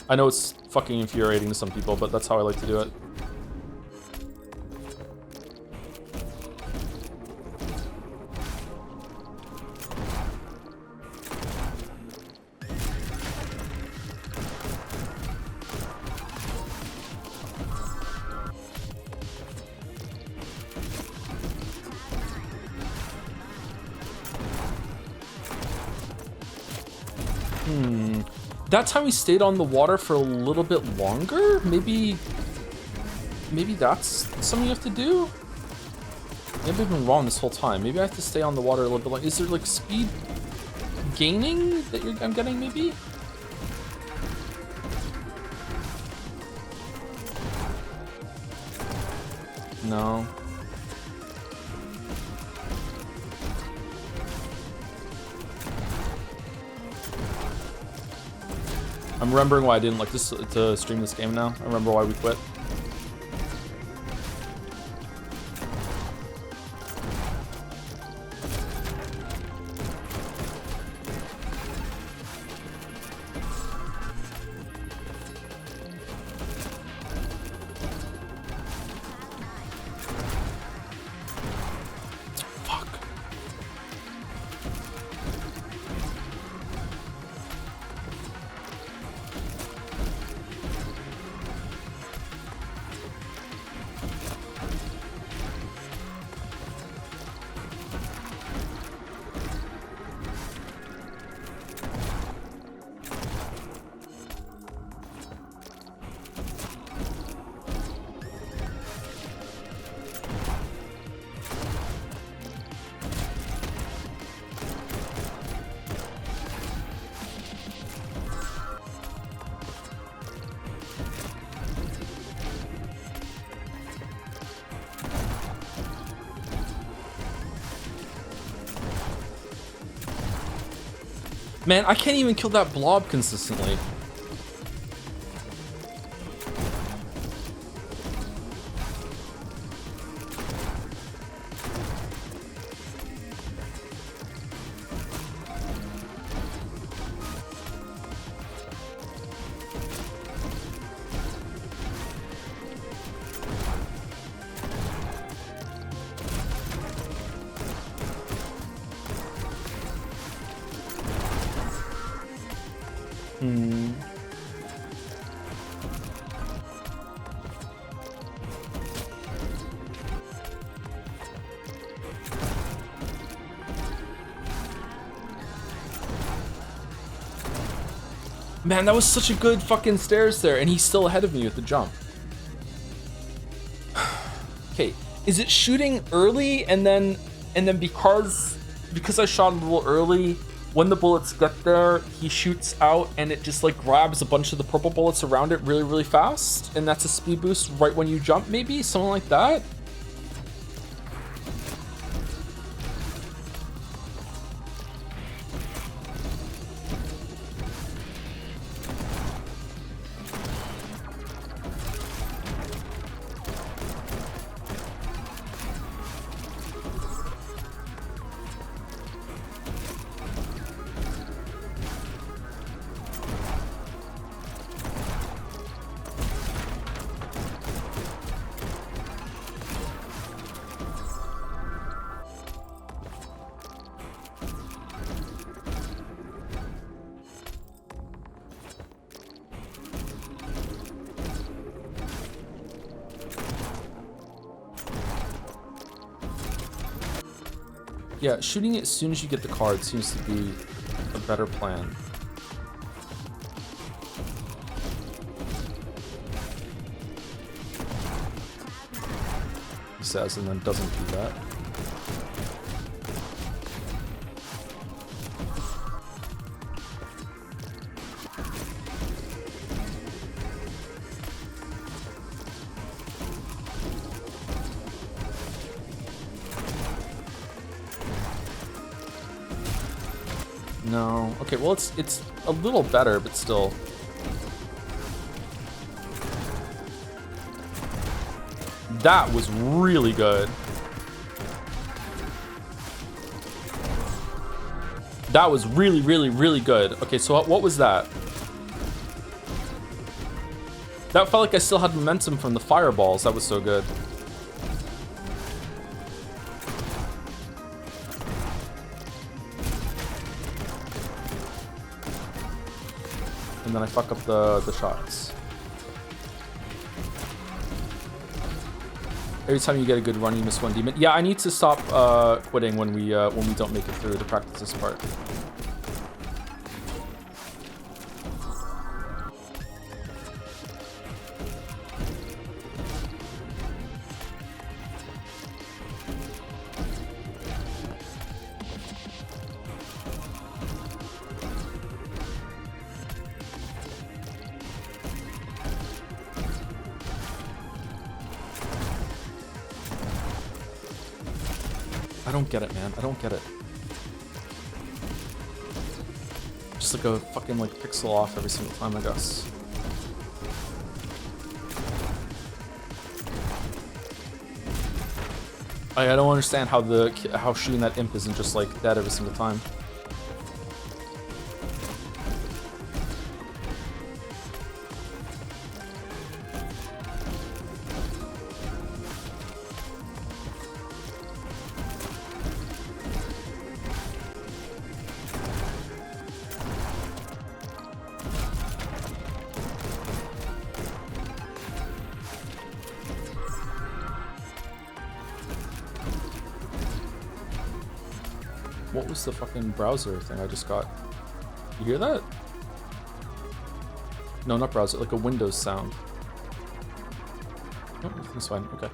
I know it's fucking infuriating to some people, but that's how I like to do it. That time we stayed on the water for a little bit longer? Maybe that's something you have to do? Maybe I've been wrong this whole time. Maybe I have to stay on the water a little bit longer. Is there like speed gaining that I'm getting maybe? No. I'm remembering why I didn't like to stream this game now. I remember why we quit. Man, I can't even kill that blob consistently. Man, that was such a good fucking stairs there, and he's still ahead of me with the jump. Okay, is it shooting early and then because I shot a little early, when the bullets get there, he shoots out and it just like grabs a bunch of the purple bullets around it really, really fast, and that's a speed boost right when you jump, maybe? Something like that? Yeah, shooting it as soon as you get the card seems to be a better plan. He says, and then doesn't do that. No. Okay, well it's a little better, but still. That was really good. That was really, really, really good. Okay, so what was that? That felt like I still had momentum from the fireballs. That was so good. And then I fuck up the shots. Every time you get a good run, you miss one demon. Yeah, I need to stop quitting when we don't make it through to practice this part. I don't get it, man. I don't get it. Just like a fucking like pixel off every single time, I guess. I don't understand how shooting that imp isn't just like that every single time. What was the fucking browser thing I just got? You hear that? No, not browser, like a Windows sound. Oh, everything's fine, okay.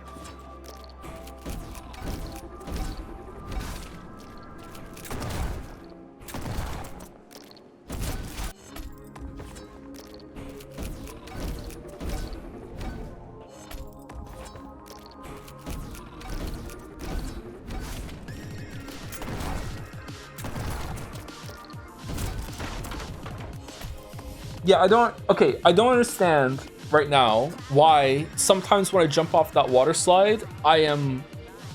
Yeah, I don't understand right now why sometimes when I jump off that water slide, I am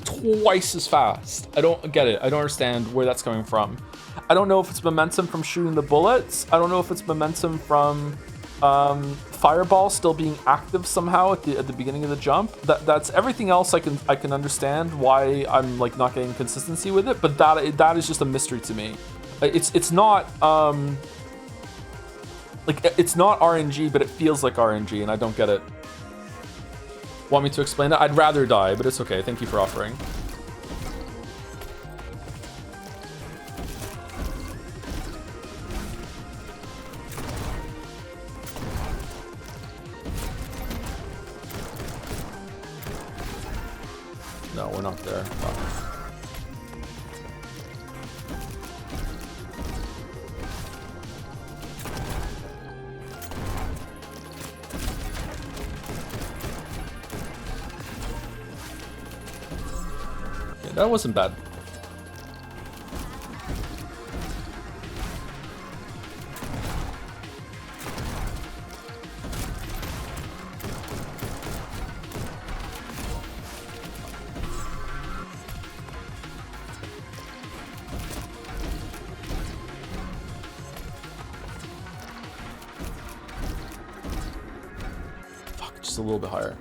twice as fast. I don't get it. I don't understand where that's coming from. I don't know if it's momentum from shooting the bullets. I don't know if it's momentum from fireball still being active somehow at the beginning of the jump. That's everything else I can understand why I'm like not getting consistency with it, but that is just a mystery to me. It's not like, it's not RNG, but it feels like RNG, and I don't get it. Want me to explain that? I'd rather die, but it's okay. Thank you for offering. No, we're not there. Fuck. That wasn't bad. Fuck, just a little bit higher.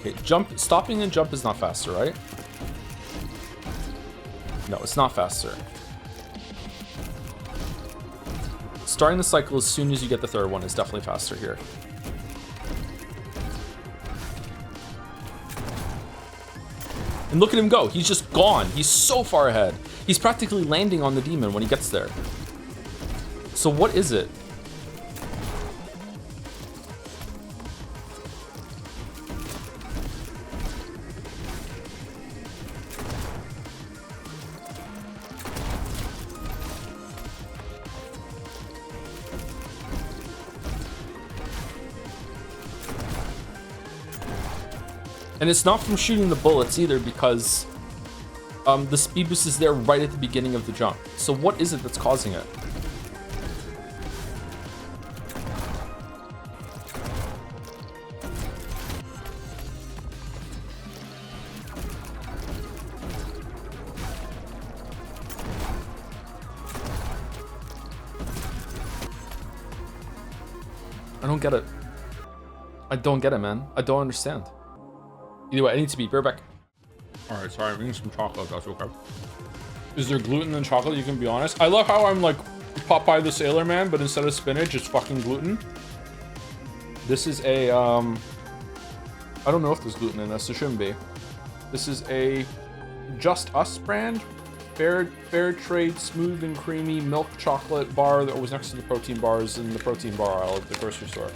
Okay, stopping and jump is not faster, right? No, it's not faster. Starting the cycle as soon as you get the third one is definitely faster here. And look at him go. He's just gone. He's so far ahead. He's practically landing on the demon when he gets there. So what is it? And it's not from shooting the bullets either, because the speed boost is there right at the beginning of the jump. So what is it that's causing it? I don't get it. I don't get it, man. I don't understand. Either way, I need to be right back. All right, sorry, I'm eating some chocolate. That's okay. Is there gluten in chocolate? You can be honest. I love how I'm like Popeye the Sailor Man, but instead of spinach, it's fucking gluten. This is a I don't know if there's gluten in this. There shouldn't be. This is a Just Us brand, fair trade, smooth and creamy milk chocolate bar that was next to the protein bars in the protein bar aisle at the grocery store.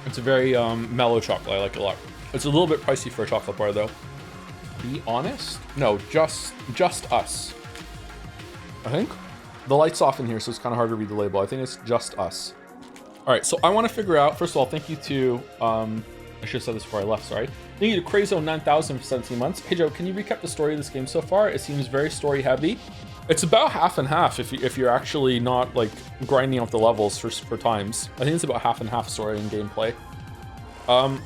It's a very mellow chocolate. I like it a lot. It's a little bit pricey for a chocolate bar, though. Be honest? No, just us. I think. The light's off in here, so it's kind of hard to read the label. I think it's Just Us. All right, so I want to figure out, first of all, thank you to, I should have said this before I left, sorry. Thank you to Crazo9000 for 17 months. Hey, Joe, can you recap the story of this game so far? It seems very story heavy. It's about half and half if you're actually not, like, grinding out the levels for times. I think it's about half and half story and gameplay.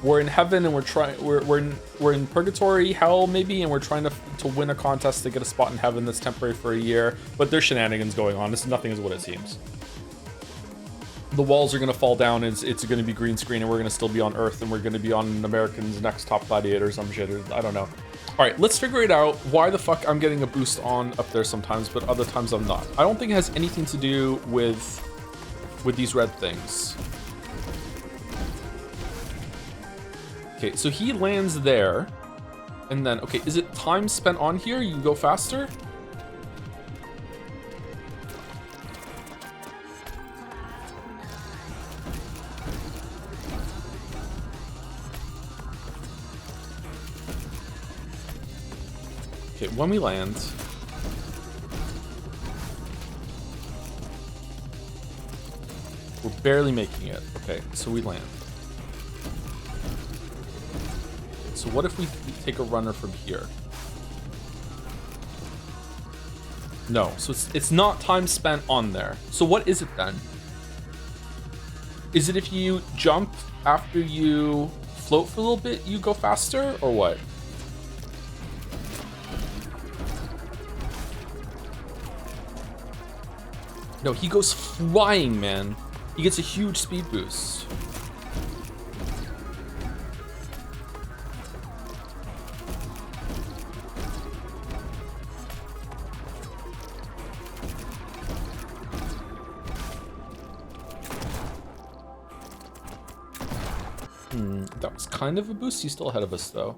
We're in heaven and we're in purgatory, hell maybe, and we're trying to win a contest to get a spot in heaven that's temporary for a year. But there's shenanigans going on. Nothing is what it seems. The walls are gonna fall down. It's gonna be green screen, and we're gonna still be on Earth, and we're gonna be on American's Next Top Gladiator or some shit. I don't know. All right, let's figure it out. Why the fuck I'm getting a boost on up there sometimes, but other times I'm not. I don't think it has anything to do with these red things. Okay, so he lands there, and then, okay, is it time spent on here? You can go faster? Okay, when we land, we're barely making it. Okay, so we land. So what if we take a runner from here? No, so it's not time spent on there. So what is it then? Is it if you jump after you float for a little bit, you go faster, or what? No, he goes flying, man. He gets a huge speed boost. That was kind of a boost. He's still ahead of us, though.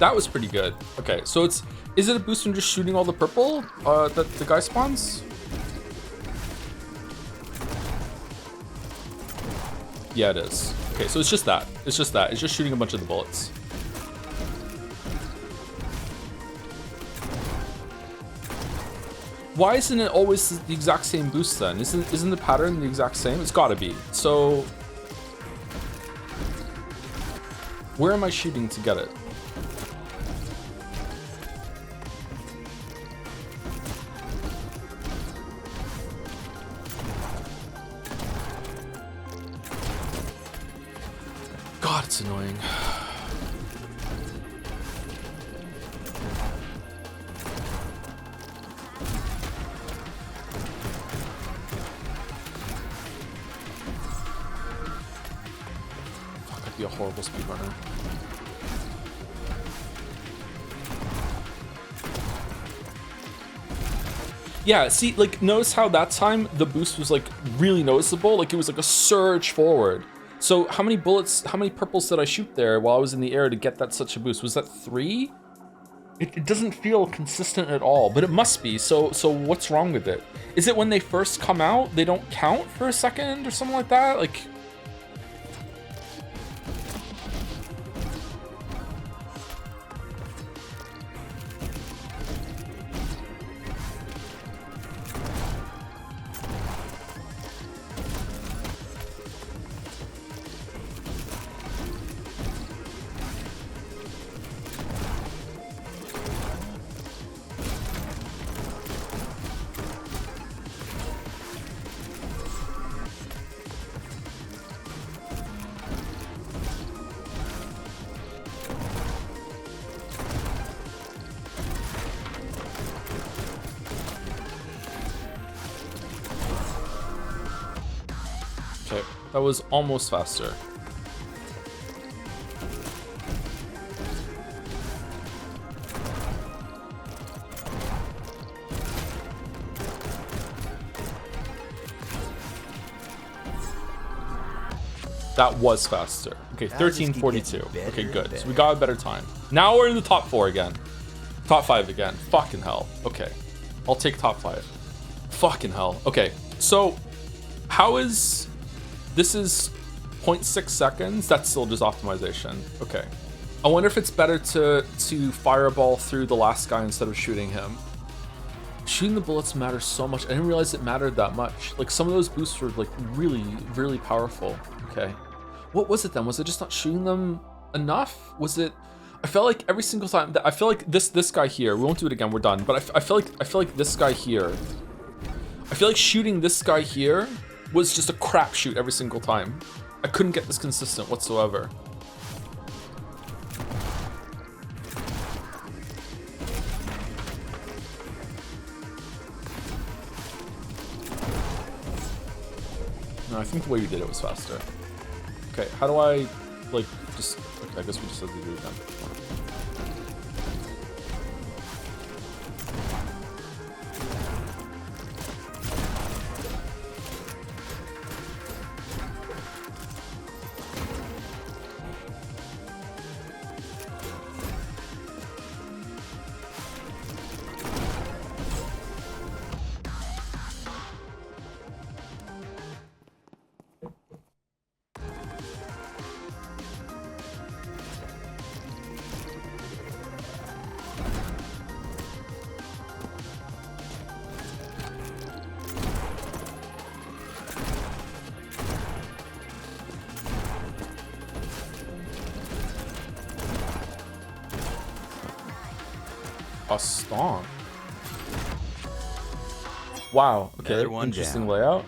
That was pretty good. Okay, so is it a boost from just shooting all the purple that the guy spawns? Yeah, it is. Okay, so it's just that. It's just that. It's just shooting a bunch of the bullets. Why isn't it always the exact same boost then? Isn't the pattern the exact same? It's gotta be. So where am I shooting to get it? God, it's annoying. be a horrible speedrunner. Yeah, see, like, notice how that time the boost was, like, really noticeable? Like, it was like a surge forward. So how many bullets, how many purples did I shoot there while I was in the air to get that such a boost? Was that 3? It doesn't feel consistent at all, but it must be. So what's wrong with it? Is it when they first come out, they don't count for a second or something like that? Like... Okay, that was almost faster. That was faster. Okay, 13:42. Okay, good. So we got a better time. Now we're in the top 4 again. Top 5 again. Fucking hell. Okay. I'll take top 5. Fucking hell. Okay, so how is... This is 0.6 seconds. That's still just optimization. Okay. I wonder if it's better to fireball through the last guy instead of shooting him. Shooting the bullets matters so much. I didn't realize it mattered that much. Like, some of those boosts were, like, really, really powerful. Okay. What was it then? Was it just not shooting them enough? Was it... I felt like every single time that I feel like this guy here, we won't do it again, we're done. But I feel like this guy here, I feel like shooting this guy here was just a crapshoot every single time. I couldn't get this consistent whatsoever. No, I think the way you did it was faster. Okay, how do I, like, just... Okay, I guess we just have to do it again. A stomp. Wow. Okay. Interesting layout.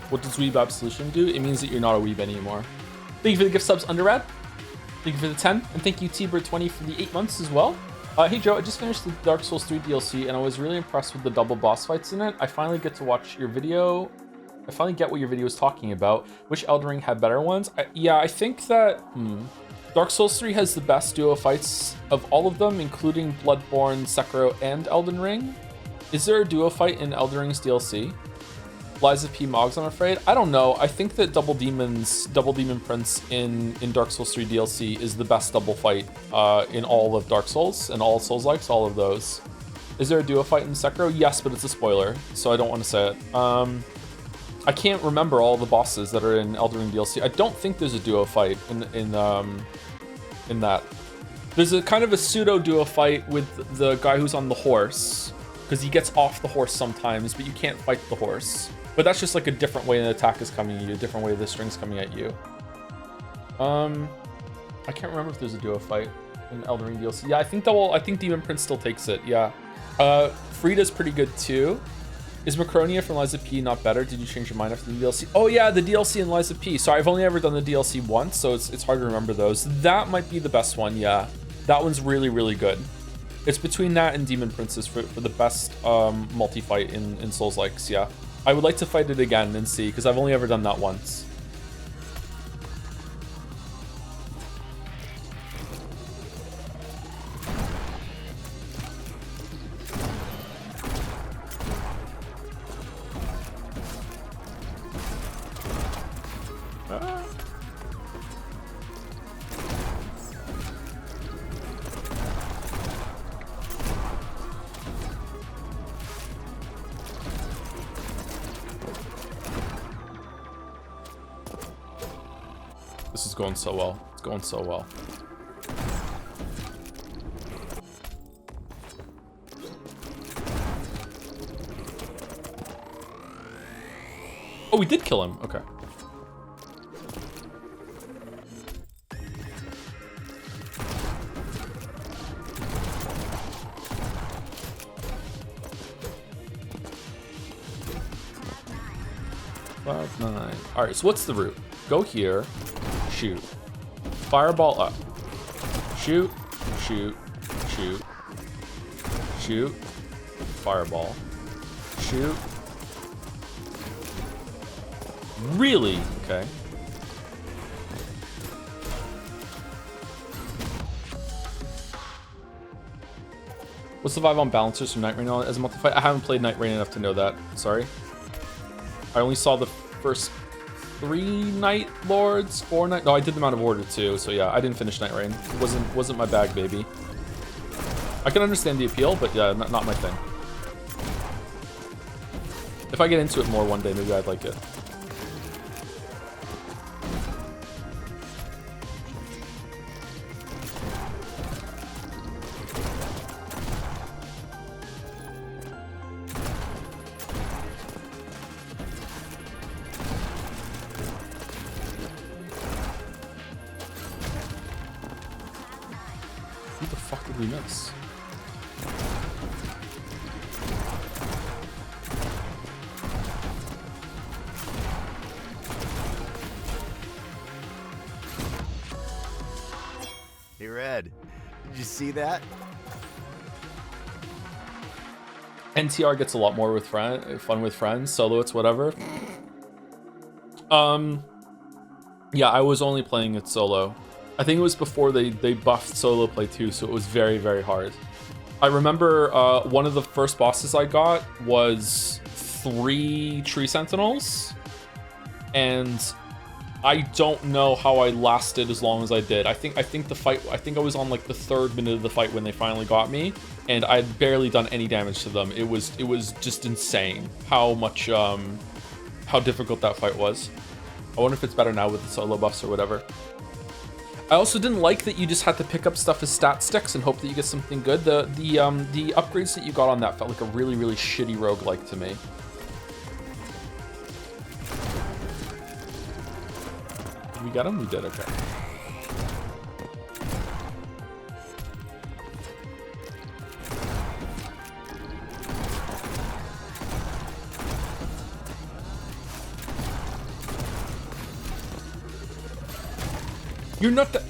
What does Weeb Absolution do? It means that you're not a Weeb anymore. Thank you for the gift subs, Underrad. Thank you for the 10. And thank you, T-Bird20, for the 8 months as well. Hey, Joe, I just finished the Dark Souls 3 DLC, and I was really impressed with the double boss fights in it. I finally get to watch your video. I finally get what your video is talking about. Wish Elden Ring had better ones. Yeah, I think that... Dark Souls 3 has the best duo fights of all of them, including Bloodborne, Sekiro, and Elden Ring. Is there a duo fight in Elden Ring's DLC? Liza P. Moggs, I'm afraid. I don't know. I think that Double Demon Prince in Dark Souls 3 DLC is the best double fight in all of Dark Souls, and all Souls-likes, all of those. Is there a duo fight in Sekiro? Yes, but it's a spoiler, so I don't want to say it. I can't remember all the bosses that are in Elden Ring DLC. I don't think there's a duo fight in that. There's a kind of a pseudo duo fight with the guy who's on the horse, because he gets off the horse sometimes, but you can't fight the horse. But that's just like a different way an attack is coming at you, a different way the string's coming at you. I can't remember if there's a duo fight in Elden Ring DLC. Yeah, I think Demon Prince still takes it. Yeah. Frida's pretty good too. Is Macronia from Liza P not better? Did you change your mind after the DLC? Oh yeah, the DLC in Liza P. So I've only ever done the DLC once, so it's hard to remember those. That might be the best one, yeah. That one's really, really good. It's between that and Demon Princess for the best multi-fight in Souls-likes, yeah. I would like to fight it again and see, because I've only ever done that once. This is going so well. It's going so well. Oh, we did kill him. Okay. Five, 9. All right, so what's the route? Go here, shoot. Fireball up. Shoot, shoot, shoot, shoot. Fireball. Shoot. Really? Okay. What's the vibe on balancers from Night Rain as a multi-fight? I haven't played Night Rain enough to know that. Sorry. I only saw the first 3 Night Lords, 4 Night. No, I did them out of order too. So yeah, I didn't finish Night Rain. It wasn't my bag, baby. I can understand the appeal, but yeah, not my thing. If I get into it more one day, maybe I'd like it. Who the fuck did we miss? Hey, Red, did you see that? NTR gets a lot more with fun with friends. Solo, it's whatever. Yeah, I was only playing it solo. I think it was before they buffed solo play too, so it was very, very hard. I remember one of the first bosses I got was 3 tree sentinels, and I don't know how I lasted as long as I did. I think the fight, I think I was on like the 3rd minute of the fight when they finally got me, and I had barely done any damage to them. It was just insane how much how difficult that fight was. I wonder if it's better now with the solo buffs or whatever. I also didn't like that you just had to pick up stuff as stat sticks and hope that you get something good. The upgrades that you got on that felt like a really, really shitty roguelike to me. Did we get him? We did, okay. You're not the...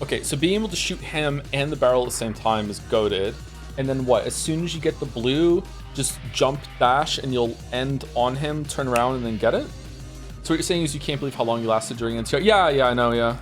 Okay, so being able to shoot him and the barrel at the same time is goated. And then what? As soon as you get the blue, just jump, dash, and you'll end on him, turn around, and then get it? So what you're saying is you can't believe how long you lasted during NTR? Yeah, I know, yeah.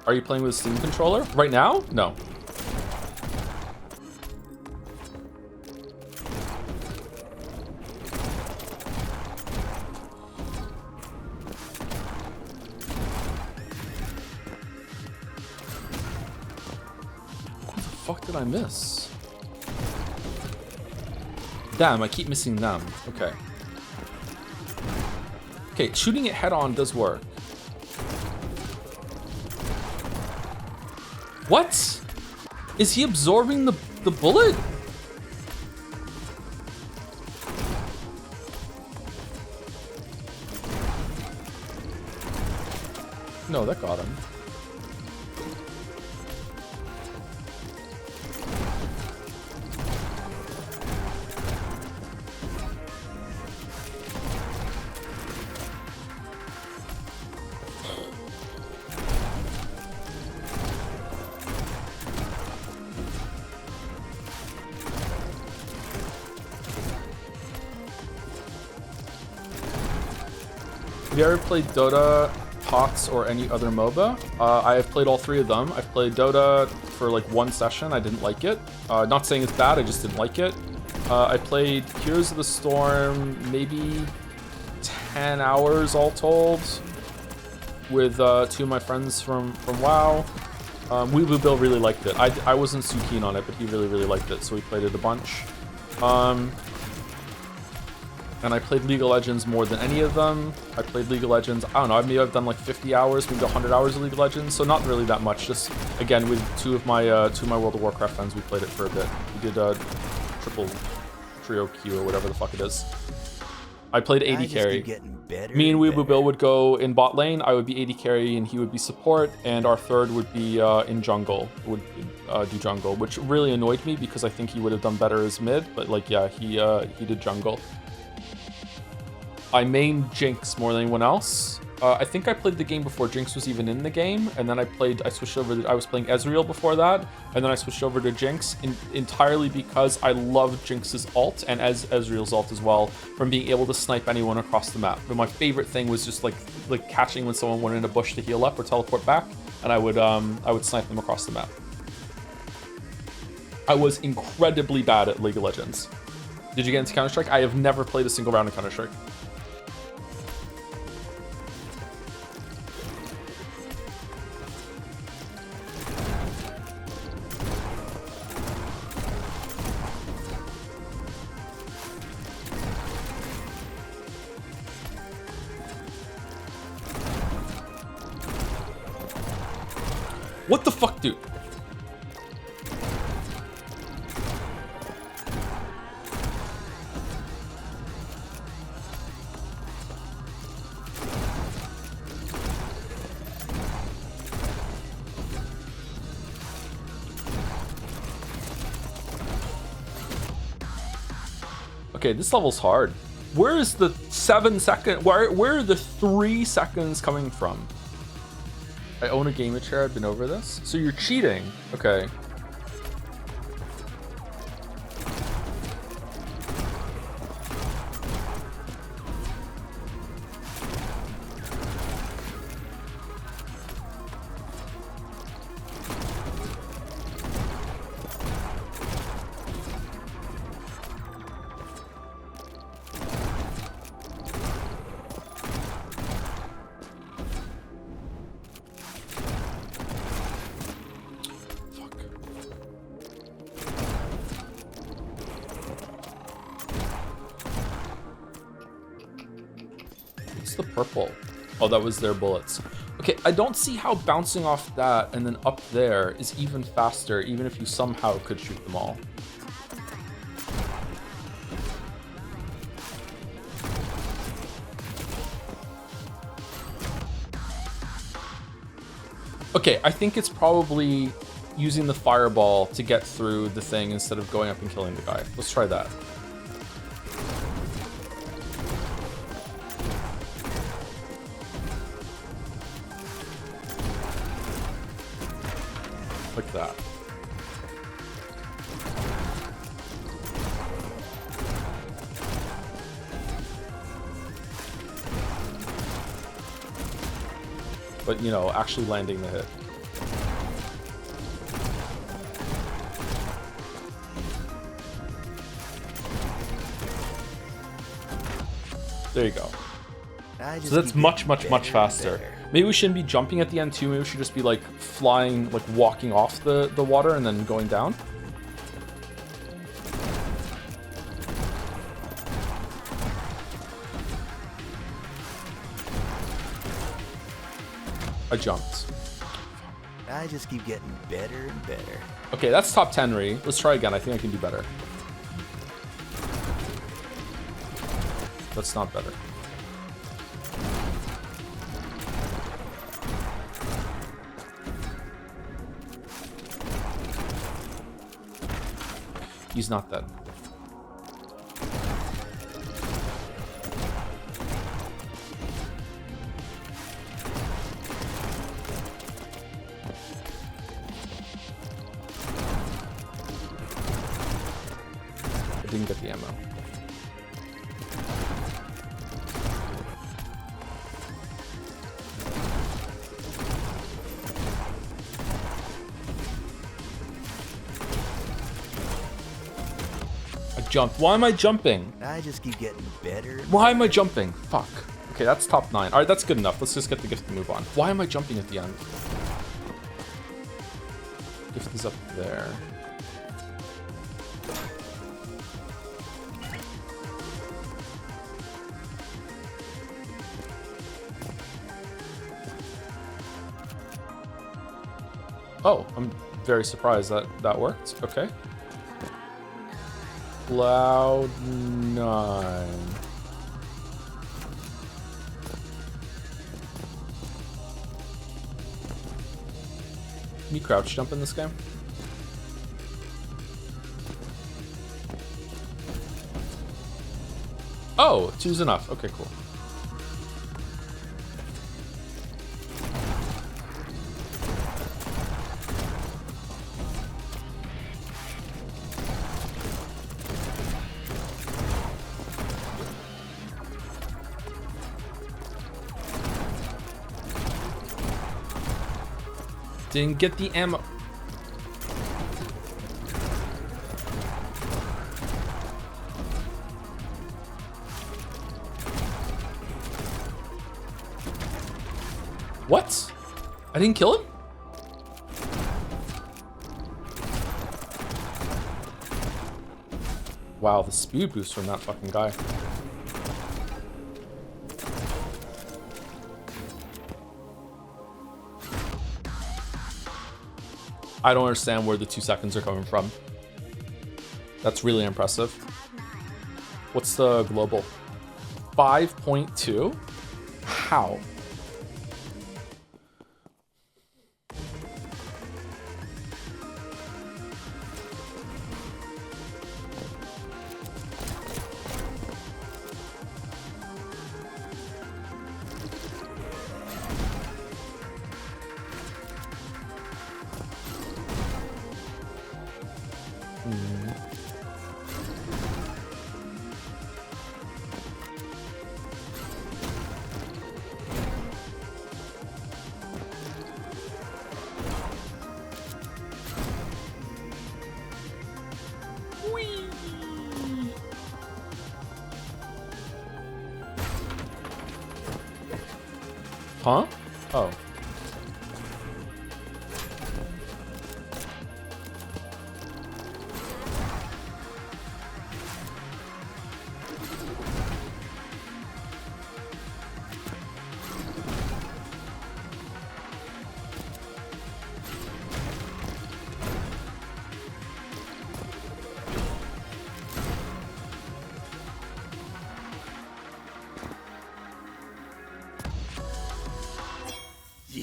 Are you playing with a Steam controller? Right now? No. What the fuck did I miss? Damn, I keep missing them. Okay. Okay, shooting it head on does work. What? Is he absorbing the bullet? No, that got him. Have you ever played Dota, HOTS, or any other MOBA? I have played all 3 of them. I've played Dota for like 1 session. I didn't like it. Not saying it's bad, I just didn't like it. I played Heroes of the Storm maybe 10 hours all told with 2 of my friends from WoW. Weeboo Bill really liked it. I wasn't too keen on it, but he really liked it, so we played it a bunch. And I played League of Legends more than any of them. I played League of Legends, I don't know, maybe I've done like 50 hours, maybe 100 hours of League of Legends, so not really that much. Just, again, with two of my World of Warcraft friends, we played it for a bit. We did a triple trio Q or whatever the fuck it is. I played AD carry. Me and Weeboo Bill would go in bot lane, I would be AD carry and he would be support, and our third would be in jungle, would do jungle, which really annoyed me because I think he would have done better as mid, but like, yeah, he did jungle. I main Jinx more than anyone else. I think I played the game before Jinx was even in the game, and then I switched over I was playing Ezreal before that, and then I switched over to Jinx entirely because I love Jinx's ult and Ezreal's ult as well, from being able to snipe anyone across the map. But my favorite thing was just like catching when someone went in a bush to heal up or teleport back, and I would snipe them across the map. I was incredibly bad at League of Legends. Did you get into Counter-Strike? I have never played a single round of Counter-Strike. What the fuck, dude? Okay, this level's hard. Where is the 7 second? Where are the 3 seconds coming from? I own a gaming chair. I've been over this. So you're cheating. Okay. The purple. Oh, that was their bullets. Okay, I don't see how bouncing off that and then up there is even faster, even if you somehow could shoot them all. Okay, I think it's probably using the fireball to get through the thing instead of going up and killing the guy. Let's try that. Like that. But, you know, actually landing the hit. There you go. So that's much faster. Maybe we shouldn't be jumping at the end too. Maybe we should just be like flying, like walking off the water and then going down. I jumped. I just keep getting better and better. Okay, that's top 10, Ree. Let's try again. I think I can do better. That's not better. He's not dead. I didn't get the ammo. jumped. Why am I jumping? I just keep getting better. Why am I jumping? Fuck. Okay, that's top 9. All right, that's good enough. Let's just get the gift and move on. Why am I jumping at the end? Gift is up there. Oh, I'm very surprised that that worked. Okay. Cloud 9. Can you crouch jump in this game? Oh, 2's enough. Okay, cool. Didn't get the ammo. What? I didn't kill him? Wow, the speed boost from that fucking guy. I don't understand where the 2 seconds are coming from. That's really impressive. What's the global? 5.2? How? Huh? Oh.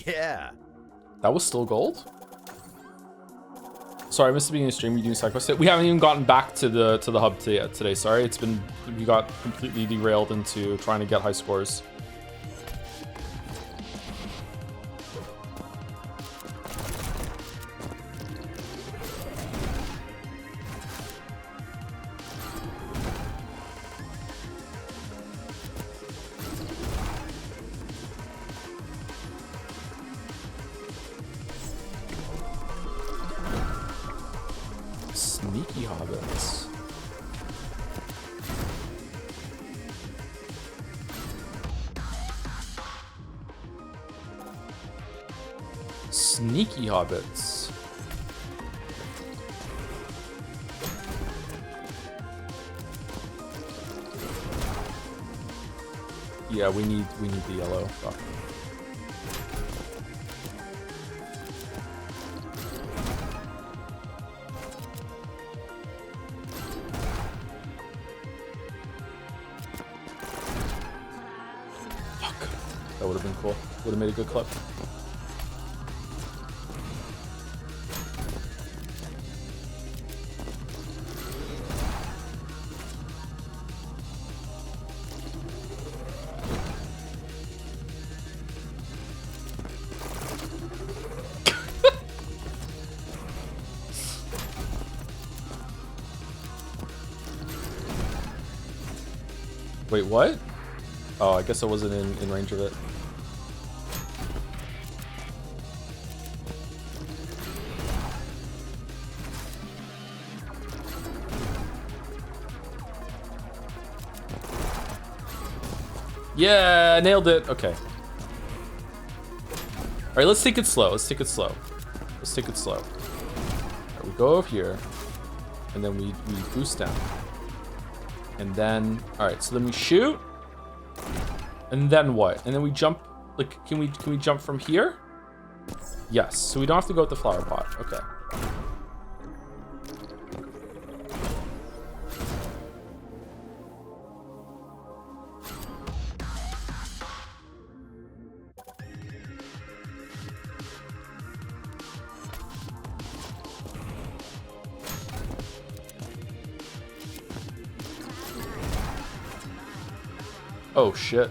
Yeah. That was still gold? Sorry, I missed the beginning of the stream. We doing side quest. We haven't even gotten back to the hub today. Sorry, we got completely derailed into trying to get high scores. Sneaky hobbits. Sneaky hobbits. Yeah, we need the yellow. Fuck. That would have been cool. Would have made a good clip. Wait, what? Oh, I guess I wasn't in range of it. Yeah, I nailed it. Okay. All right, let's take it slow. Let's take it slow. Let's take it slow. All right, we go over here, and then we boost down. And then, all right, so then we shoot. And then what? And then we jump, like, can we jump from here? Yes, so we don't have to go with the flower pot. Okay. Oh shit.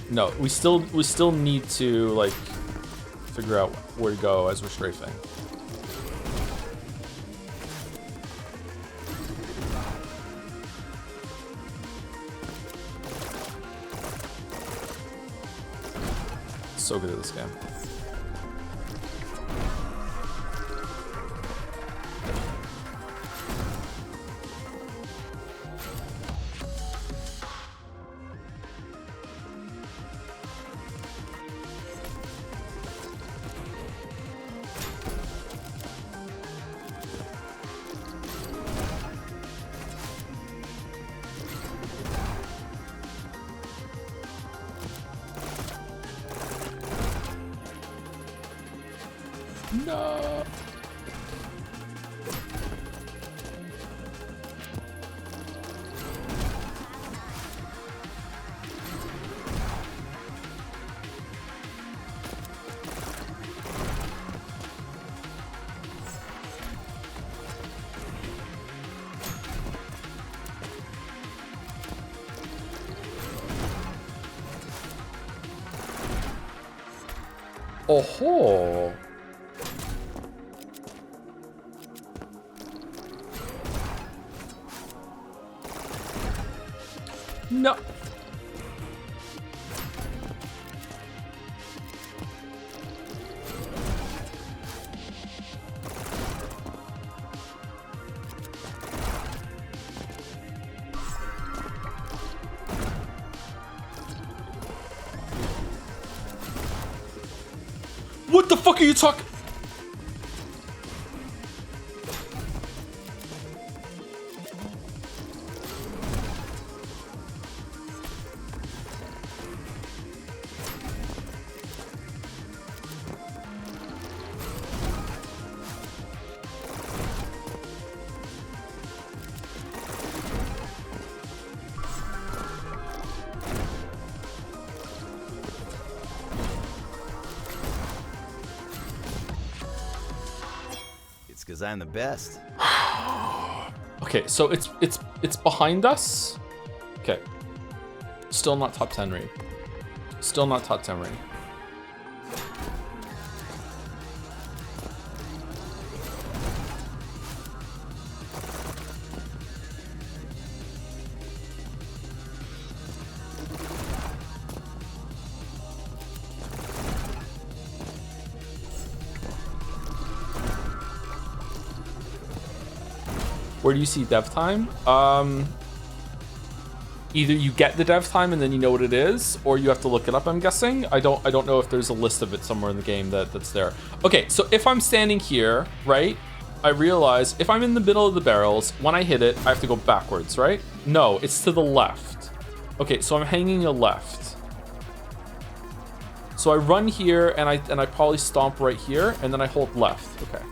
No, we still need to like figure out where to go as we're strafing. So good at this game. No. Oh-ho. No. What the fuck are you talking? It's because I'm the best. Okay, so it's behind us. Okay. Still not top 10 read. Still not top 10 read. Where do you see dev time? Either you get the dev time and then you know what it is, or you have to look it up, I'm guessing. I don't know if there's a list of it somewhere in the game that's there. Okay, so if I'm standing here, right, I realize if I'm in the middle of the barrels, when I hit it, I have to go backwards, right? No, it's to the left. Okay, so I'm hanging a left. So I run here and I probably stomp right here and then I hold left. Okay.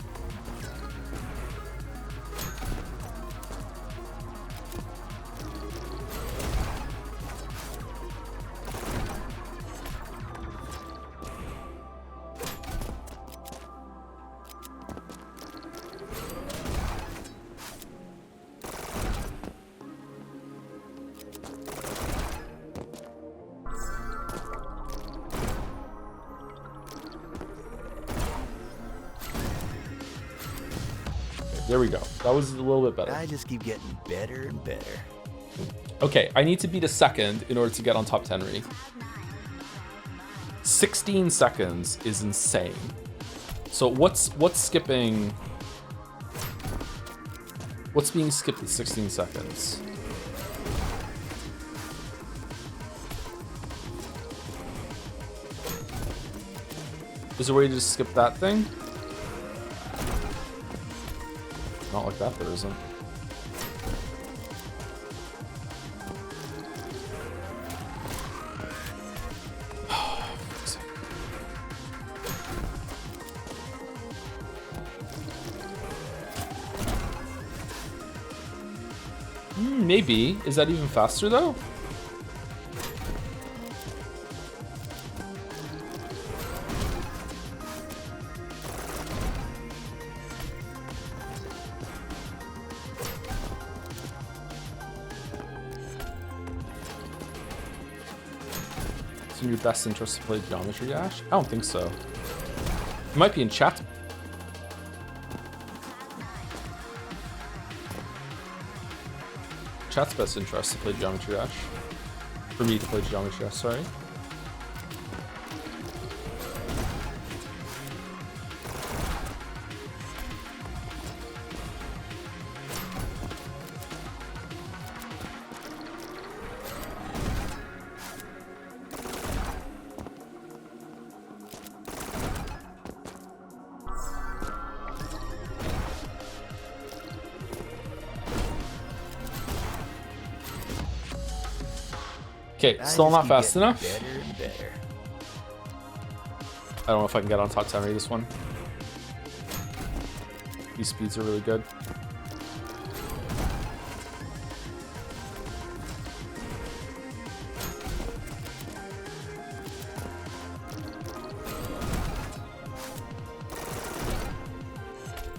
There we go. That was a little bit better. I just keep getting better and better. Okay, I need to beat a second in order to get on top 10 re. 16 seconds is insane. So what's skipping? What's being skipped at 16 seconds? Is there a way to just skip that thing? Not like that, there isn't. Maybe. Is that even faster though? It's in your best interest to play Geometry Dash? I don't think so. It might be in chat. Chat's best interest to play Geometry Dash. For me to play Geometry Dash, sorry. Okay, still not fast enough. Better and better. I don't know if I can get on top 10 rate this one. These speeds are really good.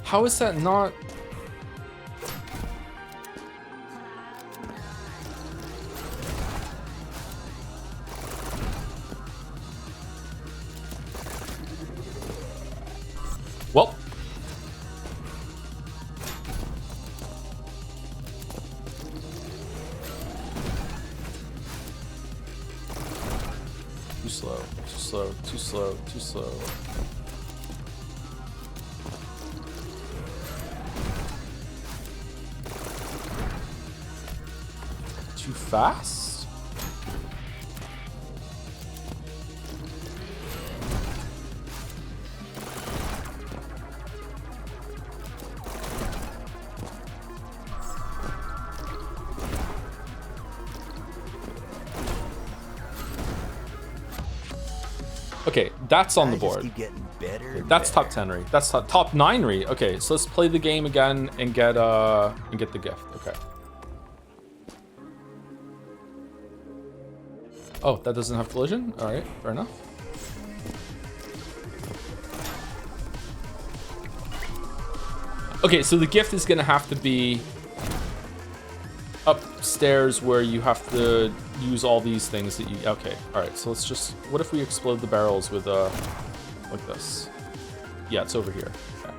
How is that not? Well, too slow, too slow, too slow, too slow. Too fast? Okay, that's on the board. Keep getting better and That's top better. 10 re. That's top 9 re. Okay, so let's play the game again and get the gift. Okay. Oh, that doesn't have collision? All right, fair enough. Okay, so the gift is gonna have to be upstairs where you have to use all these things that you. Okay, all right. So let's just. What if we explode the barrels with like this? Yeah, it's over here. Okay.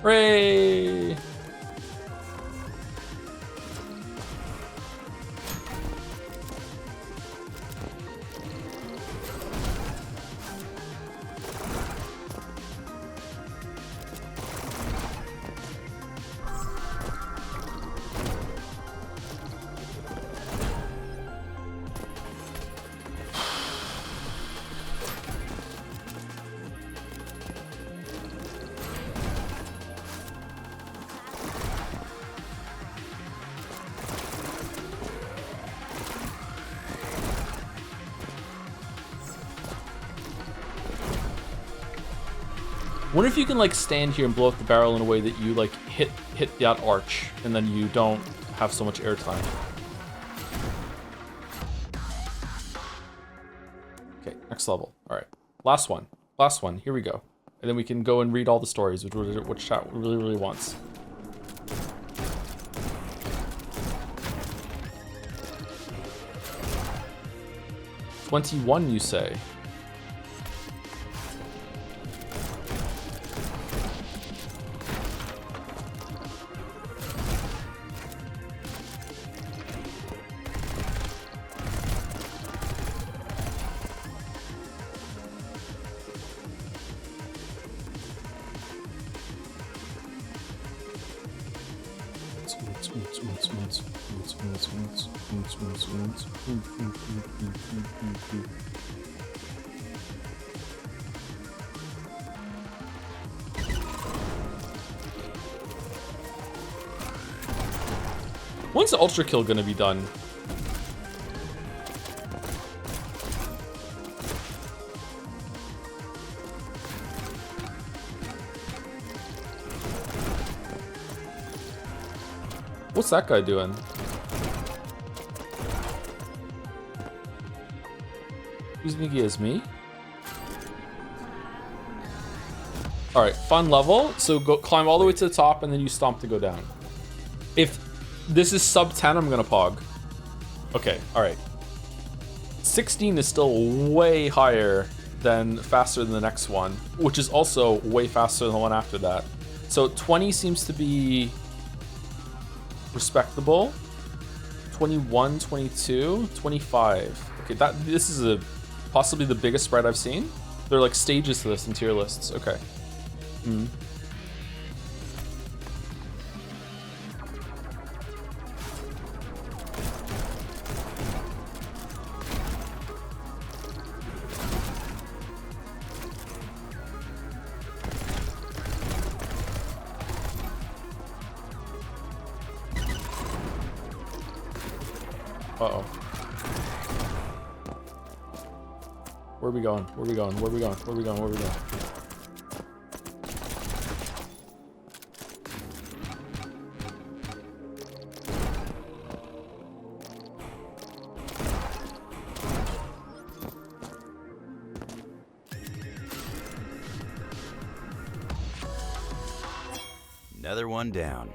Hooray! Wonder if you can like stand here and blow up the barrel in a way that you like hit that arch and then you don't have so much airtime. Okay, next level. All right, last one. Here we go, and then we can go and read all the stories, which chat really wants. "21, you say? When's the ultra kill gonna be done? What's that guy doing? Who's think he is, me? Alright, fun level. So go climb all the way to the top and then you stomp to go down. If this is sub 10, I'm gonna pog. Okay, alright. 16 is still way higher than faster than the next one, which is also way faster than the one after that. So 20 seems to be respectable. 21, 22, 25. Okay, this is possibly the biggest spread I've seen. There are like stages to this in tier lists. Okay. Uh-oh. Where are we going? Where are we going? Where are we going? Where are we going? Where are we going? Another one down.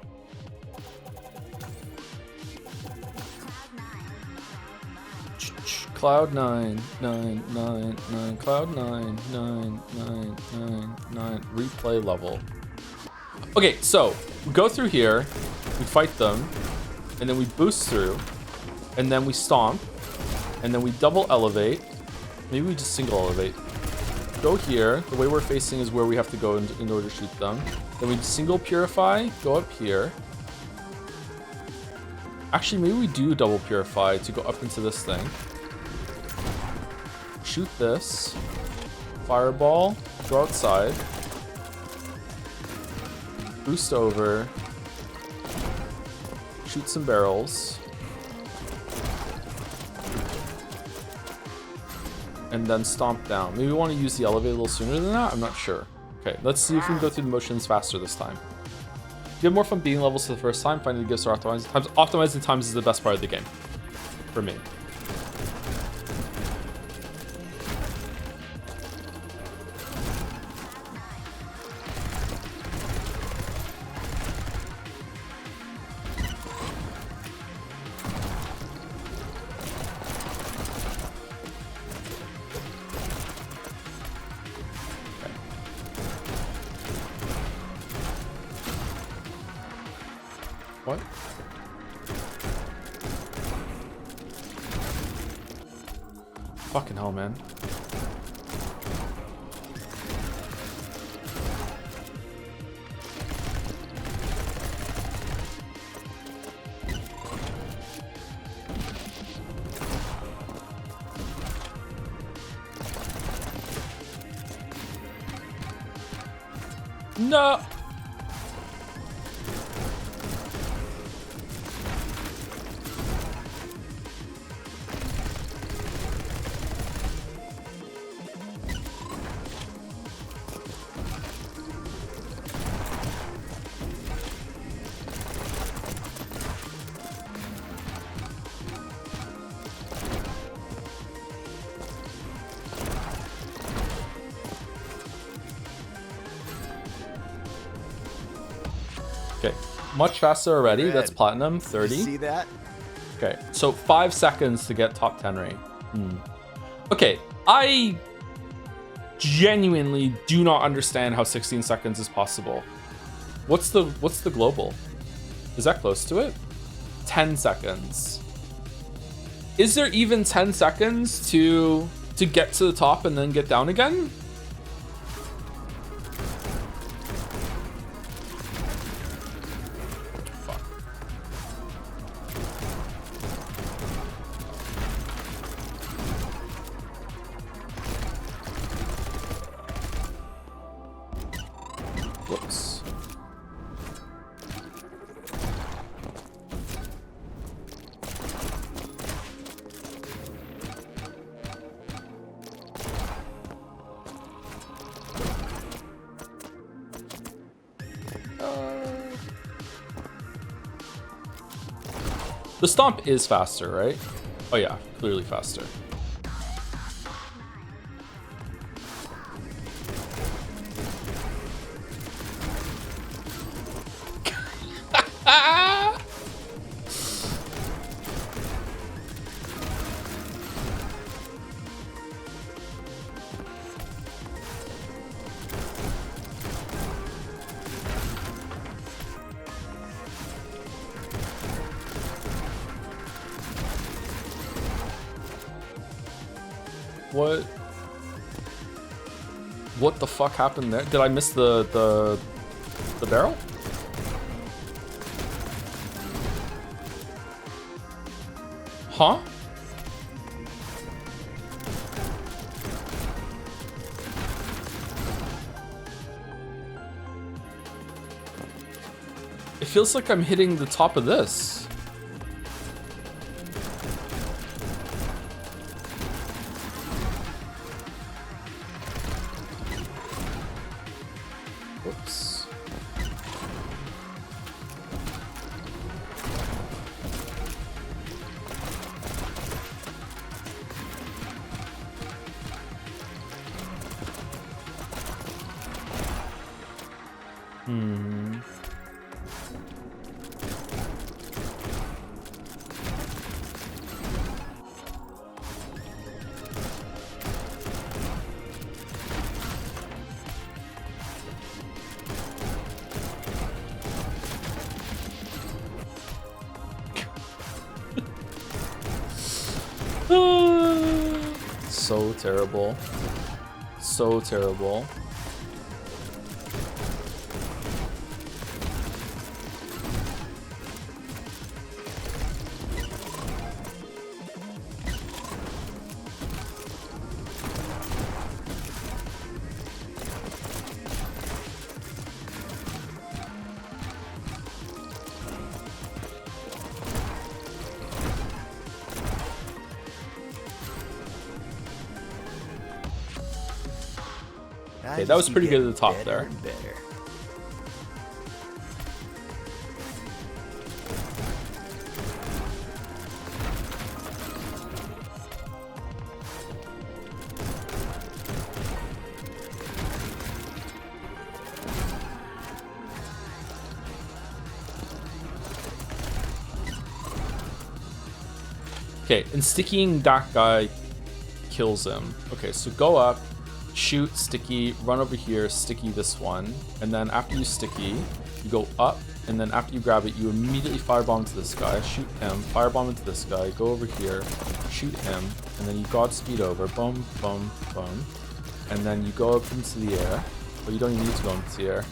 Cloud 9, 9, 9, 9, Cloud 9, 9, 9, 9, 9, replay level. Okay, so we go through here, we fight them, and then we boost through, and then we stomp, and then we double elevate. Maybe we just single elevate. Go here, the way we're facing is where we have to go in order to shoot them. Then we single purify, go up here. Actually, maybe we do double purify to go up into this thing. Shoot this. Fireball. Go outside. Boost over. Shoot some barrels. And then stomp down. Maybe we want to use the elevator a little sooner than that? I'm not sure. Okay, let's see if we can go through the motions faster this time. You have more fun beating levels for the first time. Finding the gifts or optimizing times. Optimizing times is the best part of the game. For me. What? Fucking hell, man. No! Okay, much faster already. Red. That's platinum, 30. You see that? Okay, so 5 seconds to get top 10 rate. Okay, I genuinely do not understand how 16 seconds is possible. What's the global? Is that close to it? 10 seconds. Is there even 10 seconds to get to the top and then get down again? Whoops. The stomp is faster, right? Oh yeah, clearly faster. What the fuck happened there? Did I miss the barrel? Huh? It feels like I'm hitting the top of this. Whoops. So terrible. So terrible. Okay, that was pretty good at the top there. Better. Okay, and stickying that guy kills him. Okay, so go up, shoot sticky, run over here, sticky this one, and then after you sticky, you go up, and then after you grab it, you immediately firebomb into this guy, shoot him, firebomb into this guy, go over here, shoot him, and then you Godspeed over, boom, boom, boom, and then you go up into the air, but you don't even need to go into the air.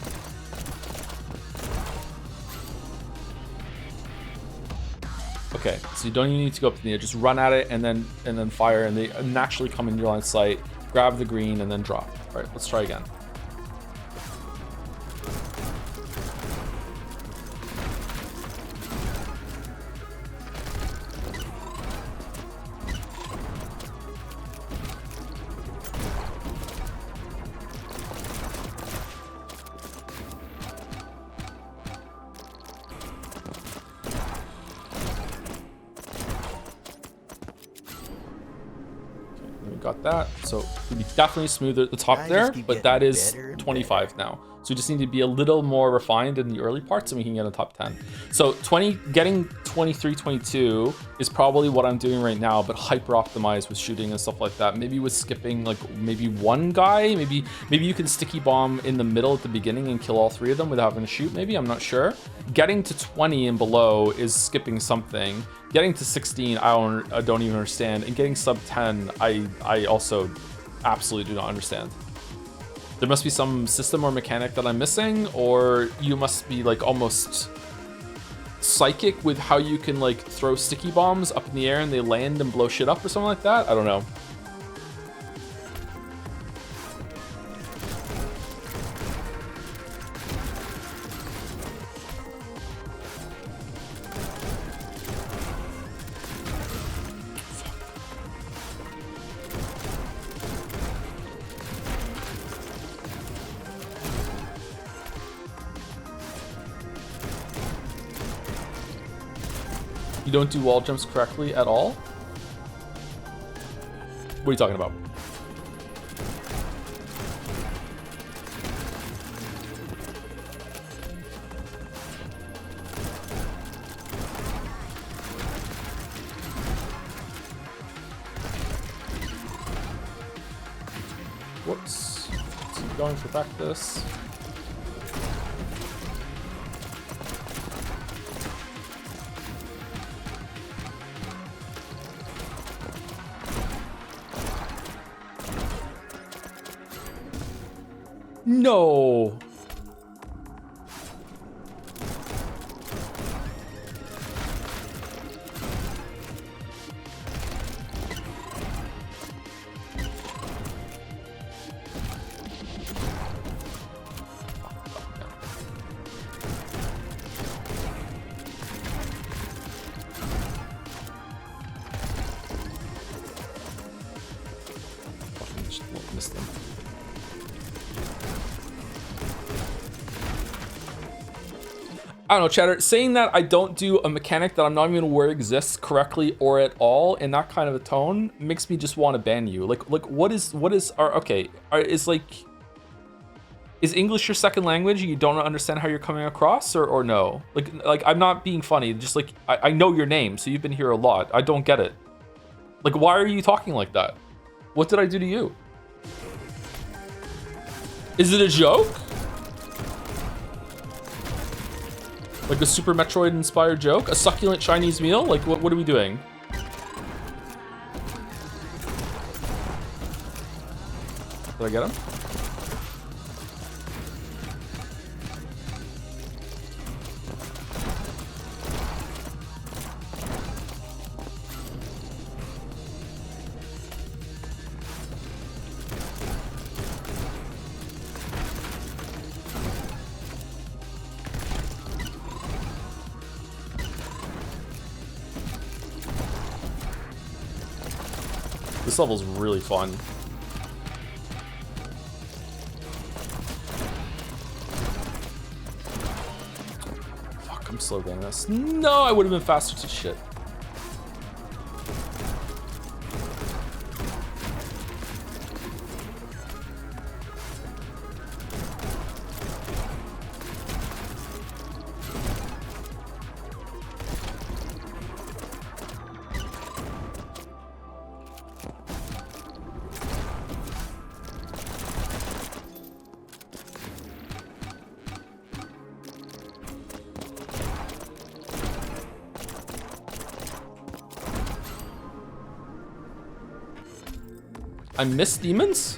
Okay, so you don't even need to go up in the air, just run at it and then fire, and they naturally come in your line of sight. Grab the green and then drop. All right, let's try again. Got that, so it'd be definitely smoother at the top there, but that is 25 now, so we just need to be a little more refined in the early parts and we can get a top 10. So getting 23, 22 is probably what I'm doing right now, but hyper optimized with shooting and stuff like that. Maybe with skipping like maybe one guy, maybe you can sticky bomb in the middle at the beginning and kill all three of them without having to shoot, maybe, I'm not sure. Getting to 20 and below is skipping something. Getting to 16, I don't even understand. And getting sub 10, I also absolutely do not understand. There must be some system or mechanic that I'm missing, or you must be like almost psychic with how you can like throw sticky bombs up in the air and they land and blow shit up or something like that. I don't know. You don't do wall jumps correctly at all? What are you talking about? Whoops. Let's keep going for practice. No. Missed them. I don't know, Chatter. Saying that I don't do a mechanic that I'm not even aware exists correctly or at all in that kind of a tone makes me just want to ban you. Like is English your second language and you don't understand how you're coming across, or no? Like I'm not being funny. Just like I know your name, so you've been here a lot. I don't get it. Like, why are you talking like that? What did I do to you? Is it a joke? Like a Super Metroid inspired joke? A succulent Chinese meal? Like, what are we doing? Did I get him? This level's really fun. Fuck, I'm slow getting this. No, I would have been faster to shit. I miss demons?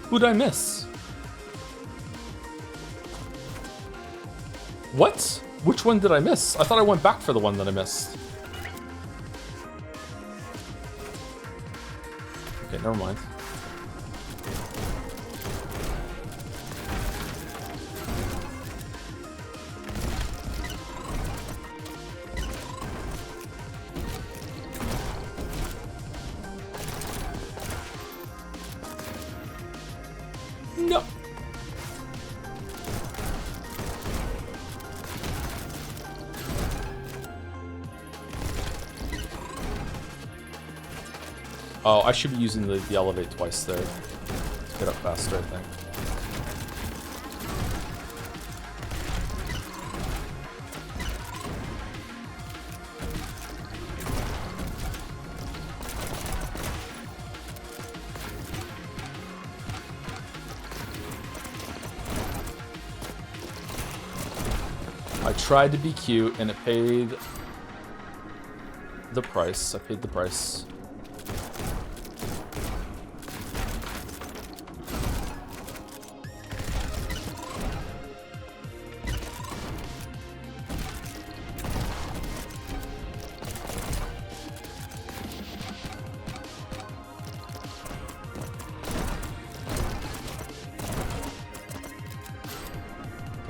Who did I miss? What? Which one did I miss? I thought I went back for the one that I missed. Okay, never mind. No. Oh, I should be using the elevate twice there to get up faster, I think. I tried to be cute and it paid the price. I paid the price.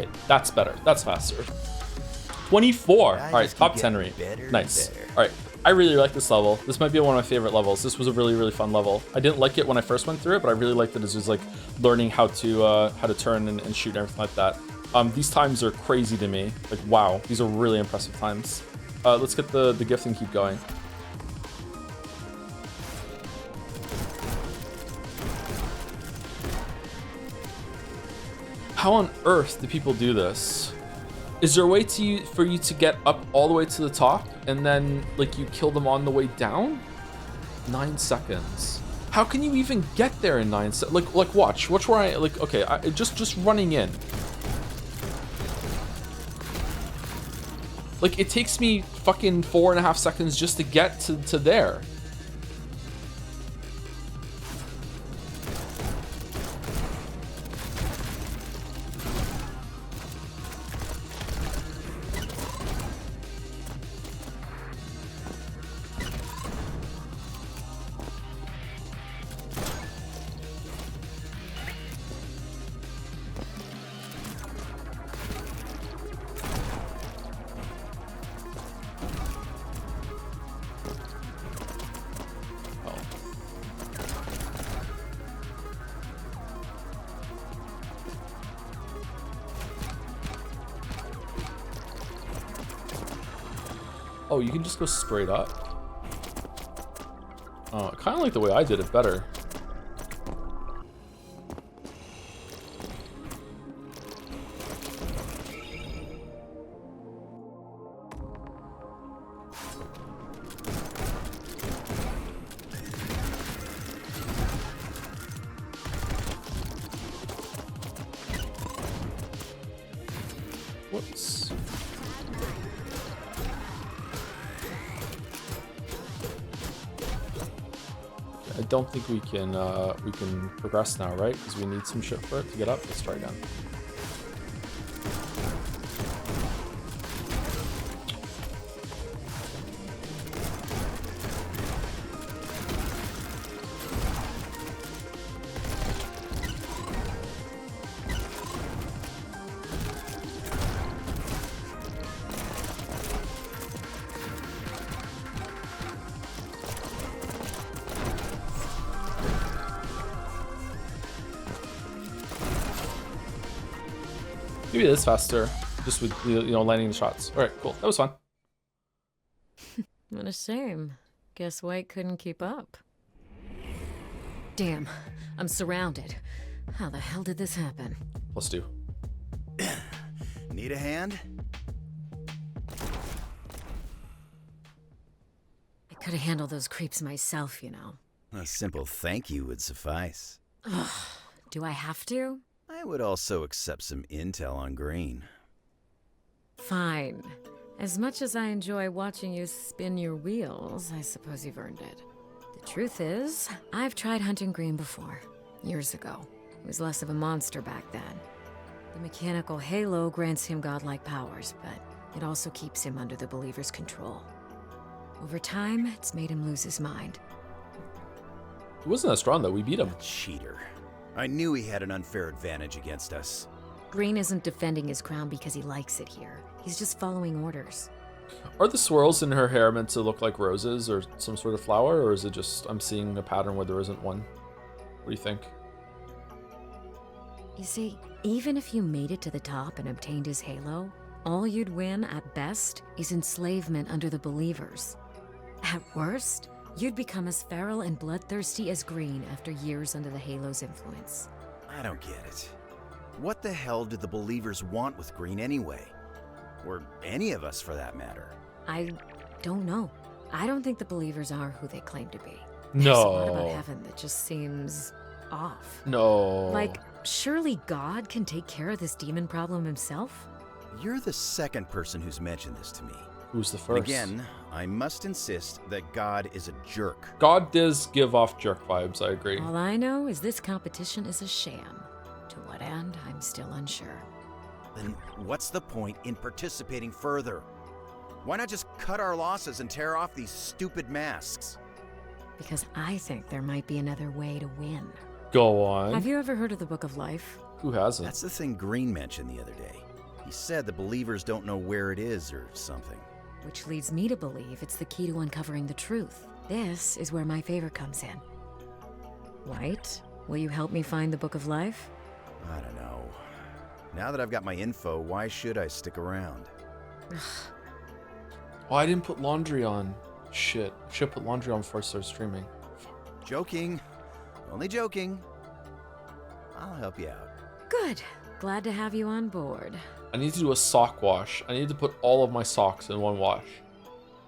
Okay, that's better. That's faster. 24. I All right, just top keep 10 getting rate. better and Nice. better. All right, I really like this level. This might be one of my favorite levels. This was a really, really fun level. I didn't like it when I first went through it, but I really liked it as just like learning how to turn and shoot and everything like that. These times are crazy to me. Like, wow, these are really impressive times. Let's get the gift and keep going. How on earth do people do this? Is there a way for you to get up all the way to the top and then like you kill them on the way down? 9 seconds. How can you even get there in 9 seconds? Like watch where I like. Okay, just running in. Like it takes me fucking 4.5 seconds just to get to there. Oh, you can just go straight up. Oh, I kind of like the way I did it better. Whoops. I don't think we can progress now, right? Because we need some shit for it to get up. Let's try again. Maybe it is faster, just with landing the shots. All right, cool. That was fun. What a shame. Guess White couldn't keep up. Damn, I'm surrounded. How the hell did this happen? +2. Need a hand? I could have handled those creeps myself, you know. A simple thank you would suffice. Do I have to? I would also accept some intel on Green. Fine. As much as I enjoy watching you spin your wheels, I suppose you've earned it. The truth is, I've tried hunting Green before. Years ago. He was less of a monster back then. The mechanical halo grants him godlike powers, but it also keeps him under the believer's control. Over time, it's made him lose his mind. He wasn't that strong though. We beat him. Cheater. I knew he had an unfair advantage against us. Green isn't defending his crown because he likes it here. He's just following orders. Are the swirls in her hair meant to look like roses or some sort of flower, or is it just I'm seeing a pattern where there isn't one? What do you think? You see, even if you made it to the top and obtained his halo, all you'd win at best is enslavement under the believers. At worst, you'd become as feral and bloodthirsty as Green after years under the halo's influence. I don't get it. What the hell did the believers want with Green anyway? Or any of us for that matter? I don't know. I don't think the believers are who they claim to be. There's a lot about No. heaven that just seems off. No. Like, surely God can take care of this demon problem himself? You're the second person who's mentioned this to me. Who's the And first? again, I must insist that God is a jerk. God does give off jerk vibes, I agree. All I know is this competition is a sham. To what end, I'm still unsure. Then what's the point in participating further? Why not just cut our losses and tear off these stupid masks? Because I think there might be another way to win. Go on. Have you ever heard of the Book of Life? Who hasn't? That's the thing Green mentioned the other day. said the believers don't know where it is or something. Which leads me to believe it's the key to uncovering the truth. This is where my favor comes in. White, will you help me find the Book of Life? I don't know. Now that I've got my info, why should I stick around? Oh, I didn't put laundry on. Shit. I should put laundry on before I start streaming. Joking. Only joking. I'll help you out. Good. Glad to have you on board. I need to do a sock wash. I need to put all of my socks in one wash.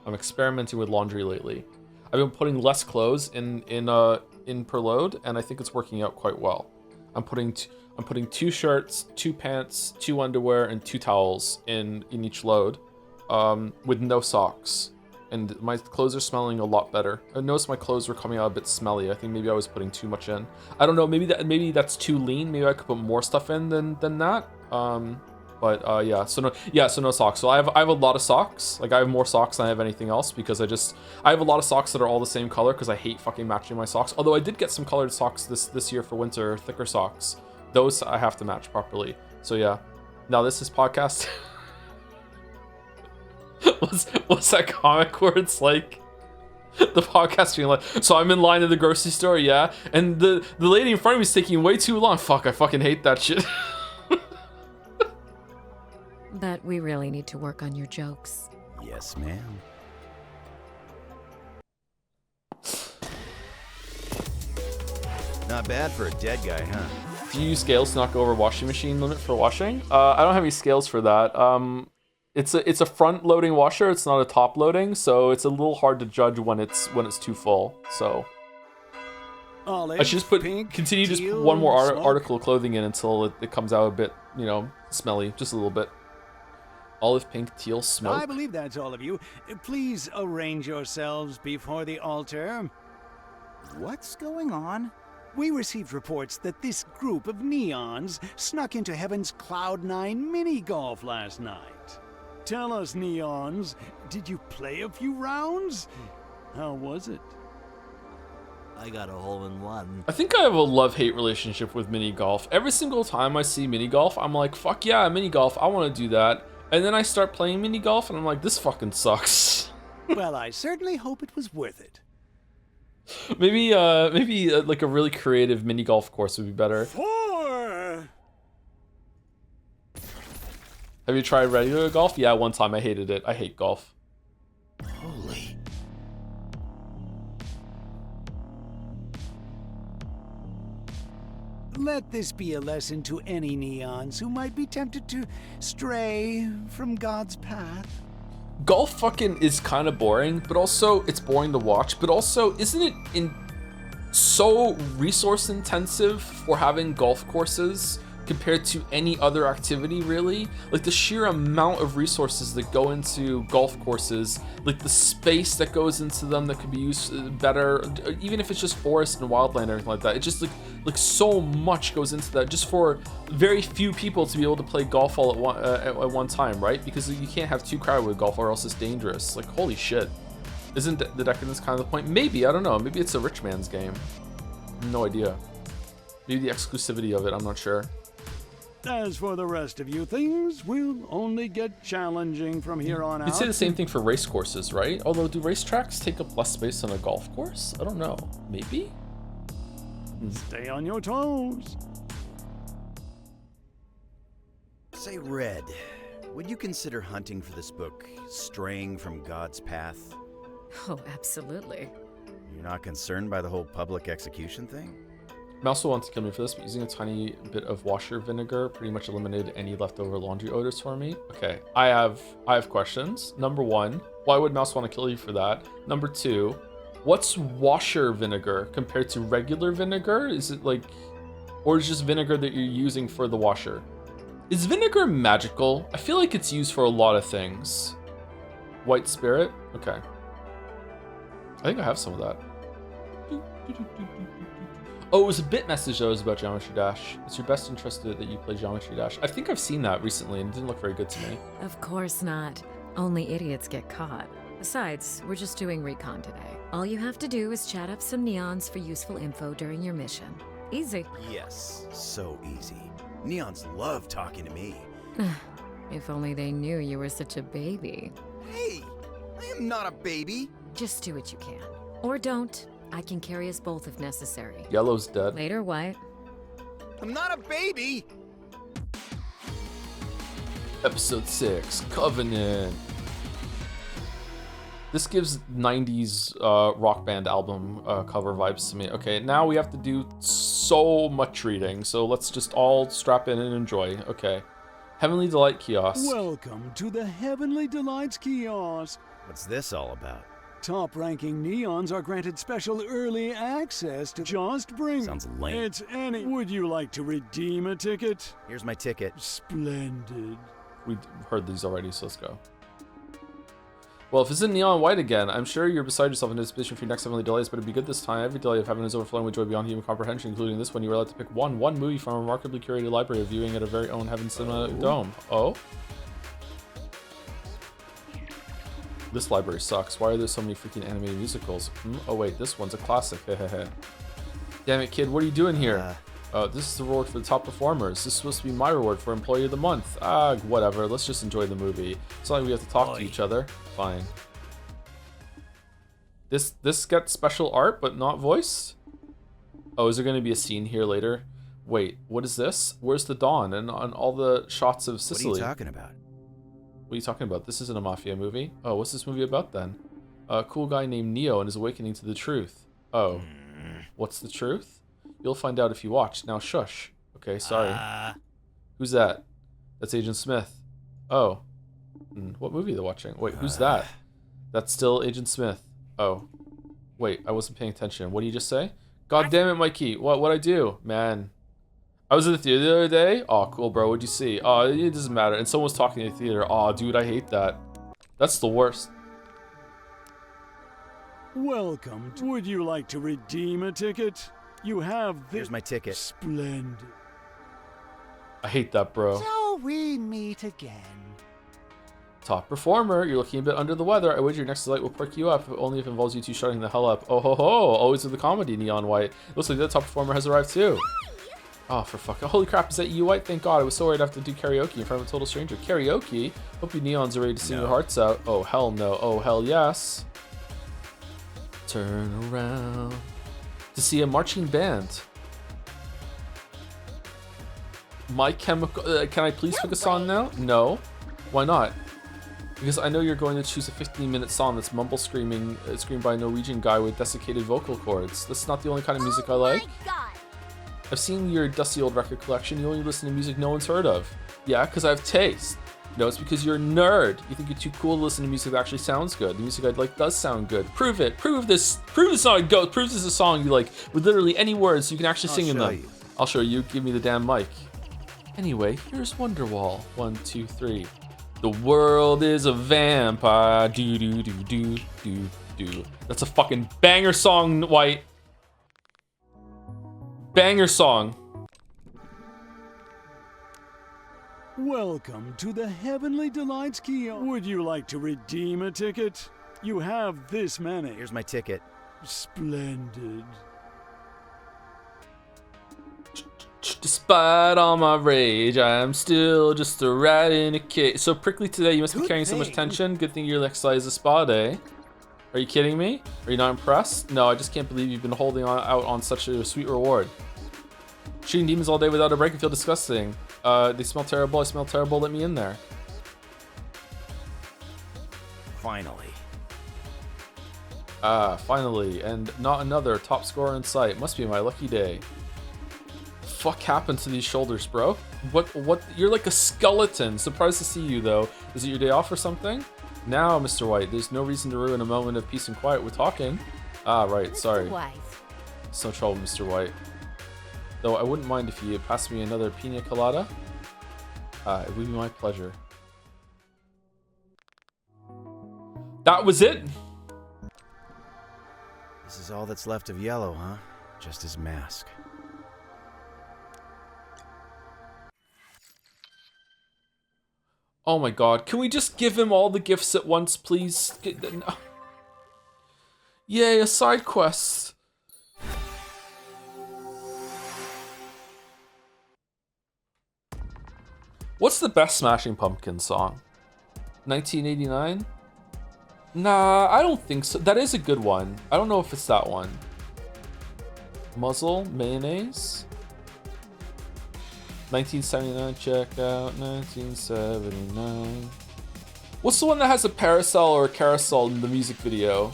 I'm experimenting with laundry lately. I've been putting less clothes in per load, and I think it's working out quite well. I'm putting 2 shirts, 2 pants, 2 underwear, and 2 towels in each load, with no socks. And my clothes are smelling a lot better. I noticed my clothes were coming out a bit smelly. I think maybe I was putting too much in. I don't know. Maybe that's too lean. Maybe I could put more stuff in than that. Yeah. So no socks. So I have a lot of socks. Like I have more socks than I have anything else because I have a lot of socks that are all the same color because I hate fucking matching my socks. Although I did get some colored socks this year for winter, thicker socks. Those I have to match properly. So yeah. Now this is podcast. What's that comic where it's like the podcast being like, so I'm in line at the grocery store, yeah, and the lady in front of me is taking way too long. Fuck, I fucking hate that shit. But we really need to work on your jokes. Yes, ma'am. Not bad for a dead guy, huh? Do you use scales to knock over washing machine limit for washing? I don't have any scales for that. It's a front loading washer. It's not a top loading, so it's a little hard to judge when it's too full. So Olive, I should just continue just put one more article of clothing in until it comes out a bit, smelly, just a little bit. Olive, pink, teal, smoke. I believe that's all of you. Please arrange yourselves before the altar. What's going on? We received reports that this group of neons snuck into Heaven's Cloud9 mini-golf last night. Tell us, neons, did you play a few rounds? How was it? I got a hole-in-one. I think I have a love-hate relationship with mini golf. Every single time I see mini golf, I'm like, fuck yeah, mini golf, I want to do that. And then I start playing mini golf, and I'm like, this fucking sucks. Well, I certainly hope it was worth it. Maybe like a really creative mini golf course would be better. 4! Have you tried regular golf? Yeah, one time I hated it. I hate golf. Holy. Let this be a lesson to any neons who might be tempted to stray from God's path. Golf fucking is kind of boring, but also it's boring to watch, but also isn't it so resource intensive for having golf courses compared to any other activity, really? Like the sheer amount of resources that go into golf courses, like the space that goes into them that could be used better, even if it's just forest and wildland or anything like that. It just like so much goes into that just for very few people to be able to play golf all at one time, right? Because you can't have too crowded with golf or else it's dangerous. Like, holy shit. Isn't the decadence kind of the point? Maybe, I don't know. Maybe it's a rich man's game. No idea. Maybe the exclusivity of it, I'm not sure. As for the rest of you, things will only get challenging from here on out. You'd say the same thing for race courses, right? Although, do racetracks take up less space than a golf course? I don't know. Maybe? Stay on your toes. Say, Red, would you consider hunting for this book, Straying from God's Path? Oh, absolutely. You're not concerned by the whole public execution thing? Mouse will want to kill me for this, but using a tiny bit of washer vinegar pretty much eliminated any leftover laundry odors for me. Okay, I have questions. Number 1, why would Mouse want to kill you for that? Number 2, what's washer vinegar compared to regular vinegar? Is it like, or is it just vinegar that you're using for the washer? Is vinegar magical? I feel like it's used for a lot of things. White spirit? Okay. I think I have some of that. Oh, it was a bit message that was about Geometry Dash. It's your best interest that you play Geometry Dash. I think I've seen that recently and it didn't look very good to me. Of course not. Only idiots get caught. Besides, we're just doing recon today. All you have to do is chat up some neons for useful info during your mission. Easy. Yes, so easy. Neons love talking to me. If only they knew you were such a baby. Hey, I am not a baby. Just do what you can. Or don't. I can carry us both if necessary. Yellow's dead. Later, White. I'm not a baby. Episode 6, Covenant. This gives 90s rock band album cover vibes to me. Okay, now we have to do so much reading, so let's just all strap in and enjoy. Okay. Heavenly Delight Kiosk. Welcome to the Heavenly Delights Kiosk. What's this all about? Top-ranking neons are granted special early access to Just Bring. Sounds lame. It's any. Would you like to redeem a ticket? Here's my ticket. Splendid. We heard these already, so let's go. Well, if it's in neon white again, I'm sure you're beside yourself in anticipation for your next Heavenly Delights, but it'd be good this time. Every delight of heaven is overflowing with joy beyond human comprehension, including this one. You were allowed to pick one movie from a remarkably curated library of viewing at our very own Heaven Cinema Dome. Oh? This library sucks. Why are there so many freaking animated musicals? Oh wait, this one's a classic. Hehehe. Damn it, kid, what are you doing here? This is the reward for the top performers. This is supposed to be my reward for Employee of the Month. Ah, whatever. Let's just enjoy the movie. It's not like we have to talk to each other. Fine. This gets special art, but not voice? Oh, is there going to be a scene here later? Wait, what is this? Where's the dawn and on all the shots of Sicily? What are you talking about? What are you talking about? This isn't a mafia movie. Oh, what's this movie about then? A cool guy named Neo and his awakening to the truth. Oh. What's the truth? You'll find out if you watch. Now shush. Okay, sorry. Who's that? That's Agent Smith. Oh. What movie are they watching? Wait, who's that? That's still Agent Smith. Oh. Wait, I wasn't paying attention. What did you just say? God damn it, Mikey. What'd I do? Man. I was at the theater the other day. Oh, cool, bro. What'd you see? Oh, it doesn't matter. And someone was talking in the theater. Oh, dude, I hate that. That's the worst. Welcome. Would you like to redeem a ticket? You have this. Here's my ticket. Splendid. I hate that, bro. So we meet again. Top performer, you're looking a bit under the weather. I wager your next delight will perk you up, only if it involves you two shutting the hell up. Oh ho ho, always with the comedy, Neon White. Looks like that top performer has arrived too. Oh, for fuck. Holy crap, is that you, White? Thank God, I was so worried I'd have to do karaoke in front of a total stranger. Karaoke? Hope you neons are ready to sing your hearts out. Oh, hell no. Oh, hell yes. Turn around to see a marching band. My Chemical... can I please pick a song now? No. Why not? Because I know you're going to choose a 15-minute song that's mumble screaming, screamed by a Norwegian guy with desiccated vocal cords. That's not the only kind of music I like. I've seen your dusty old record collection. You only listen to music no one's heard of. Yeah, because I have taste. No, it's because you're a nerd. You think you're too cool to listen to music that actually sounds good. The music I'd like does sound good. Prove it. Prove this. Prove it's not a ghost. Prove this is a song you like with literally any words so you can actually sing in them. I'll show you. Give me the damn mic. Anyway, here's Wonderwall. 1, 2, 3. The world is a vampire. Do do do do do do. That's a fucking banger song, White. Banger song. Welcome to the Heavenly Delights Kiosk. Would you like to redeem a ticket? You have this many. Here's my ticket. Splendid. Despite all my rage, I am still just a rat in a cage. So prickly today, you must be carrying so much tension. Good thing your next size is a spa day. Are you kidding me? Are you not impressed? No, I just can't believe you've been holding out on such a sweet reward. Shooting demons all day without a break and feel disgusting. They smell terrible. I smell terrible. Let me in there. Finally. Finally. And not another top scorer in sight. Must be my lucky day. Fuck happened to these shoulders, bro? What? You're like a skeleton. Surprised to see you, though. Is it your day off or something? Now, Mr. White, there's no reason to ruin a moment of peace and quiet. We're talking. Ah, right. Sorry. It's no trouble, Mr. White. Though I wouldn't mind if you passed me another pina colada. It would be my pleasure. That was it. This is all that's left of Yellow, huh? Just his mask. Oh my god, can we just give him all the gifts at once, please? Yay, a side quest. What's the best Smashing Pumpkins song? 1989? Nah, I don't think so. That is a good one. I don't know if it's that one. Muzzle, mayonnaise. 1979, check out 1979. What's the one that has a parasol or a carousel in the music video?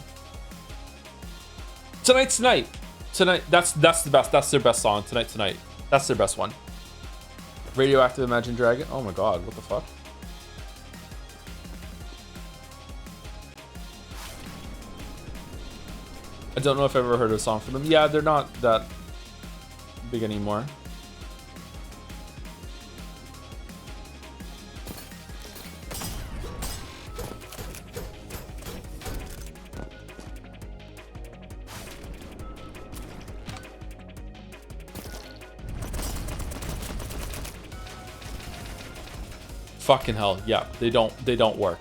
Tonight's Night. Tonight, that's the best. That's their best song. Tonight. That's their best one. Radioactive Imagine Dragon. Oh my god, what the fuck? I don't know if I've ever heard a song from them. Yeah, they're not that big anymore. Fucking hell, yeah, they don't work.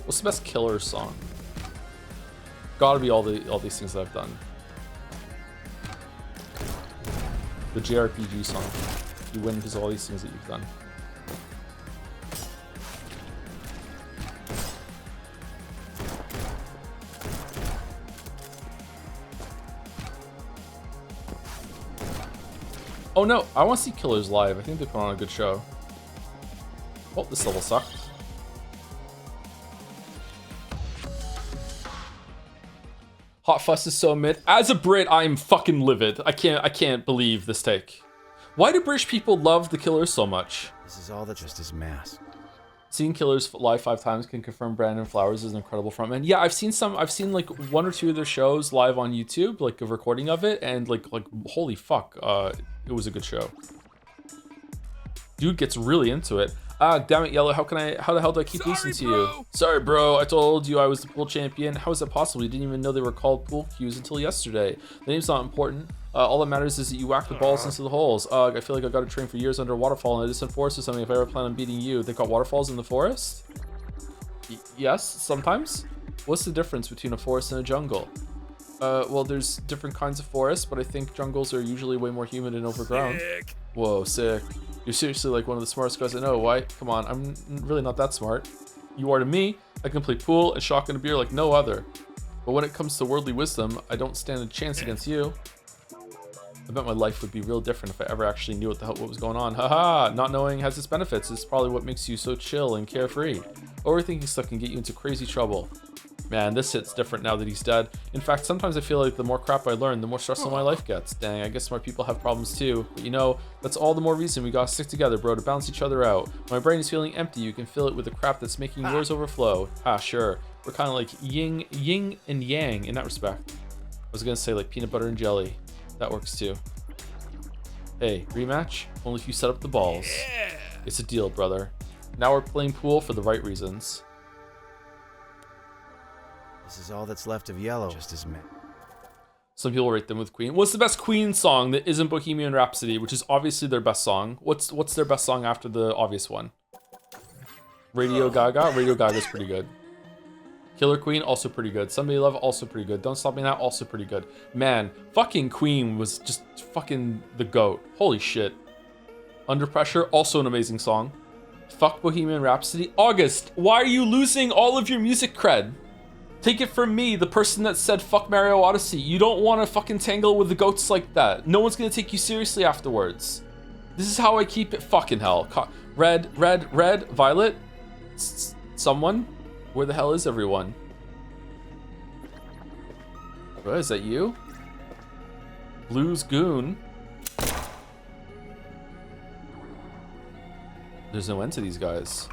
What's the best killer song? Gotta be all these things that I've done. The JRPG song. You win because of all these things that you've done. Oh no, I want to see Killers live. I think they put on a good show. Oh, this level sucked. Hot Fuss is so mid. As a Brit, I'm fucking livid. I can't believe this take. Why do British people love the Killers so much? This is all that just is mask. Seeing Killers live 5 times can confirm Brandon Flowers is an incredible frontman. Yeah, I've seen like 1 or 2 of their shows live on YouTube, like a recording of it, and like holy fuck, it was a good show. Dude gets really into it. Ah, damn it, Yellow, how the hell do I keep losing to you? Sorry, bro, I told you I was the pool champion. How is that possible? You didn't even know they were called pool cues until yesterday. The name's not important. All that matters is that you whack the balls into the holes. I feel like I got to train for years under a waterfall, and I just in forest or something if I ever plan on beating you. They got waterfalls in the forest? Yes, sometimes. What's the difference between a forest and a jungle? Well, there's different kinds of forests, but I think jungles are usually way more humid and overgrown. Sick. Whoa, sick. You're seriously like one of the smartest guys I know. Why? Come on, I'm really not that smart. You are to me. I can play pool and shotgun a beer like no other. But when it comes to worldly wisdom, I don't stand a chance against you. I bet my life would be real different if I ever actually knew what was going on. Haha, not knowing has its benefits. It's probably what makes you so chill and carefree. Overthinking stuff can get you into crazy trouble. Man, this hits different now that he's dead. In fact, sometimes I feel like the more crap I learn, the more stressful my life gets. Dang, I guess smart people have problems too. But you know, that's all the more reason we gotta stick together, bro, to balance each other out. When my brain is feeling empty, you can fill it with the crap that's making yours overflow. Ah, sure. We're kind of like yin and yang in that respect. I was gonna say like peanut butter and jelly. That works too. Hey, rematch? Only if you set up the balls. Yeah. It's a deal, brother. Now we're playing pool for the right reasons. This is all that's left of Yellow. Just as mad. Some people rate them with Queen. What's the best Queen song that isn't Bohemian Rhapsody, which is obviously their best song? What's their best song after the obvious one? Radio Gaga? Radio Gaga's pretty good. Killer Queen, also pretty good. Somebody Love, also pretty good. Don't Stop Me Now, also pretty good. Man, fucking Queen was just fucking the GOAT. Holy shit. Under Pressure, also an amazing song. Fuck Bohemian Rhapsody. August, why are you losing all of your music cred? Take it from me, the person that said fuck Mario Odyssey. You don't want to fucking tangle with the goats like that. No one's gonna take you seriously afterwards. This is how I keep it. Fucking hell. Red, Violet. Someone? Where the hell is everyone? What, is that you? Blues Goon. There's no end to these guys.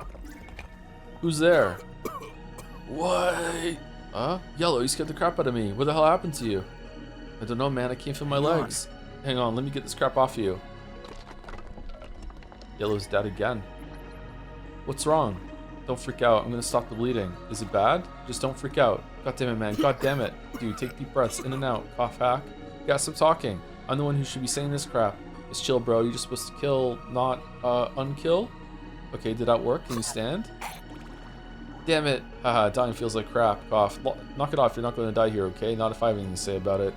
Who's there? What? Huh? Yellow, you scared the crap out of me. What the hell happened to you? I don't know, man. I can't feel my legs. Hang on, let me get this crap off you. Yellow's dead again. What's wrong? Don't freak out. I'm gonna stop the bleeding. Is it bad? Just don't freak out. God damn it, man. God damn it. Dude, take deep breaths in and out. Cough hack. Yeah, stop talking. I'm the one who should be saying this crap. Just chill, bro. You're just supposed to kill, not unkill. Okay, did that work? Can you stand? Damn it. Haha, dying feels like crap. Cough. Knock it off. You're not going to die here, okay? Not if I have anything to say about it.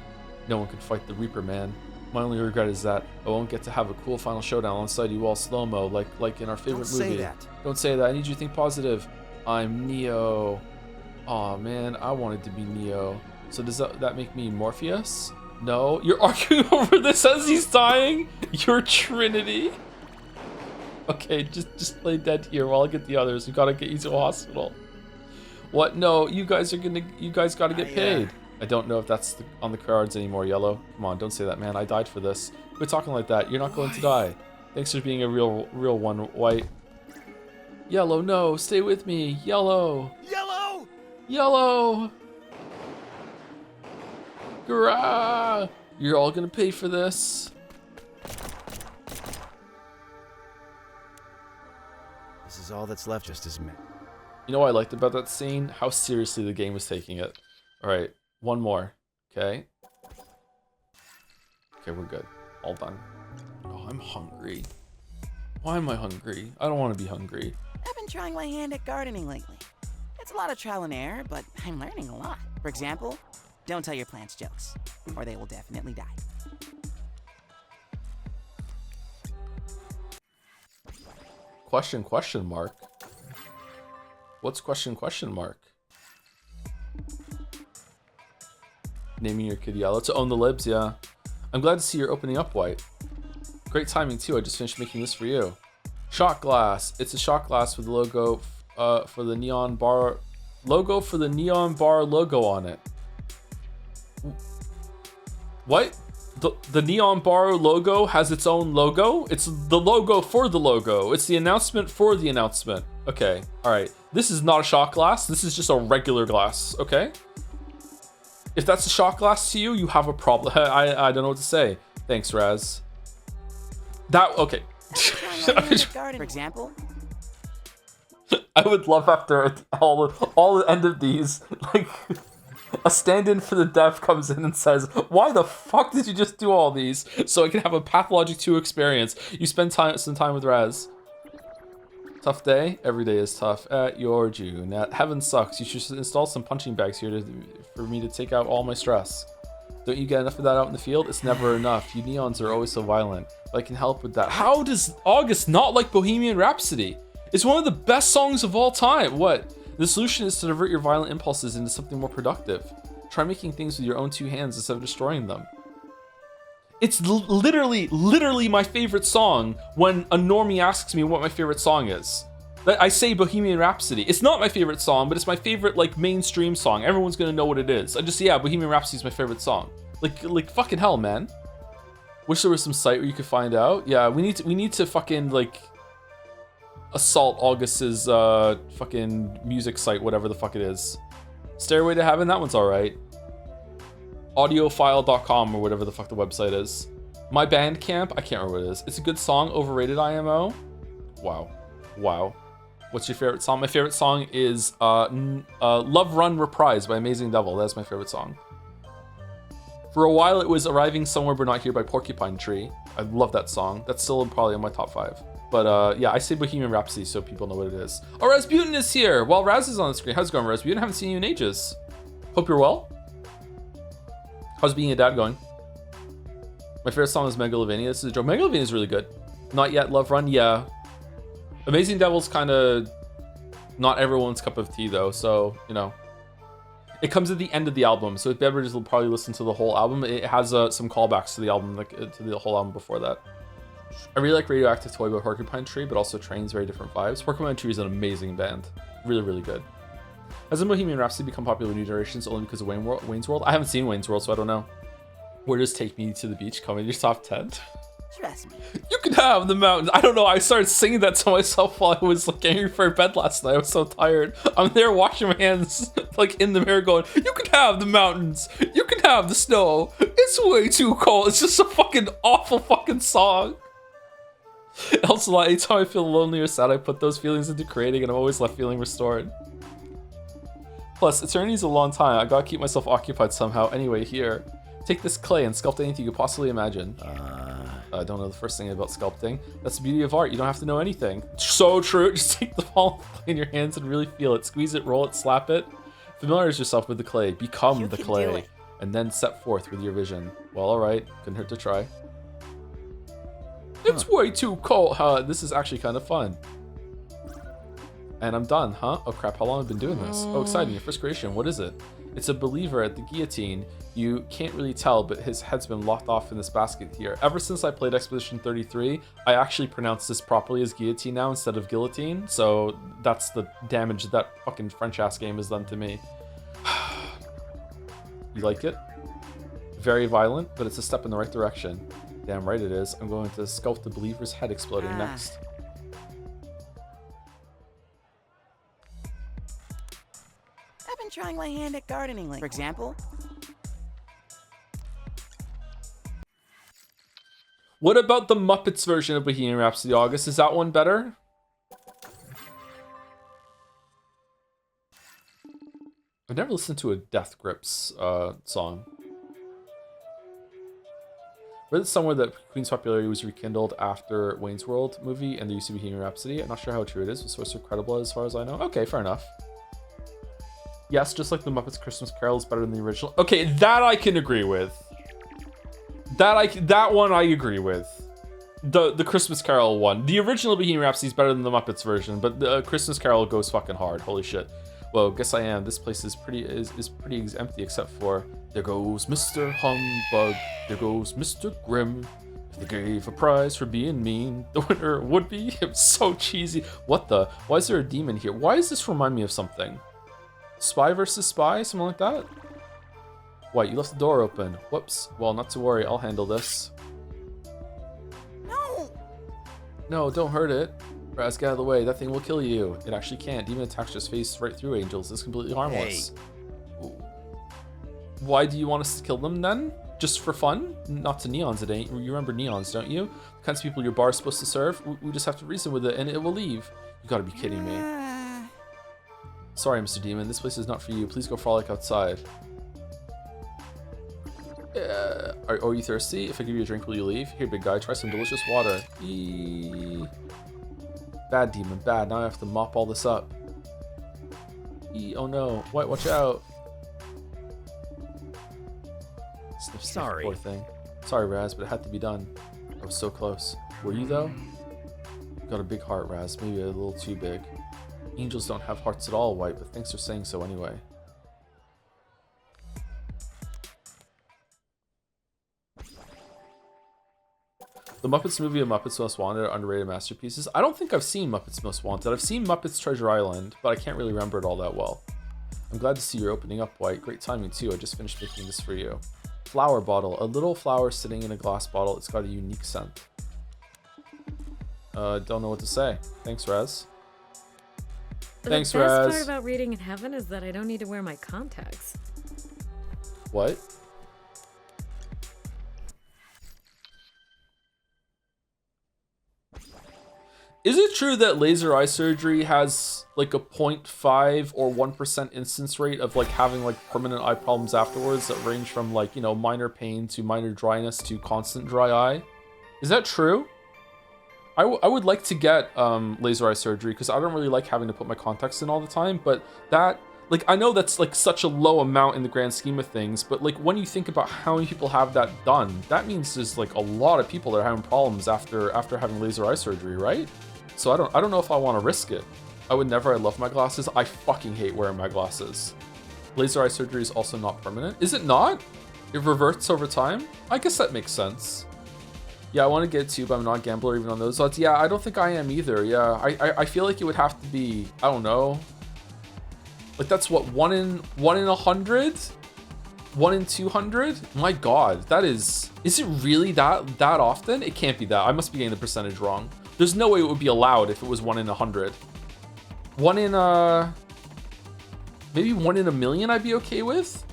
No one can fight the Reaper, man. My only regret is that I won't get to have a cool final showdown alongside you all slow-mo, like in our favorite movie. Don't say that. Don't say that. I need you to think positive. I'm Neo. Aw, man. I wanted to be Neo. So does that make me Morpheus? No. You're arguing over this as he's dying? You're Trinity. Okay, just play dead here while I get the others. We gotta get you to a hospital. What? No, you guys gotta get paid. I don't know if that's on the cards anymore, Yellow. Come on, don't say that, man. I died for this. Quit talking like that. You're not going to die. Thanks for being a real one, White. Yellow, no, stay with me. Yellow. Yellow! Yellow. Grah! You're all gonna pay for this. This is all that's left, just as me. You know what I liked about that scene? How seriously the game was taking it. Alright, one more. Okay. Okay, we're good. All done. Oh, I'm hungry. Why am I hungry? I don't want to be hungry. I've been trying my hand at gardening lately. It's a lot of trial and error, but I'm learning a lot. For example, don't tell your plants jokes, or they will definitely die. Question mark? What's question mark? Naming your kid Yellow to own the libs, yeah. I'm glad to see you're opening up, White. Great timing too, I just finished making this for you. Shot glass. It's a shot glass with the logo for the neon bar logo on it. What? The neon bar logo has its own logo? It's the logo for the logo. It's the announcement for the announcement. Okay, alright. This is not a shot glass. This is just a regular glass, okay? If that's a shot glass to you, you have a problem. I don't know what to say. Thanks, Raz. That, okay. For example, I would love after all the end of these, like, a stand-in for the deaf comes in and says, why the fuck did you just do all these? So I can have a Pathologic 2 experience. You spend some time with Raz. Tough day? Every day is tough. At your June. Heaven sucks. You should install some punching bags here for me to take out all my stress. Don't you get enough of that out in the field? It's never enough. You neons are always so violent. But I can help with that. How does August not like Bohemian Rhapsody? It's one of the best songs of all time. What? The solution is to divert your violent impulses into something more productive. Try making things with your own two hands instead of destroying them. It's literally my favorite song when a normie asks me what my favorite song is. I say Bohemian Rhapsody. It's not my favorite song, but it's my favorite, like, mainstream song. Everyone's gonna know what it is. Yeah, Bohemian Rhapsody is my favorite song. Like fucking hell, man. Wish there was some site where you could find out. Yeah, we need to fucking, like, assault August's fucking music site, whatever the fuck it is. Stairway to Heaven, that one's alright. Audiophile.com or whatever the fuck the website is. My Bandcamp, I can't remember what it is. It's a good song, overrated IMO. Wow. What's your favorite song? My favorite song is Love Run Reprise by Amazing Devil. That's my favorite song. For a while it was Arriving Somewhere But Not Here by Porcupine Tree. I love that song. That's still probably in my top 5. But yeah, I say Bohemian Rhapsody so people know what it is. Oh, Rasputin is here! Well, Raz is on the screen. How's it going, Rasputin? I haven't seen you in ages. Hope you're well. How's being a dad going? My favorite song is Megalovania. This is a joke. Megalovania is really good. Not Yet, Love Run, yeah. Amazing Devil's kind of not everyone's cup of tea, though, so, you know. It comes at the end of the album, so if beverages will probably listen to the whole album. It has some callbacks to the album, like to the whole album before that. I really like Radioactive Toy by Porcupine Tree, but also Train's very different vibes. Porcupine Tree is an amazing band. Really, really good. Has Bohemian Rhapsody become popular with new generations only because of Wayne's World? I haven't seen Wayne's World, so I don't know. Where does Take Me to the Beach come in your top 10? trust me. You can have the mountains. I don't know. I started singing that to myself while I was like getting ready for bed last night. I was so tired. I'm there washing my hands like in the mirror going, you can have the mountains. You can have the snow. It's way too cold. It's just a fucking awful fucking song. Also, like, anytime I feel lonely or sad, I put those feelings into creating, and I'm always left feeling restored. Plus, eternity's a long time. I gotta keep myself occupied somehow. Anyway, here. Take this clay and sculpt anything you could possibly imagine. I don't know the first thing about sculpting. That's the beauty of art. You don't have to know anything. So true. Just take the ball of clay in your hands and really feel it. Squeeze it, roll it, slap it. Familiarize yourself with the clay. Become the clay. And then set forth with your vision. Well, alright. Couldn't hurt to try. It's way too cold. This is actually kind of fun. And I'm done, huh? Oh crap, how long have I been doing this? Oh, exciting, your first creation. What is it? It's a believer at the guillotine. You can't really tell, but his head's been locked off in this basket here. Ever since I played Expedition 33, I actually pronounce this properly as guillotine now instead of guillotine. So that's the damage that fucking French-ass game has done to me. You like it? Very violent, but it's a step in the right direction. Damn right it is. I'm going to sculpt the believer's head exploding next. I've been trying my hand at gardening lately. For example, what about the Muppets version of Bohemian Rhapsody, August? Is that one better? I've never listened to a Death Grips song. Read somewhere that Queen's popularity was rekindled after Wayne's World movie and the use of Bohemian Rhapsody. I'm not sure how true it is, but sources are credible as far as I know. Okay, fair enough. Yes, just like the Muppets Christmas Carol is better than the original. Okay, that I can agree with. That one I agree with. The Christmas Carol one. The original Bohemian Rhapsody is better than the Muppets version, but the Christmas Carol goes fucking hard. Holy shit. Well, guess I am. This place is pretty empty except for there goes Mr. Humbug. There goes Mr. Grimm. If they gave a prize for being mean, the winner would be. It's so cheesy. What the? Why is there a demon here? Why does this remind me of something? Spy versus spy? Something like that? What? You left the door open. Whoops. Well, not to worry. I'll handle this. No, don't hurt it. Raz, get out of the way. That thing will kill you. It actually can't. Demon attacks just face right through angels. It's completely harmless. Hey. Why do you want us to kill them then? Just for fun? Not to neons, it ain't. You remember neons, don't you? The kinds of people your bar is supposed to serve? We just have to reason with it and it will leave. You gotta be kidding me. Sorry, Mr. Demon. This place is not for you. Please go frolic outside. Are you thirsty? If I give you a drink, will you leave? Here, big guy, try some delicious water. Eee. Bad demon, bad. Now I have to mop all this up. Eee, oh no. White, watch out. Sniff, sniff, Sorry. poor thing. Sorry, Raz, but it had to be done. I was so close. Were you, though? Got a big heart, Raz. Maybe a little too big. Angels don't have hearts at all, White, but thanks for saying so anyway. The Muppets movie and Muppets Most Wanted are underrated masterpieces. I don't think I've seen Muppets Most Wanted. I've seen Muppets Treasure Island, but I can't really remember it all that well. I'm glad to see you're opening up, White. Great timing, too. I just finished making this for you. Flower bottle. A little flower sitting in a glass bottle. It's got a unique scent. Don't know what to say. Thanks, Raz. Thanks, The best Raz. part about reading in heaven is that I don't need to wear my contacts. What? Is it true that laser eye surgery has like a 0.5 or 1% instance rate of like having like permanent eye problems afterwards that range from like, you know, minor pain to minor dryness to constant dry eye? Is that true? I would like to get laser eye surgery because I don't really like having to put my contacts in all the time, but that, like, I know that's like such a low amount in the grand scheme of things, but like when you think about how many people have that done, that means there's like a lot of people that are having problems after having laser eye surgery, right? So I don't know if I want to risk it. I would never. I love my glasses. I fucking hate wearing my glasses. Laser eye surgery is also not permanent. Is it not? It reverts over time? I guess that makes sense. Yeah, I want to get it too, but I'm not a gambler even on those odds. Yeah, I don't think I am either. Yeah, I feel like it would have to be, I don't know. Like that's what, 1 in 100? 1 in 200? My God, that is it really that often? It can't be that. I must be getting the percentage wrong. There's no way it would be allowed if it was 1 in 100. 1 in maybe 1 in a million I'd be okay with.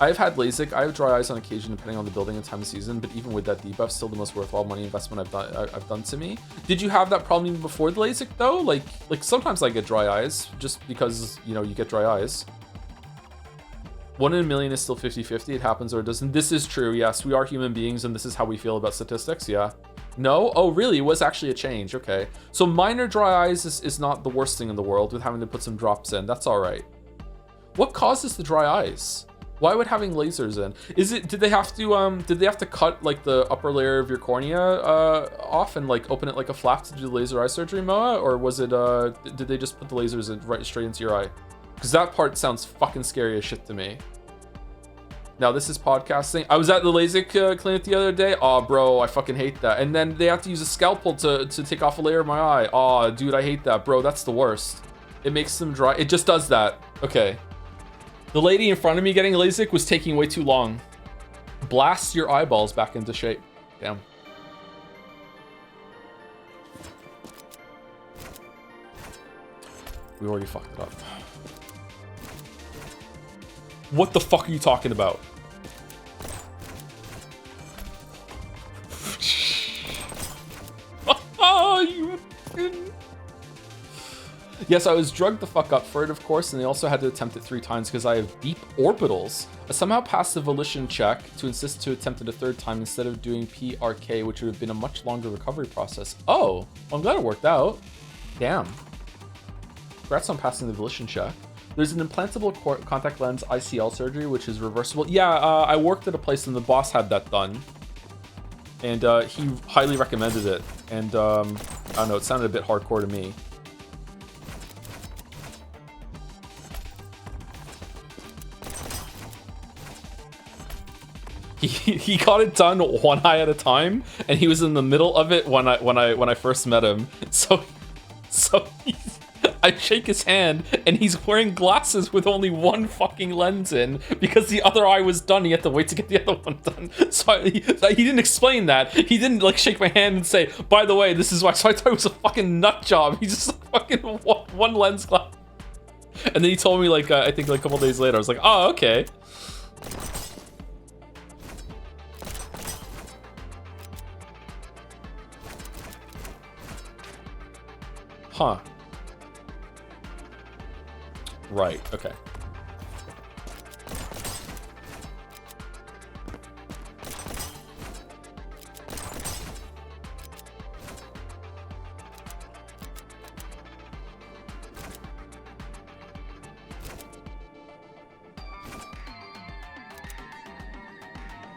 I've had LASIK. I have dry eyes on occasion, depending on the building and time of season. But even with that debuff, still the most worthwhile money investment I've done to me. Did you have that problem even before the LASIK though? Like sometimes I get dry eyes just because you get dry eyes. 1 in a million is still 50-50. It happens or it doesn't. This is true. Yes, we are human beings, and this is how we feel about statistics. Yeah. No? Oh, really? It was actually a change. Okay. So minor dry eyes is not the worst thing in the world with having to put some drops in. That's all right. What causes the dry eyes? Why would having lasers in? Did they have to cut like the upper layer of your cornea off and like open it like a flap to do laser eye surgery, Moa? Or was it did they just put the lasers in right straight into your eye? Because that part sounds fucking scary as shit to me. Now this is podcasting. I was at the LASIK clinic the other day. Oh, bro, I fucking hate that. And then they have to use a scalpel to take off a layer of my eye. Oh, dude, I hate that, bro. That's the worst. It makes them dry. It just does that. Okay. The lady in front of me getting LASIK was taking way too long. Blast your eyeballs back into shape. Damn. We already fucked it up. What the fuck are you talking about? Oh, you fucking... Yes, I was drugged the fuck up for it, of course, and they also had to attempt it 3 times because I have deep orbitals. I somehow passed the volition check to insist to attempt it a 3rd time instead of doing PRK, which would have been a much longer recovery process. Oh, well, I'm glad it worked out. Damn. Congrats on passing the volition check. There's an implantable contact lens ICL surgery, which is reversible. Yeah, I worked at a place and the boss had that done. And he highly recommended it. And I don't know, it sounded a bit hardcore to me. He got it done one eye at a time, and he was in the middle of it when I first met him. So I shake his hand, and he's wearing glasses with only one fucking lens in because the other eye was done. He had to wait to get the other one done. So he didn't explain that. He didn't like shake my hand and say, "By the way, this is why." So I thought it was a fucking nut job. He just fucking one lens glass. And then he told me like I think like a couple days later. I was like, "Oh, okay." Huh. Right, okay.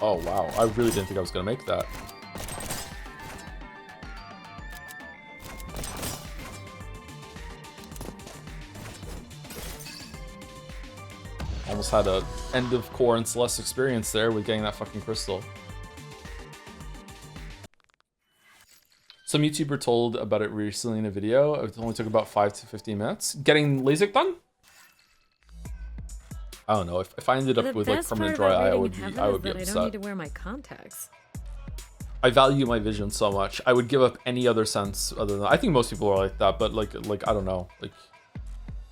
Oh wow, I really didn't think I was gonna make that. Almost had a end of core and Celeste experience there with getting that fucking crystal. Some YouTuber told about it recently in a video. It only took about 5 to 15 minutes. Getting LASIK done? I don't know. If I ended up with like permanent dry eye, I would be upset. I don't need to wear my contacts. I value my vision so much. I would give up any other sense other than. I think most people are like that, but like I don't know. Like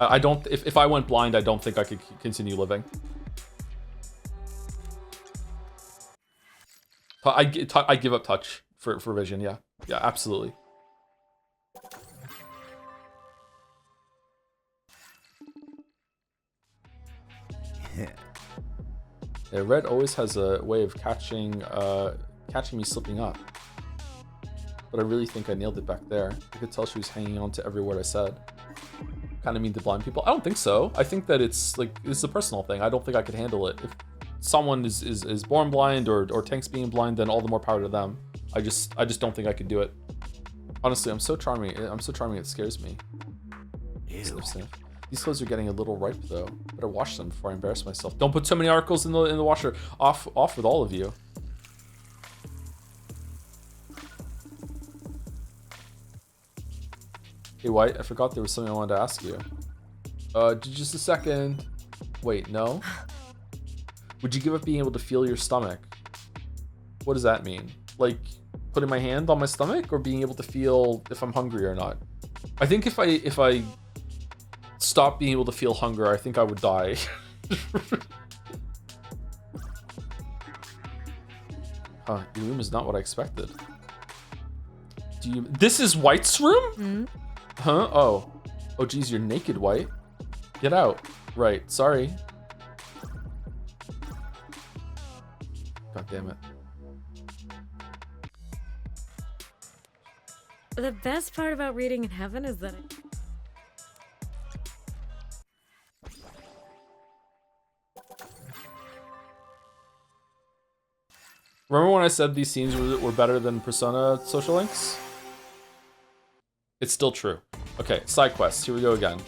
I don't. If I went blind, I don't think I could continue living. I give up touch for vision. Yeah, absolutely. Yeah, Red always has a way of catching me slipping up. But I really think I nailed it back there. I could tell she was hanging on to every word I said. Kind of mean to blind people. I don't think so. I think that it's a personal thing. I don't think I could handle it. If someone is born blind or Tank's being blind, then all the more power to them. I just don't think I could do it. Honestly, I'm so charming. It scares me. Ew. These clothes are getting a little ripe though. Better wash them before I embarrass myself. Don't put too many articles in the washer. Off with all of you. Hey White, I forgot there was something I wanted to ask you. Just a second. Wait, no? Would you give up being able to feel your stomach? What does that mean? Like putting my hand on my stomach or being able to feel if I'm hungry or not? I think if I stopped being able to feel hunger, I think I would die. Huh, your room is not what I expected. Do you... This is White's room? Huh? Oh. Oh, geez, you're naked, White. Get out. Right, sorry. God damn it. The best part about reading in heaven is that Remember when I said these scenes were better than Persona social links? It's still true. Okay, side quests. Here we go again.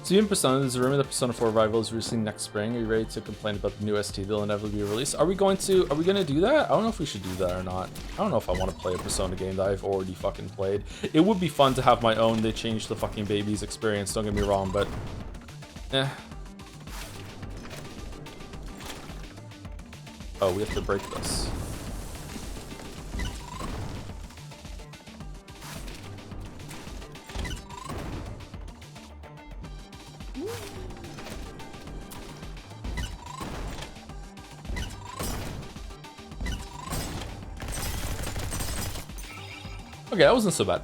So in Persona, there's a rumor that Persona 4 Revival is releasing next spring. Are you ready to complain about the new ST that'll inevitably be released? Are we gonna do that? I don't know if we should do that or not. I don't know if I want to play a Persona game that I've already fucking played. It would be fun to have my own They Changed the Fucking Babies experience, don't get me wrong, but Oh, we have to break this. Okay, that wasn't so bad.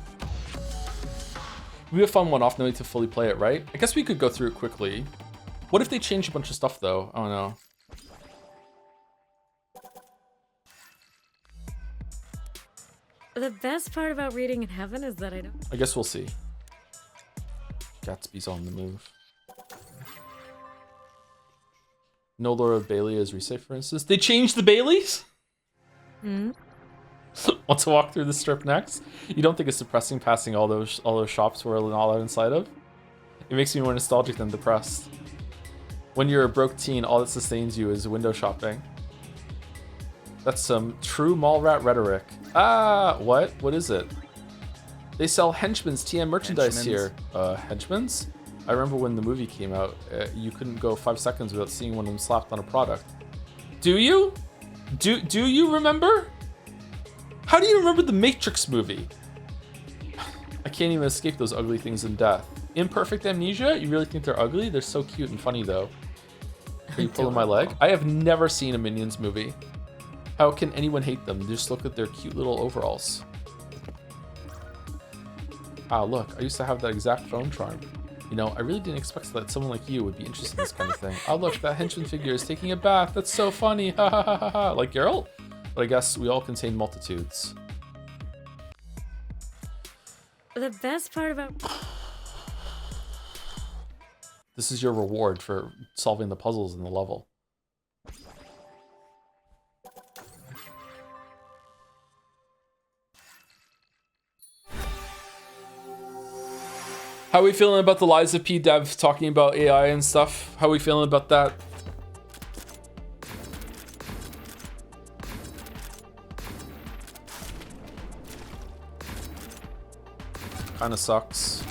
We have fun one-off, no need to fully play it, right? I guess we could go through it quickly. What if they change a bunch of stuff, though? I don't know. the best part about reading in heaven is that I guess we'll see. Gatsby's on the move. No Laura Bailey as Resay, for instance. They changed the Baileys? Want to walk through the strip next? You don't think it's depressing passing all those shops we're not allowed inside of? It makes me more nostalgic than depressed. When you're a broke teen, all that sustains you is window shopping. That's some true mall rat rhetoric. Ah, what? What is it? They sell Henchman's TM merchandise here. Henchman's? I remember when the movie came out, you couldn't go 5 seconds without seeing one of them slapped on a product. Do you? Do you remember? How do you remember the Matrix movie? I can't even escape those ugly things in death. Imperfect amnesia? You really think they're ugly? They're so cute and funny though. Are you pulling my leg? I have never seen a Minions movie. How can anyone hate them? Just look at their cute little overalls. Ah, look, I used to have that exact phone charm. You know, I really didn't expect that someone like you would be interested in this kind of thing. Oh, look, that henchman figure is taking a bath. That's so funny. Ha ha ha ha ha. Like Geralt? But I guess we all contain multitudes. the best part about This is your reward for solving the puzzles in the level. How are we feeling about the Liza P dev talking about AI and stuff? How are we feeling about that? Kinda sucks.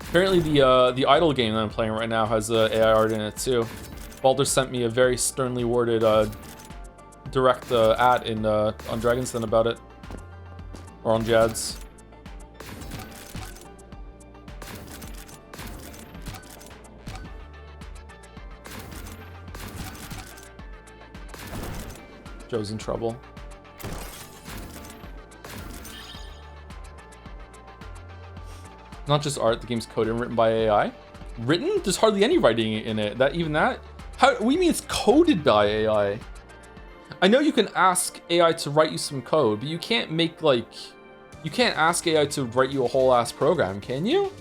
Apparently the Idle game that I'm playing right now has AI art in it too. Baldur sent me a very sternly worded direct ad in on Dragon's Den about it, or on Jad's. Joe's in trouble. Not just art, the game's coded and written by AI. Written? There's hardly any writing in it. That How? What do you mean it's coded by AI? I know you can ask AI to write you some code, but you can't make like, you can't ask AI to write you a whole ass program, can you?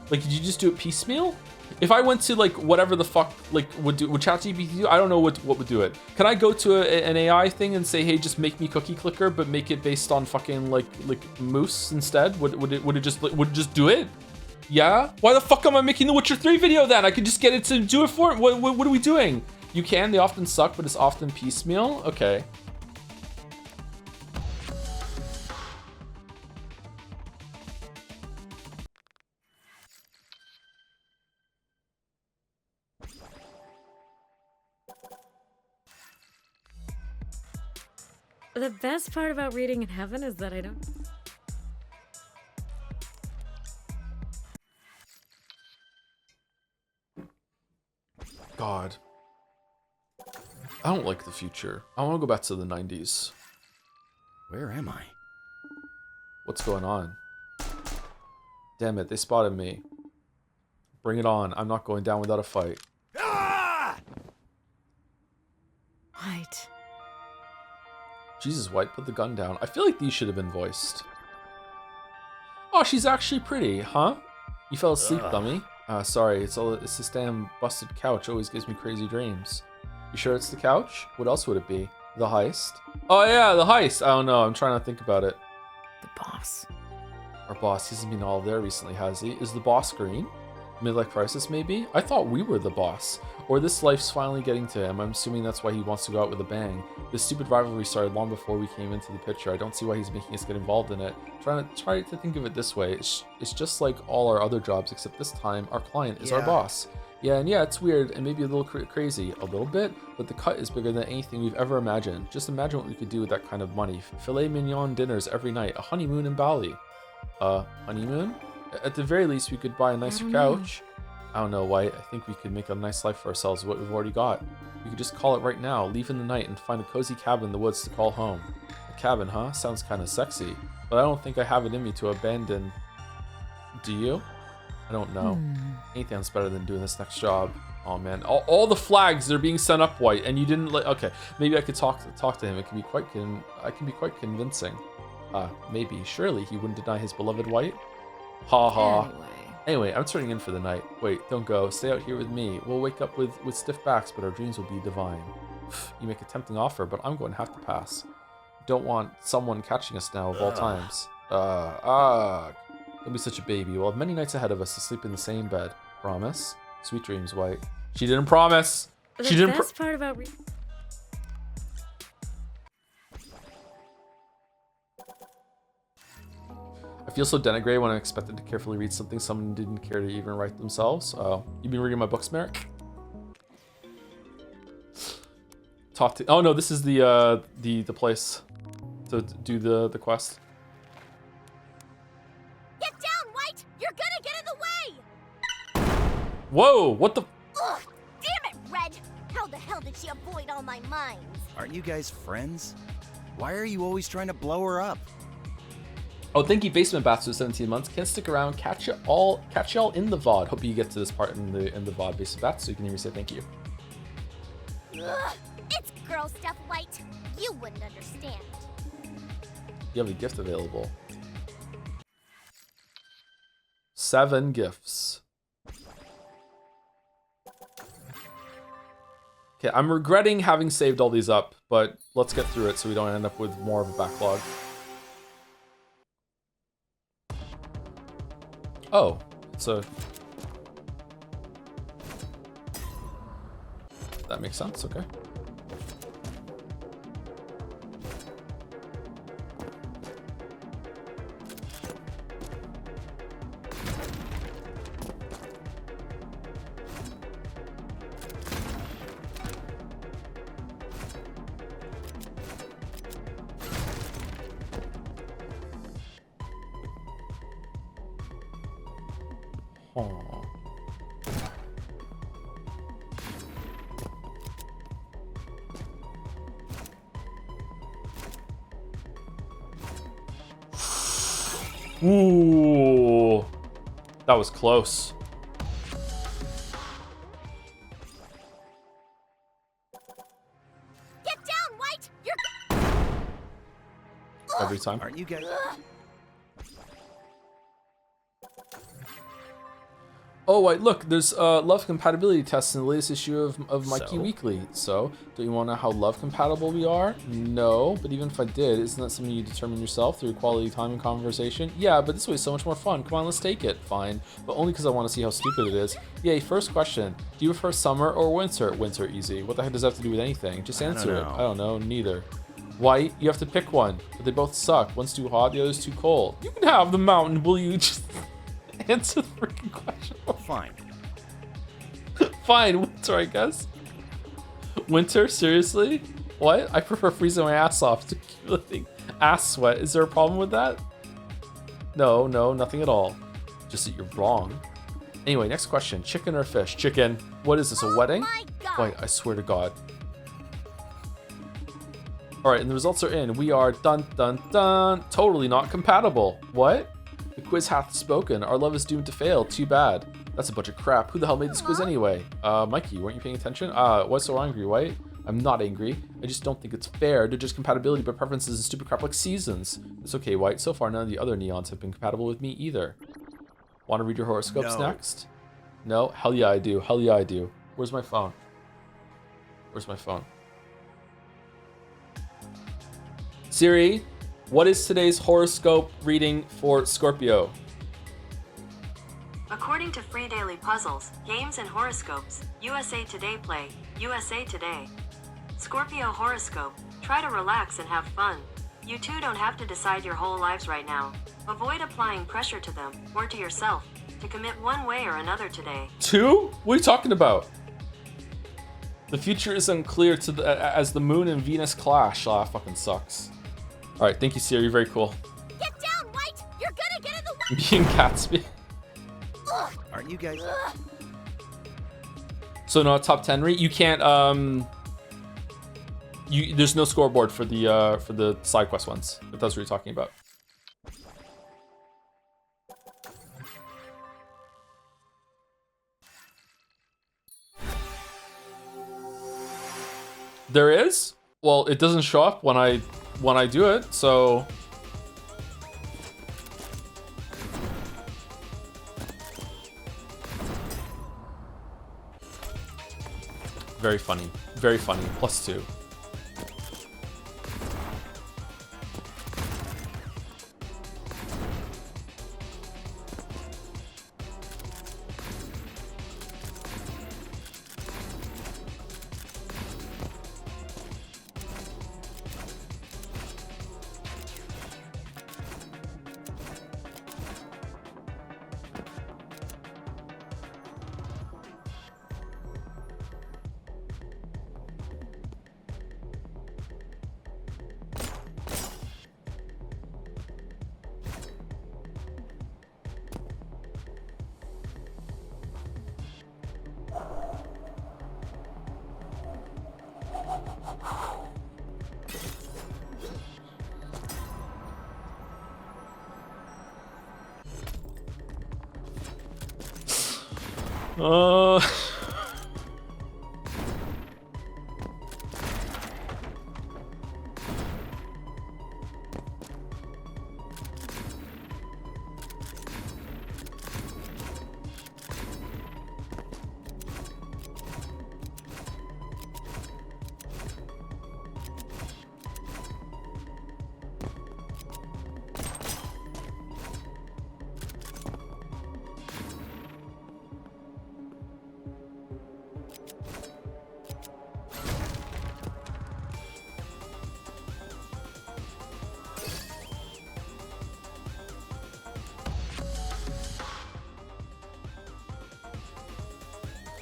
Like, did you just do it piecemeal? If I went to like whatever the fuck like would ChatGPT do, I don't know what would do it. Can I go to an AI thing and say, hey, just make me cookie clicker, but make it based on fucking like moose instead? Would it just do it? Yeah. Why the fuck am I making the Witcher 3 video then? I could just get it to do it for it. What are we doing? You can. They often suck, but it's often piecemeal. Okay. The best part about reading in heaven is that I don't... God. I don't like the future. I want to go back to the 90s. Where am I? What's going on? Damn it, they spotted me. Bring it on. I'm not going down without a fight. White. Jesus, White, put the gun down. I feel like these should have been voiced. Oh, she's actually pretty, huh? You fell asleep, dummy. Sorry, it's this damn busted couch always gives me crazy dreams. You sure it's the couch? What else would it be? The heist? Oh yeah, the heist! I don't know, I'm trying to think about it. The boss. Our boss, he hasn't been all there recently, has he? Is the boss green? Midlife crisis, maybe? I thought we were the boss. Or this life's finally getting to him. I'm assuming that's why he wants to go out with a bang. This stupid rivalry started long before we came into the picture. I don't see why he's making us get involved in it. Try to think of it this way. It's just like all our other jobs, except this time our client is our boss. Yeah, and yeah, it's weird and maybe a little crazy. A little bit, but the cut is bigger than anything we've ever imagined. Just imagine what we could do with that kind of money. Filet mignon dinners every night. A honeymoon in Bali. Honeymoon? At the very least, we could buy a nicer couch. I don't know, White. I think we could make a nice life for ourselves with what we've already got. We could just call it right now, leave in the night, and find a cozy cabin in the woods to call home. A cabin, huh? Sounds kind of sexy. But I don't think I have it in me to abandon... Do you? I don't know. Anything else better than doing this next job. Oh man, all the flags, they're being sent up, White, and you didn't like... Okay, maybe I could talk to him. It can be quite I can be quite convincing. Maybe. Surely he wouldn't deny his beloved White? Ha ha. Anyway, I'm turning in for the night. Wait, don't go. Stay out here with me. We'll wake up with stiff backs, but our dreams will be divine. You make a tempting offer, but I'm going to have to pass. Don't want someone catching us now of all times. Don't be such a baby. We'll have many nights ahead of us to sleep in the same bed. Promise? Sweet dreams, White. She didn't promise. She didn't. The best part about I feel so denigrated when I'm expected to carefully read something someone didn't care to even write themselves. You been reading my books, Merrick? Talk to. Oh no, this is the place to do the quest. Get down, White! You're gonna get in the way! Whoa! What the? Ugh! Damn it, Red! How the hell did she avoid all my mines? Aren't you guys friends? Why are you always trying to blow her up? Oh, thank you, Basement Bats, for 17 months. Can't stick around. Catch y'all in the VOD. Hope you get to this part in the VOD, Basement Bats, so you can hear me say thank you. Ugh! It's girl stuff, White. You wouldn't understand. You have a gift available. 7 gifts. Okay, I'm regretting having saved all these up, but let's get through it so we don't end up with more of a backlog. Oh, so that makes sense, okay. Oh. Ooh, that was close. every time. Aren't you guys? Oh, wait, look, there's love compatibility tests in the latest issue of Mikey So? Weekly. So, don't you want to know how love compatible we are? No, but even if I did, isn't that something you determine yourself through quality time and conversation? Yeah, but this way is so much more fun. Come on, let's take it. Fine, but only because I want to see how stupid it is. Yay, first question. Do you prefer summer or winter? Winter, easy. What the heck does that have to do with anything? Just answer it. know. I don't know, neither. White, you have to pick one, but they both suck. One's too hot, the other's too cold. You can have the mountain, will you just answer the freaking question? Fine. Fine, winter, I guess. Winter, seriously? What? I prefer freezing my ass off to accumulating ass sweat. Is there a problem with that? No, nothing at all. Just that you're wrong. Anyway, next question. Chicken or fish? Chicken. What is this, a wedding? My God. Wait, I swear to God. Alright, and the results are in. We are dun dun dun. Totally not compatible. What? The quiz hath spoken. Our love is doomed to fail. Too bad. That's a bunch of crap. Who the hell made this quiz anyway? Mikey, weren't you paying attention? Why so angry, White? I'm not angry. I just don't think it's fair to judge compatibility by preferences and stupid crap like seasons. It's okay, White. So far, none of the other neons have been compatible with me either. Want to read your horoscopes No. next? No? Hell yeah, I do. Hell yeah, I do. Where's my phone? Where's my phone? Siri, what is today's horoscope reading for Scorpio? According to Free Daily Puzzles, Games and Horoscopes, USA Today Play, USA Today. Scorpio horoscope, try to relax and have fun. You two don't have to decide your whole lives right now. Avoid applying pressure to them, or to yourself, to commit one way or another today. Two? What are you talking about? The future is unclear to as the moon and Venus clash. Ah, fucking sucks. Alright, thank you, Siri. Very cool. Get down, White! You're gonna get in the way! Me and Gatsby. Aren't you guys? So no top 10 read. You can't there's no scoreboard for the side quest ones, if that's what you're talking about. There is? Well, it doesn't show up when I do it, so very funny. Very funny. +2. Uh...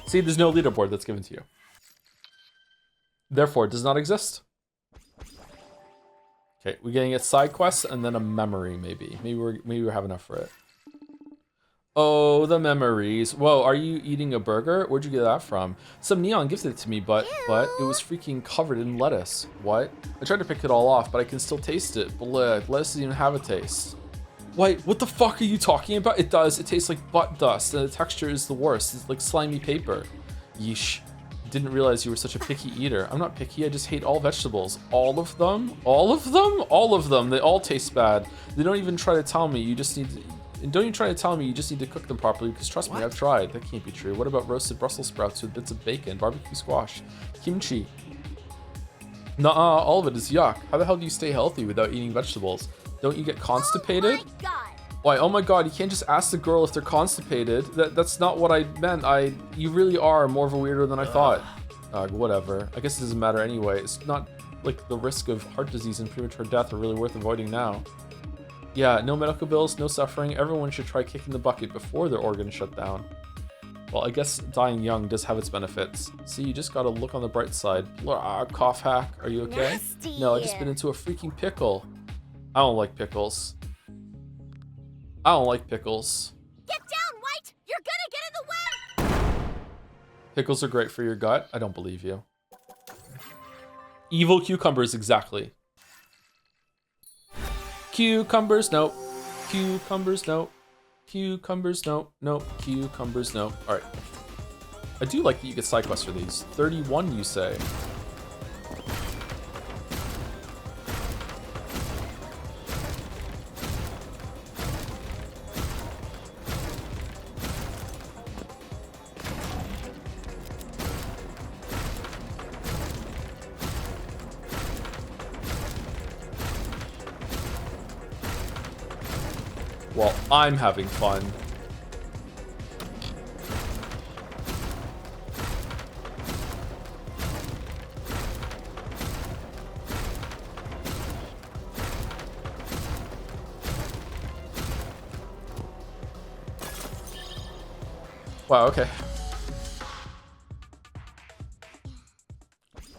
See, there's no leaderboard that's given to you. Therefore, it does not exist. Okay, we're getting a side quest and then a memory, maybe. Maybe we have enough for it. Oh, the memories. Whoa, are you eating a burger? Where'd you get that from? Some neon gifted it to me, but it was freaking covered in lettuce. What? I tried to pick it all off, but I can still taste it. Bleh, lettuce doesn't even have a taste. Wait, what the fuck are you talking about? It does. It tastes like butt dust, and the texture is the worst. It's like slimy paper. Yeesh. Didn't realize you were such a picky eater. I'm not picky, I just hate all vegetables. All of them? All of them? All of them. They all taste bad. They don't even try to tell me you just need to... And don't even try to tell me you just need to cook them properly, because trust me, I've tried. That can't be true. What about roasted Brussels sprouts with bits of bacon, barbecue squash, kimchi? Nuh-uh, all of it is yuck. How the hell do you stay healthy without eating vegetables? Don't you get constipated? Oh my god! Why, oh my god, you can't just ask the girl if they're constipated. That's not what I meant. You really are more of a weirdo than I thought. Whatever. I guess it doesn't matter anyway. It's not like the risk of heart disease and premature death are really worth avoiding now. Yeah, no medical bills, no suffering. Everyone should try kicking the bucket before their organs shut down. Well, I guess dying young does have its benefits. See, you just gotta look on the bright side. Blah, cough hack, are you okay? Nasty. No, I just been into a freaking pickle. I don't like pickles. I don't like pickles. Get down, White! You're gonna get in the way! Pickles are great for your gut. I don't believe you. Evil cucumbers, exactly. Cucumbers, nope. Cucumbers, nope. Cucumbers, nope. Nope. Cucumbers, nope. Alright. I do like that you get side quests for these. 31, you say. Well, I'm having fun. Wow, okay.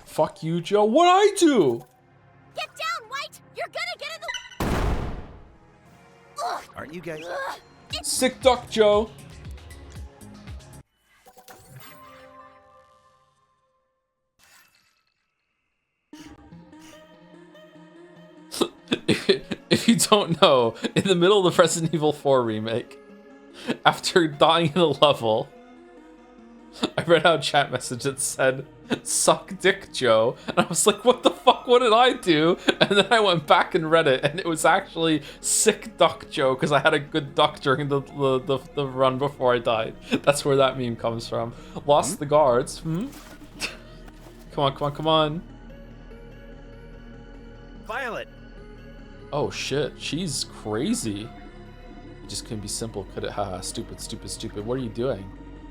Fuck you, Joe. What'd I do? Get down, White! You're gonna get in the... Ugh. Aren't you guys? Ugh. Sick duck, Joe. If you don't know, in the middle of the Resident Evil 4 remake, after dying in a level, I read out a chat message that said, "Suck dick, Joe." And I was like, what the fuck, what did I do? And then I went back and read it, and it was actually "Sick duck, Joe," because I had a good duck during the run before I died. That's where that meme comes from. Lost the guards. Come on, come on, come on. Violet! Oh shit, she's crazy. It just couldn't be simple, could it? Haha, stupid, stupid, stupid. What are you doing?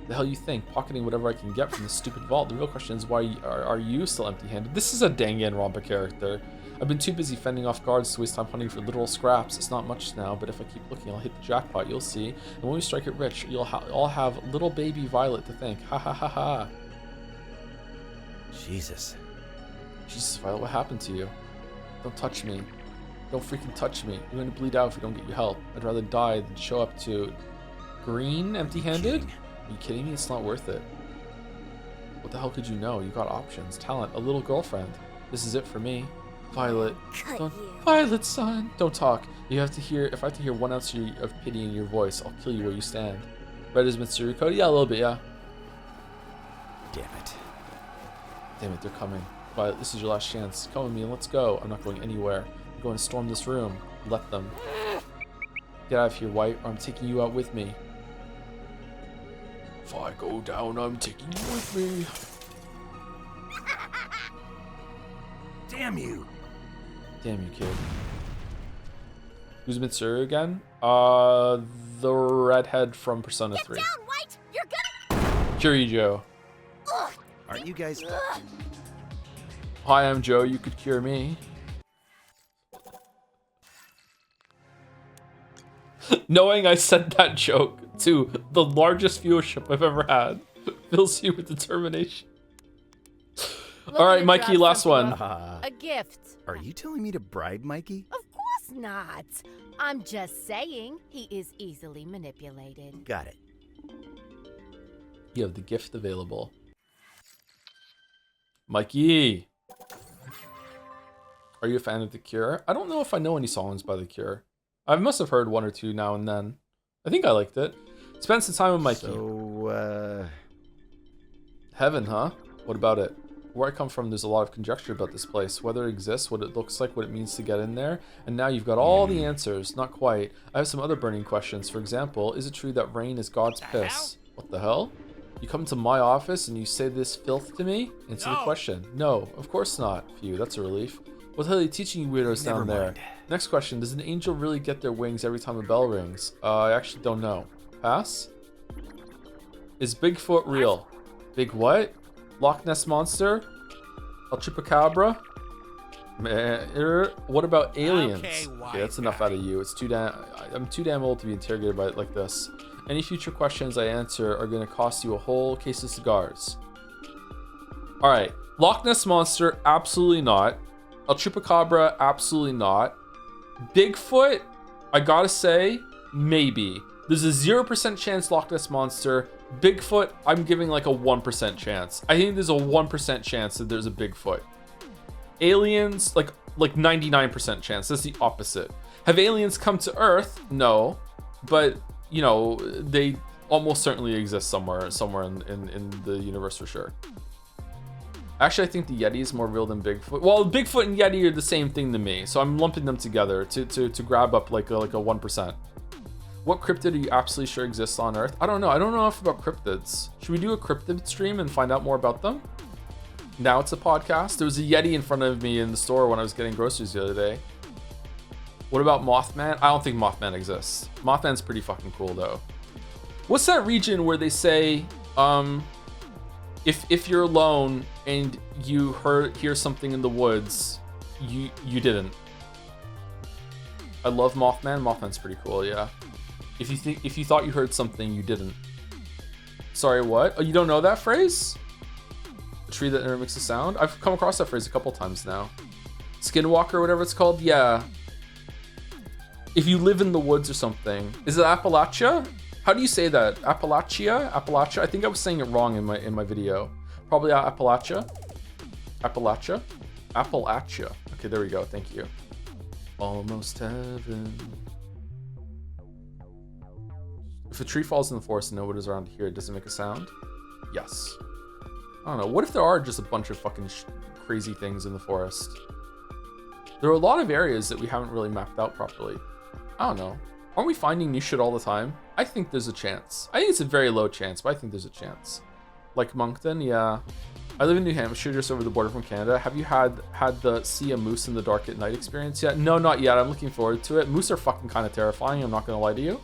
The hell you think? Pocketing whatever I can get from this stupid vault. The real question is, why are you still empty-handed? This is a Danganronpa character. I've been too busy fending off guards to waste time hunting for literal scraps. It's not much now, but if I keep looking, I'll hit the jackpot, you'll see. And when we strike it rich, you'll all have little baby Violet to thank. Ha ha ha ha. Jesus. Jesus, Violet, what happened to you? Don't touch me. Don't freaking touch me. You're gonna bleed out if you don't get your help. I'd rather die than show up to green empty-handed? Are you kidding me? It's not worth it. What the hell could you know? You got options, talent, a little girlfriend. This is it for me. Violet. Don't, Violet, son. Don't talk. You have to hear. If I have to hear 1 ounce of pity in your voice, I'll kill you where you stand. Red is Mitsuru Code? Yeah, a little bit, yeah. Damn it. Damn it, they're coming. Violet, this is your last chance. Come with me and let's go. I'm not going anywhere. I'm going to storm this room. Let them. Get out of here, White, or I'm taking you out with me. If I go down, I'm taking you with me. Damn you. Damn you, kid. Who's Mitsuru again? The redhead from Persona 3. Get down, White! You're gonna... Kirijo. Ugh. Aren't you guys? Ugh. Hi, I'm Joe. You could cure me. Knowing I said that joke to the largest viewership I've ever had fills you with determination. All right, Mikey, last one. A gift. Are you telling me to bribe Mikey? Of course not. I'm just saying he is easily manipulated. Got it. You have the gift available. Mikey. Are you a fan of The Cure? I don't know if I know any songs by The Cure. I must have heard 1 or 2 now and then. I think I liked it. Spend some time with Mikey. So, Heaven, huh? What about it? Where I come from, there's a lot of conjecture about this place. Whether it exists, what it looks like, what it means to get in there. And now you've got all the answers. Not quite. I have some other burning questions. For example, is it true that rain is God's piss? What the hell? You come to my office and you say this filth to me? Answer the question. No, of course not. Phew, that's a relief. What the hell are you teaching you weirdos down there? Next question. Does an angel really get their wings every time a bell rings? I actually don't know. Pass? Is Bigfoot real? Big what? Loch Ness Monster? El Chupacabra? What about aliens? Okay, that's enough out of you. I'm too damn old to be interrogated by it like this. Any future questions I answer are going to cost you a whole case of cigars. Alright. Loch Ness Monster, absolutely not. El Chupacabra, absolutely not. Bigfoot, I gotta say, maybe. There's a 0% chance Loch Ness Monster. Bigfoot, I'm giving like a 1% chance. I think there's a 1% chance that there's a Bigfoot. Aliens, like 99% chance. That's the opposite. Have aliens come to Earth? No. But, you know, they almost certainly exist somewhere in the universe for sure. Actually, I think the Yeti is more real than Bigfoot. Well, Bigfoot and Yeti are the same thing to me, so I'm lumping them together to grab up like a 1%. What cryptid are you absolutely sure exists on Earth? I don't know. I don't know enough about cryptids. Should we do a cryptid stream and find out more about them? Now it's a podcast. There was a Yeti in front of me in the store when I was getting groceries the other day. What about Mothman? I don't think Mothman exists. Mothman's pretty fucking cool though. What's that region where they say, if you're alone and you hear something in the woods, you didn't. I love Mothman. Mothman's pretty cool, yeah. If you thought you heard something, you didn't. Sorry, what? Oh, you don't know that phrase? A tree that never makes a sound? I've come across that phrase a couple times now. Skinwalker, whatever it's called? Yeah. If you live in the woods or something. Is it Appalachia? How do you say that? Appalachia? Appalachia? I think I was saying it wrong in my video. Probably Appalachia. Appalachia? Appalachia. Okay, there we go. Thank you. Almost heaven. If a tree falls in the forest and nobody's around to hear it, does it make a sound? Yes. I don't know. What if there are just a bunch of fucking crazy things in the forest? There are a lot of areas that we haven't really mapped out properly. I don't know. Aren't we finding new shit all the time? I think there's a chance. I think it's a very low chance, but I think there's a chance. Like Moncton, yeah. I live in New Hampshire, just over the border from Canada. Have you had the see a moose in the dark at night experience yet? No, not yet. I'm looking forward to it. Moose are fucking kind of terrifying. I'm not gonna lie to you.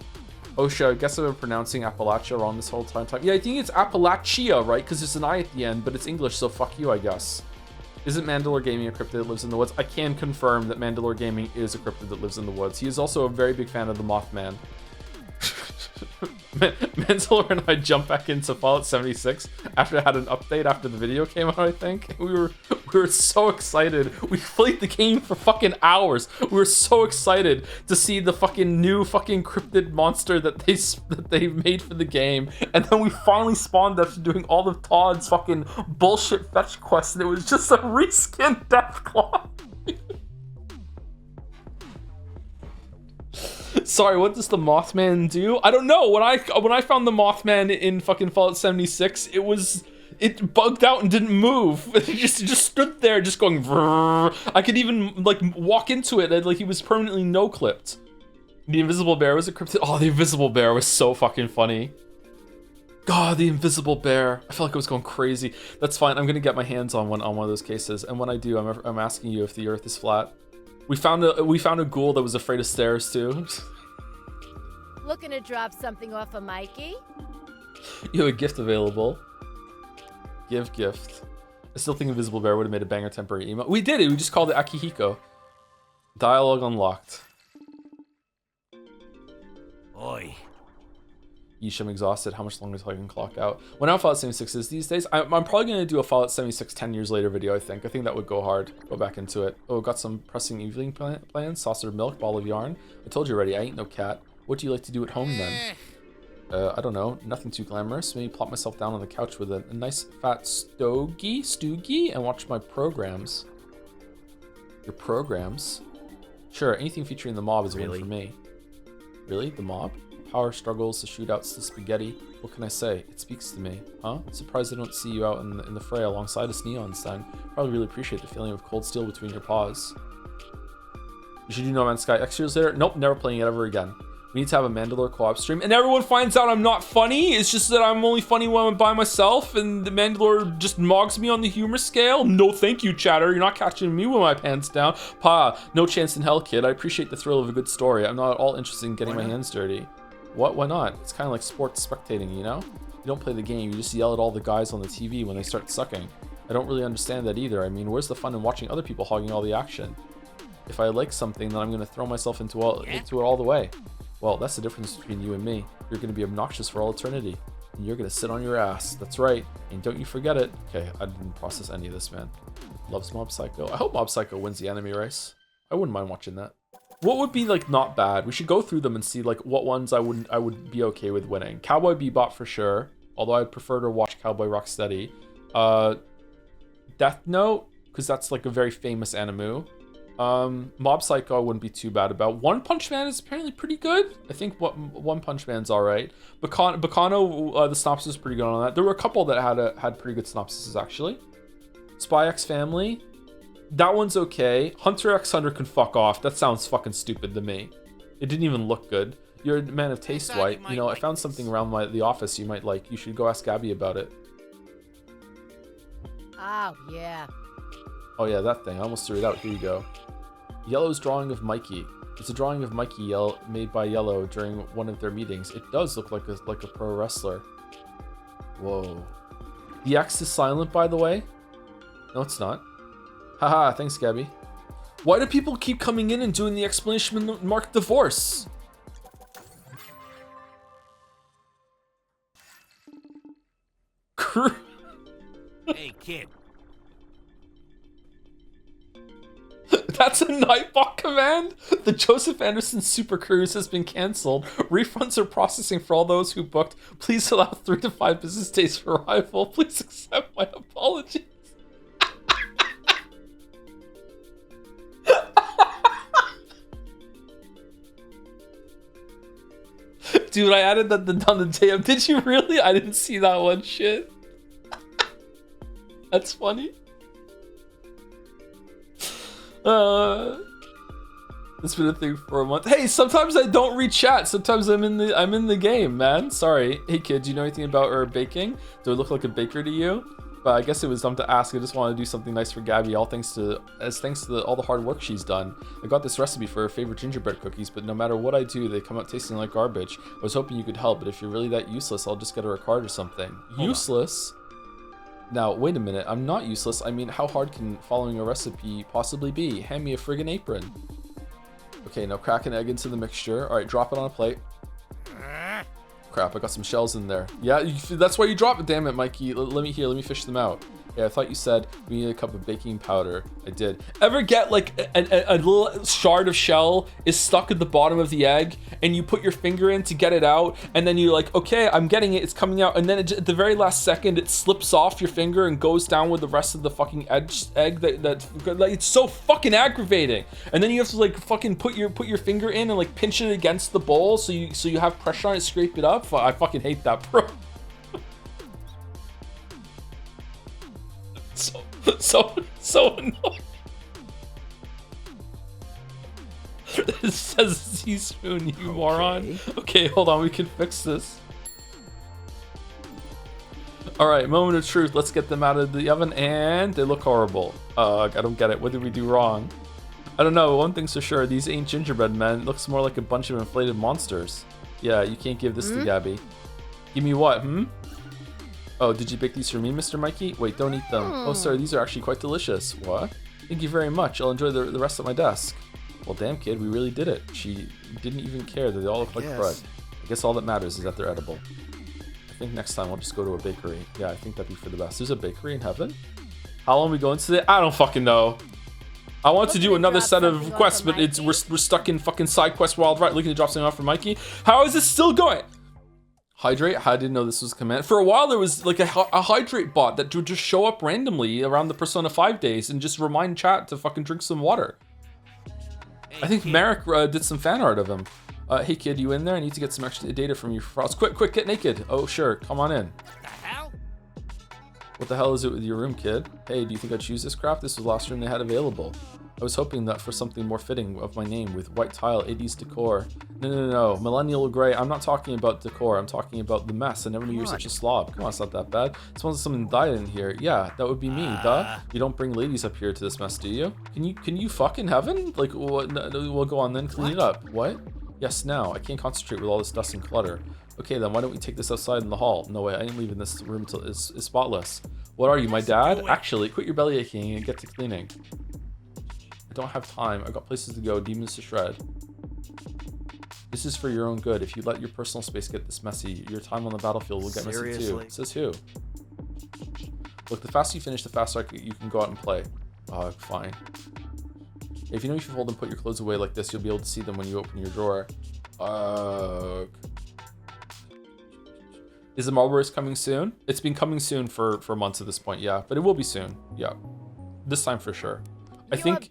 Osha, I guess I've been pronouncing Appalachia wrong this whole time. Yeah, I think it's Appalachia, right? Because there's an I at the end, but it's English, so fuck you, I guess. Isn't Mandalore Gaming a cryptid that lives in the woods? I can confirm that Mandalore Gaming is a cryptid that lives in the woods. He is also a very big fan of the Mothman. Mandalore and I jumped back into Fallout 76 after it had an update after the video came out, I think. We were so excited. We played the game for fucking hours. We were so excited to see the fucking new fucking cryptid monster that they made for the game. And then we finally spawned after doing all of Todd's fucking bullshit fetch quests, and it was just a reskinned Deathclaw. Sorry, what does the Mothman do? I don't know. When I found the Mothman in fucking Fallout 76, it bugged out and didn't move. It just stood there, just going. Vrrr. I could even like walk into it, like he was permanently no clipped. The Invisible Bear was a cryptid. Oh, the Invisible Bear was so fucking funny. God, the Invisible Bear. I felt like I was going crazy. That's fine. I'm gonna get my hands on one of those cases, and when I do, I'm asking you if the Earth is flat. We found a ghoul that was afraid of stairs too. Looking to drop something off of Mikey? You have a gift available. Give gift. I still think Invisible Bear would have made a banger temporary email. We did it. We just called it Akihiko. Dialogue unlocked. Oi. Yeesh, I'm exhausted. How much longer until I can clock out? When how Fallout 76 is these days, I'm probably going to do a Fallout 76 10 years later video, I think. I think that would go hard. Go back into it. Oh, got some pressing evening plans. Saucer of milk, ball of yarn. I told you already, I ain't no cat. What do you like to do at home then? I don't know. Nothing too glamorous. Maybe plop myself down on the couch with a nice fat stoogie and watch my programs. Your programs? Sure, anything featuring the mob is a win for me. Really? The mob? power struggles, the shootouts, the spaghetti. What can I say? It speaks to me. Huh? Surprised I don't see you out in the fray alongside us neons then. Probably really appreciate the feeling of cold steel between your paws. You should do No Man's Sky X years later? Nope, never playing it ever again. We need to have a Mandalore co-op stream, and everyone finds out I'm not funny. It's just that I'm only funny when I'm by myself, and the Mandalore just mogs me on the humor scale. No thank you, chatter. You're not catching me with my pants down. Pa, no chance in hell, kid. I appreciate the thrill of a good story. I'm not at all interested in getting my hands dirty. What? Why not? It's kind of like sports spectating, you know? You don't play the game, you just yell at all the guys on the TV when they start sucking. I don't really understand that either. I mean, where's the fun in watching other people hogging all the action? If I like something, then I'm going to throw myself into it all the way. Well, that's the difference between you and me. You're going to be obnoxious for all eternity. And you're going to sit on your ass. That's right. And don't you forget it. Okay, I didn't process any of this, man. Loves Mob Psycho. I hope Mob Psycho wins the anime race. I wouldn't mind watching that. What would be, like, not bad? We should go through them and see, like, what ones I would be okay with winning. Cowboy Bebop for sure. Although I'd prefer to watch Cowboy Rocksteady. Death Note, because that's, like, a very famous anime. Mob Psycho I wouldn't be too bad about. One Punch Man is apparently pretty good. I think One Punch Man's alright. Bacano, the synopsis is pretty good on that. There were a couple that had pretty good synopsises actually. Spy X Family, that one's okay. Hunter x Hunter can fuck off. That sounds fucking stupid to me. It didn't even look good. You're a man of taste, White. You know, I found something around the office you might like. You should go ask Gabby about it. Oh, yeah. Oh yeah, that thing. I almost threw it out. Here you go. Yellow's drawing of Mikey. It's a drawing of Mikey made by Yellow during one of their meetings. It does look like a pro wrestler. Whoa. The X is silent, by the way. No, it's not. Haha, thanks, Gabby. Why do people keep coming in and doing the exclamation mark divorce? Hey, kid. That's a Nightbot command? The Joseph Anderson Super Cruise has been cancelled. Refunds are processing for all those who booked. Please allow 3 to 5 business days for arrival. Please accept my apologies. Dude, I added that on the day of. Did you really? I didn't see that one. Shit. That's funny. It's been a thing for a month. Hey, sometimes I don't read chat. Sometimes I'm in the game, man. Sorry. Hey kid, do you know anything about her baking? Do I look like a baker to you? But I guess it was dumb to ask. I just want to do something nice for Gabby. Thanks to all the hard work she's done. I got this recipe for her favorite gingerbread cookies, but no matter what I do, they come out tasting like garbage. I was hoping you could help, but if you're really that useless, I'll just get her a card or something. Useless? Now, wait a minute. I'm not useless. I mean, how hard can following a recipe possibly be? Hand me a friggin' apron. Okay, now crack an egg into the mixture. All right, drop it on a plate. Crap, I got some shells in there. Yeah, that's why you drop it. Damn it, Mikey. Let me fish them out. Yeah, I thought you said we need a cup of baking powder. I did. Ever get like a little shard of shell is stuck at the bottom of the egg and you put your finger in to get it out and then you're like, okay, I'm getting it, it's coming out, and then at the very last second it slips off your finger and goes down with the rest of the fucking egg that like, it's so fucking aggravating. And then you have to like fucking put your finger in and like pinch it against the bowl so you have pressure on it, scrape it up. I fucking hate that, bro. So annoying. It says teaspoon, you moron. Okay, hold on, we can fix this. Alright, moment of truth. Let's get them out of the oven, and they look horrible. I don't get it. What did we do wrong? I don't know. One thing's for sure. These ain't gingerbread men. It looks more like a bunch of inflated monsters. Yeah, you can't give this to Gabby. Give me what, Oh, did you bake these for me, Mr. Mikey? Wait, don't eat them. Oh, sorry, these are actually quite delicious. What? Thank you very much. I'll enjoy the rest at my desk. Well, damn, kid, we really did it. She didn't even care that they all look like bread. I guess all that matters is that they're edible. I think next time I'll just go to a bakery. Yeah, I think that'd be for the best. There's a bakery in heaven? How long are we going today? I don't fucking know. I want to do another set of quests, but we're stuck in fucking side quest wild right. Looking to drop something off for Mikey. How is this still going? Hydrate? I didn't know this was a command. For a while, there was like a hydrate bot that would just show up randomly around the Persona 5 days and just remind chat to fucking drink some water. I think Merrick did some fan art of him. Hey kid, you in there? I need to get some extra data from you for files. Quick, get naked. Oh sure, come on in. The hell? What the hell is it with your room, kid? Hey, do you think I'd choose this crap? This was the last room they had available. I was hoping that for something more fitting of my name with white tile, 80s decor. No. Millennial gray. I'm not talking about decor. I'm talking about the mess. I never knew you were such a slob. Come on, it's not that bad. Suppose someone died in here. Yeah, that would be me, duh. You don't bring ladies up here to this mess, do you? Can you fuck in heaven? Like, what? No, we'll go on then. Clean it up. What? Yes, now. I can't concentrate with all this dust and clutter. Okay, then why don't we take this outside in the hall? No way, I ain't leaving this room till it's spotless. What are you, my dad? Actually, quit your belly aching and get to cleaning. I don't have time. I've got places to go, demons to shred. This is for your own good. If you let your personal space get this messy, your time on the battlefield will get messy too. Says who? Look, the faster you finish, the faster you can go out and play. Fine. If you know if you hold and put your clothes away like this, you'll be able to see them when you open your drawer. Is the Marlboro Race coming soon? It's been coming soon for months at this point, yeah. But it will be soon, yeah. This time for sure. I think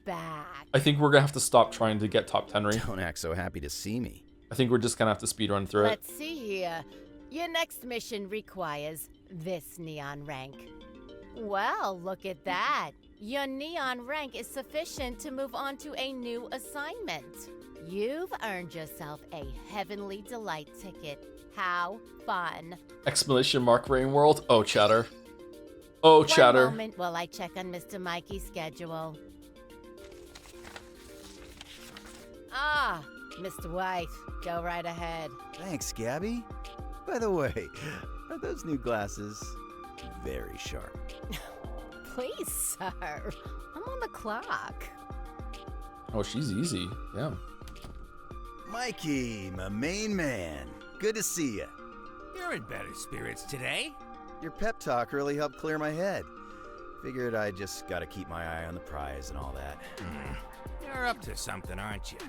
we're gonna have to stop trying to get top 10 Don't act so happy to see me. I think we're just gonna have to speed run through it. Let's see here. Your next mission requires this neon rank. Well, look at that. Your neon rank is sufficient to move on to a new assignment. You've earned yourself a Heavenly Delight ticket. How fun. Exclamation mark, Rain World. Oh, chatter. Oh, chatter. One moment while I check on Mr. Mikey's schedule. Ah, Mr. White, go right ahead. Thanks, Gabby. By the way, are those new glasses very sharp? Please, sir. I'm on the clock. Oh, she's easy. Damn. Mikey, my main man. Good to see you. You're in better spirits today. Your pep talk really helped clear my head. Figured I just gotta keep my eye on the prize and all that. You're up to something, aren't you?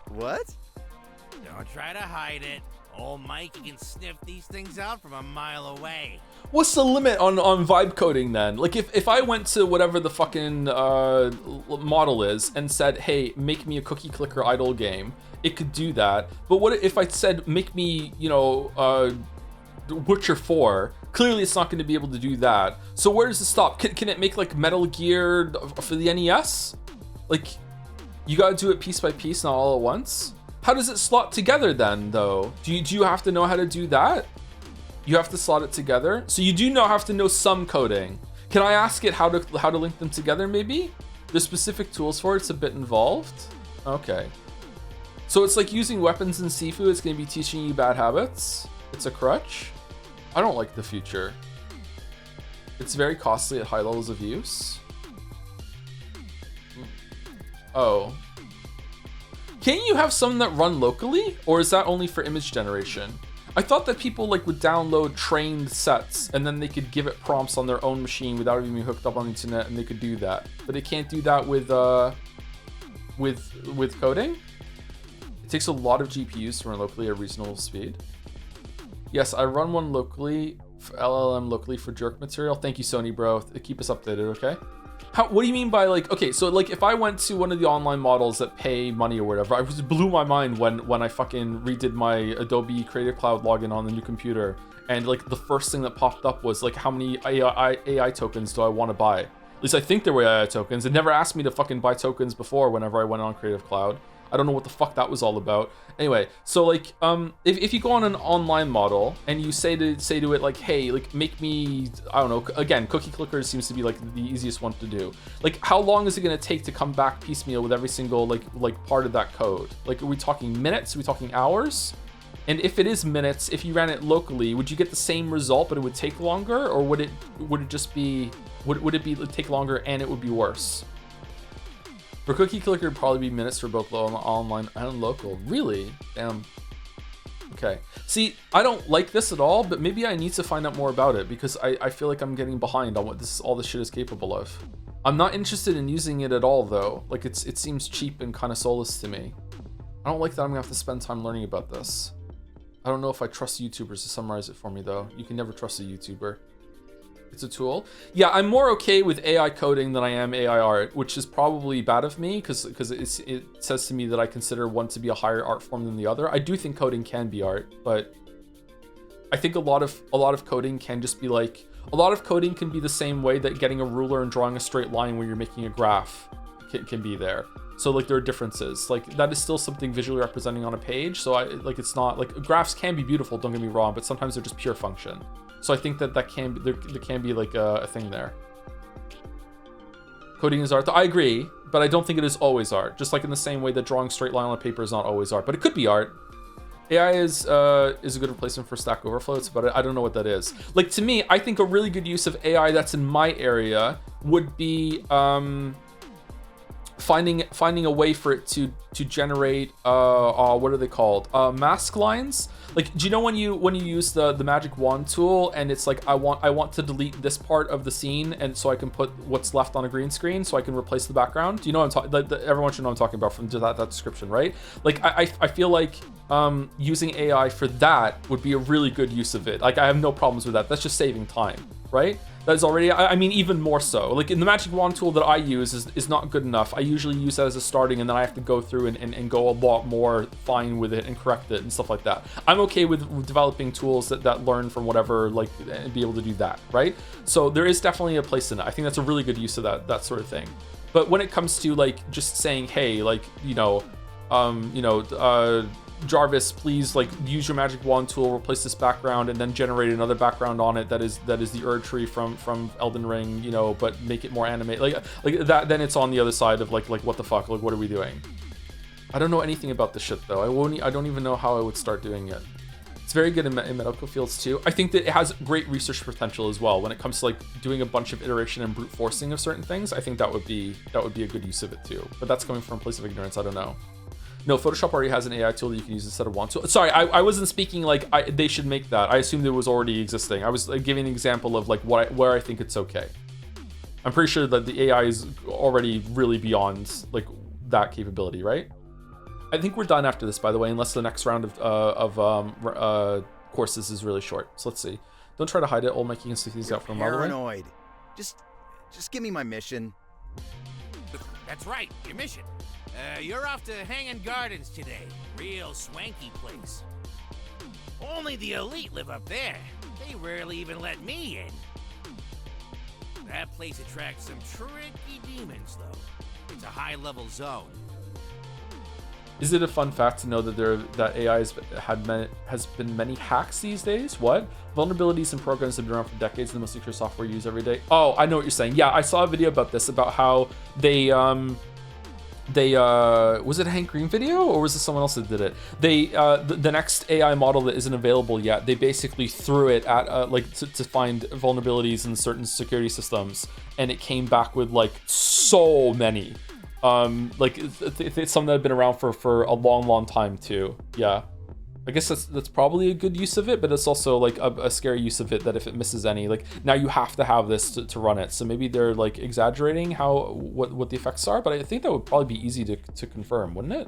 What? Don't try to hide it. Old Mikey can sniff these things out from a mile away. What's the limit on vibe coding then? Like if I went to whatever the fucking model is and said, hey, make me a cookie clicker idle game, it could do that. But what if I said, make me, you know, Witcher 4? Clearly it's not going to be able to do that. So where does it stop? Can it make like Metal Gear for the NES? Like, you gotta do it piece by piece, not all at once? How does it slot together then, though? Do you have to know how to do that? You have to slot it together? So you do have to know some coding. Can I ask it how to link them together, maybe? There's specific tools for it, it's a bit involved. Okay. So it's like using weapons in Sifu, it's gonna be teaching you bad habits. It's a crutch. I don't like the future. It's very costly at high levels of use. Oh. Can't you have some that run locally? Or is that only for image generation? I thought that people like would download trained sets and then they could give it prompts on their own machine without even being hooked up on the internet, and they could do that. But they can't do that with coding? It takes a lot of GPUs to run locally at reasonable speed. Yes, I run one locally, LLM locally for jerk material. Thank you, Sony bro. Keep us updated, okay? What do you mean by like, okay, so like if I went to one of the online models that pay money or whatever, it just blew my mind when I fucking redid my Adobe Creative Cloud login on the new computer, and like the first thing that popped up was like, how many AI tokens do I want to buy? At least I think there were AI tokens. It never asked me to fucking buy tokens before whenever I went on Creative Cloud. I don't know what the fuck that was all about. Anyway, so like, if you go on an online model and you say to it like, hey, like make me, I don't know, again, cookie clicker seems to be like the easiest one to do. Like, how long is it gonna take to come back piecemeal with every single like part of that code? Like, are we talking minutes? Are we talking hours? And if it is minutes, if you ran it locally, would you get the same result, but it would take longer, or would it just be, would it take longer and it would be worse? For cookie clicker, it'd probably be minutes for both online and local. Really? Damn. Okay. See, I don't like this at all, but maybe I need to find out more about it because I feel like I'm getting behind on what all this shit is capable of. I'm not interested in using it at all, though. Like, it seems cheap and kind of soulless to me. I don't like that I'm gonna have to spend time learning about this. I don't know if I trust YouTubers to summarize it for me, though. You can never trust a YouTuber. It's a tool. Yeah, I'm more okay with AI coding than I am AI art, which is probably bad of me because it says to me that I consider one to be a higher art form than the other. I do think coding can be art, but I think a lot of coding can just be like, a lot of coding can be the same way that getting a ruler and drawing a straight line when you're making a graph can be there. So like there are differences. Like that is still something visually representing on a page. So it's not like, graphs can be beautiful, don't get me wrong, but sometimes they're just pure function. So I think that can be, there can be like a thing there. Coding is art. I agree, but I don't think it is always art. Just like in the same way that drawing straight line on paper is not always art, but it could be art. AI is a good replacement for Stack Overflow, but I don't know what that is. Like to me, I think a really good use of AI that's in my area would be finding a way for it to generate what are they called, mask lines. Like, do you know when you use the magic wand tool and it's like I want to delete this part of the scene, and so I can put what's left on a green screen so I can replace the background? Do you know what I'm talking? Everyone should know what I'm talking about from that description, right? Like I feel like using AI for that would be a really good use of it. Like I have no problems with that. That's just saving time, right? That's already, I mean, even more so. Like in the magic wand tool that I use is not good enough. I usually use that as a starting, and then I have to go through and go a lot more fine with it and correct it and stuff like that. I'm okay with developing tools that learn from whatever, like, and be able to do that, right? So there is definitely a place in it. I think that's a really good use of that sort of thing. But when it comes to like just saying, hey, like, Jarvis, please like use your magic wand tool, replace this background, and then generate another background on it that is the Erd tree from Elden Ring, but make it more animated, like that. Then it's on the other side of like what the fuck, like what are we doing? I don't know anything about this shit though. I don't even know how I would start doing it. It's very good in medical fields too. I think that it has great research potential as well when it comes to like doing a bunch of iteration and brute forcing of certain things. I think that would be a good use of it too. But that's coming from a place of ignorance. I don't know. No, Photoshop already has an AI tool that you can use instead of wand tool. Sorry, I wasn't speaking like they should make that. I assumed it was already existing. I was giving an example of like where I think it's okay. I'm pretty sure that the AI is already really beyond like that capability, right? I think we're done after this, by the way, unless the next round of courses is really short. So let's see. Don't try to hide it. Old Mikey can see these out from a mile away. Paranoid. Just give me my mission. That's right, your mission. You're off to Hanging Gardens today. Real swanky place. Only the elite live up there. They rarely even let me in. That place attracts some tricky demons, though. It's a high-level zone. Is it a fun fact to know that AI has been many hacks these days? What? Vulnerabilities in programs have been around for decades, and the most secure software used every day. Oh, I know what you're saying. Yeah, I saw a video about this, about how they was it a Hank Green video, or was it someone else that did it? The next AI model that isn't available yet, they basically threw it at to find vulnerabilities in certain security systems, and it came back with like so many. It's something that had been around for a long time too. Yeah, I guess that's probably a good use of it, but it's also like a scary use of it, that if it misses any, like now you have to have this to run it. So maybe they're like exaggerating what the effects are, but I think that would probably be easy to confirm, wouldn't it?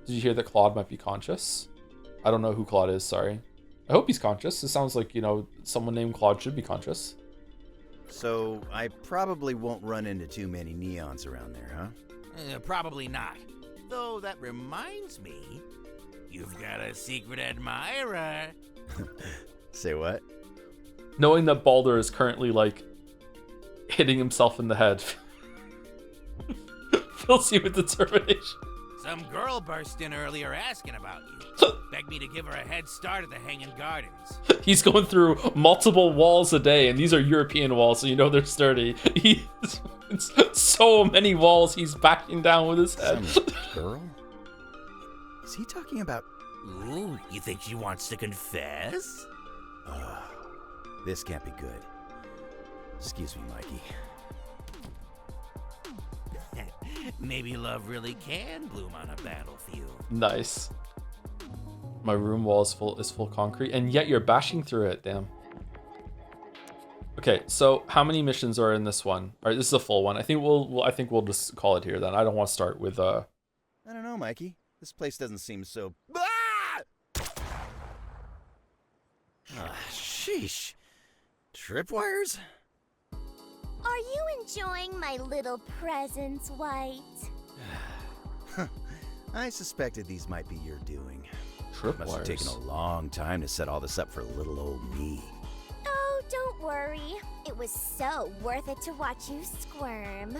Did you hear that Claude might be conscious? I don't know who Claude is, sorry. I hope he's conscious. It sounds like, someone named Claude should be conscious. So I probably won't run into too many neons around there, huh? Probably not. Though that reminds me, you've got a secret admirer. Say what? Knowing that Baldur is currently like hitting himself in the head fills you with determination. Some girl burst in earlier asking about you. Begged me to give her a head start at the Hanging Gardens. He's going through multiple walls a day, and these are European walls, so they're sturdy. It's so many walls he's backing down with his head. Some girl? Is he talking about... Ooh, you think she wants to confess? This can't be good. Excuse me, Mikey. Maybe love really can bloom on a battlefield. Nice. My room wall is full concrete, and yet you're bashing through it. Damn. Okay, so how many missions are in this one? All right, this is a full one. I think we'll just call it here then. I don't want to start with I don't know, Mikey. This place doesn't seem so... Sheesh. Tripwires? Are you enjoying my little presents, White? I suspected these might be your doing. Must have Tripwires. taken a long time to set all this up for little old me. Oh, don't worry. It was so worth it to watch you squirm.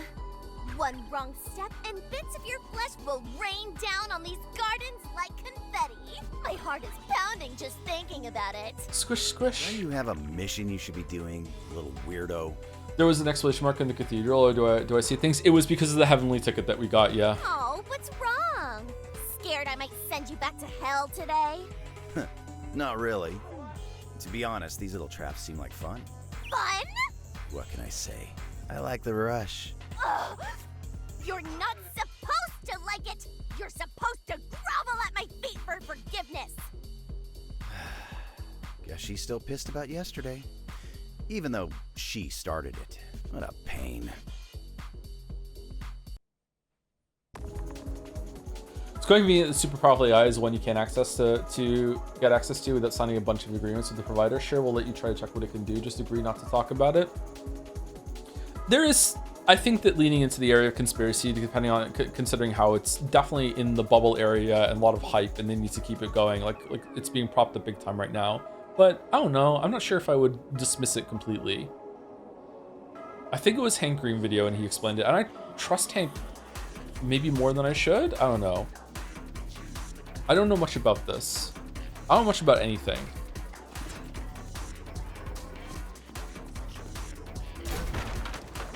One wrong step and bits of your flesh will rain down on these gardens like confetti. My heart is pounding just thinking about it. Squish, squish. Don't you have a mission you should be doing, little weirdo? There was an exclamation mark in the cathedral, or do I see things? It was because of the heavenly ticket that we got, yeah. Oh, what's wrong? Scared I might send you back to hell today? Not really. To be honest, these little traps seem like fun. Fun? What can I say? I like the rush. Ugh. You're not supposed to like it! You're supposed to grovel at my feet for forgiveness! Guess she's still pissed about yesterday. Even though she started it. What a pain. It's going to be the super powerful AI is one you can't access to get access to without signing a bunch of agreements with the provider. Sure, we'll let you try to check what it can do. Just agree not to talk about it. There is, I think that leaning into the area of conspiracy, depending on considering how it's definitely in the bubble area and a lot of hype, and they need to keep it going. Like it's being propped up big time right now. But I don't know. I'm not sure if I would dismiss it completely. I think it was Hank Green video and he explained it, and I trust Hank maybe more than I should. I don't know. I don't know much about this. I don't know much about anything.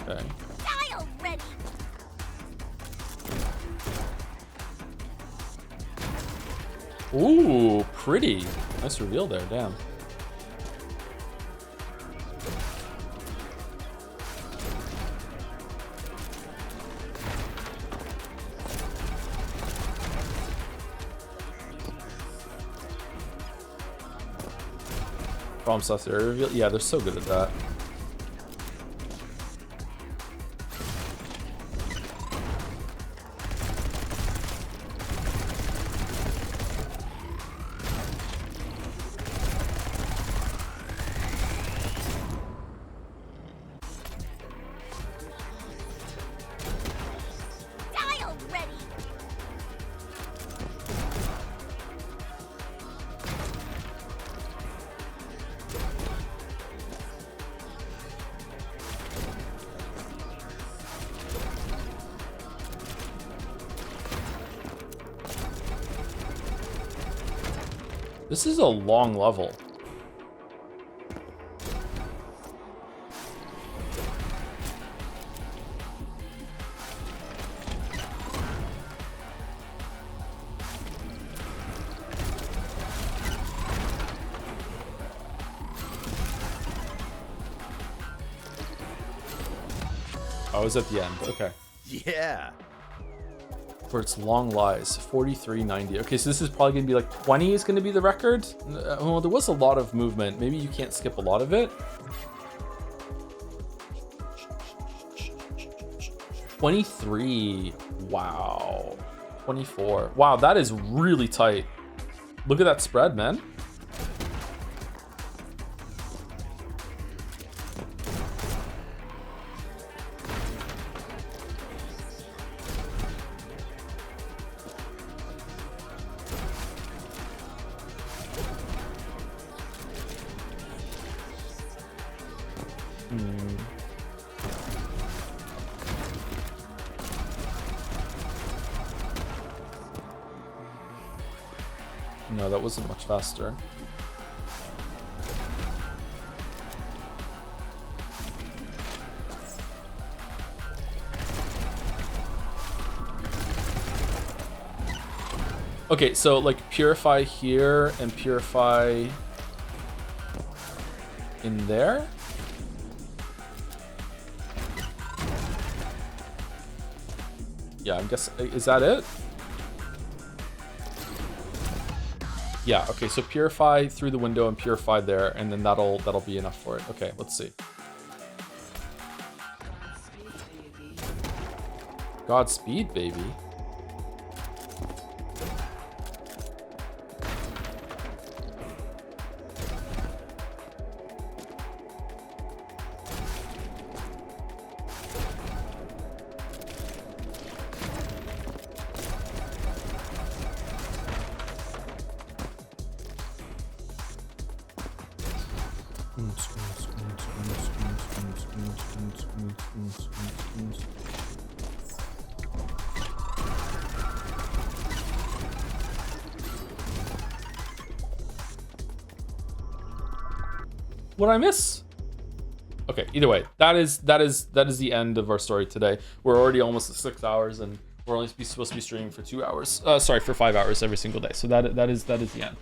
Okay. Die already! Ooh, pretty. Nice reveal there, damn. Problem stuff there. Reveal. Yeah, they're so good at that. Die already! This is a long level. Oh, it's at the end. Okay. Yeah. For its long lies, 43.90. Okay, so this is probably gonna be like 20 is gonna be the record. Well, there was a lot of movement. Maybe you can't skip a lot of it. 23. Wow. 24. Wow, that is really tight. Look at that spread, man. No, that wasn't much faster. Okay, so like purify here and purify in there. Yeah, I'm guessing, is that it? Yeah, okay, so purify through the window and purify there, and then that'll be enough for it. Okay, let's see. Godspeed, baby. What I miss? Okay, either way, that is the end of our story today. We're already almost at 6 hours, and we're only supposed to be streaming for 2 hours. Sorry, for 5 hours every single day. So that is the end.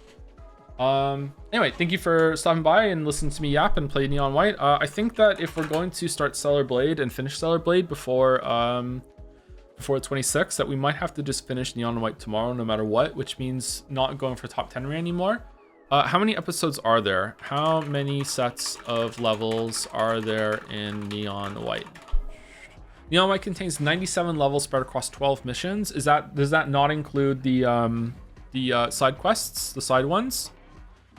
Anyway, thank you for stopping by and listening to me yap and play Neon White. I think that if we're going to start Stellar Blade and finish Stellar Blade before the 26th, that we might have to just finish Neon White tomorrow, no matter what, which means not going for top 10 anymore. How many episodes are there? How many sets of levels are there in Neon White? Neon White contains 97 levels spread across 12 missions. Does that not include the side quests, the side ones?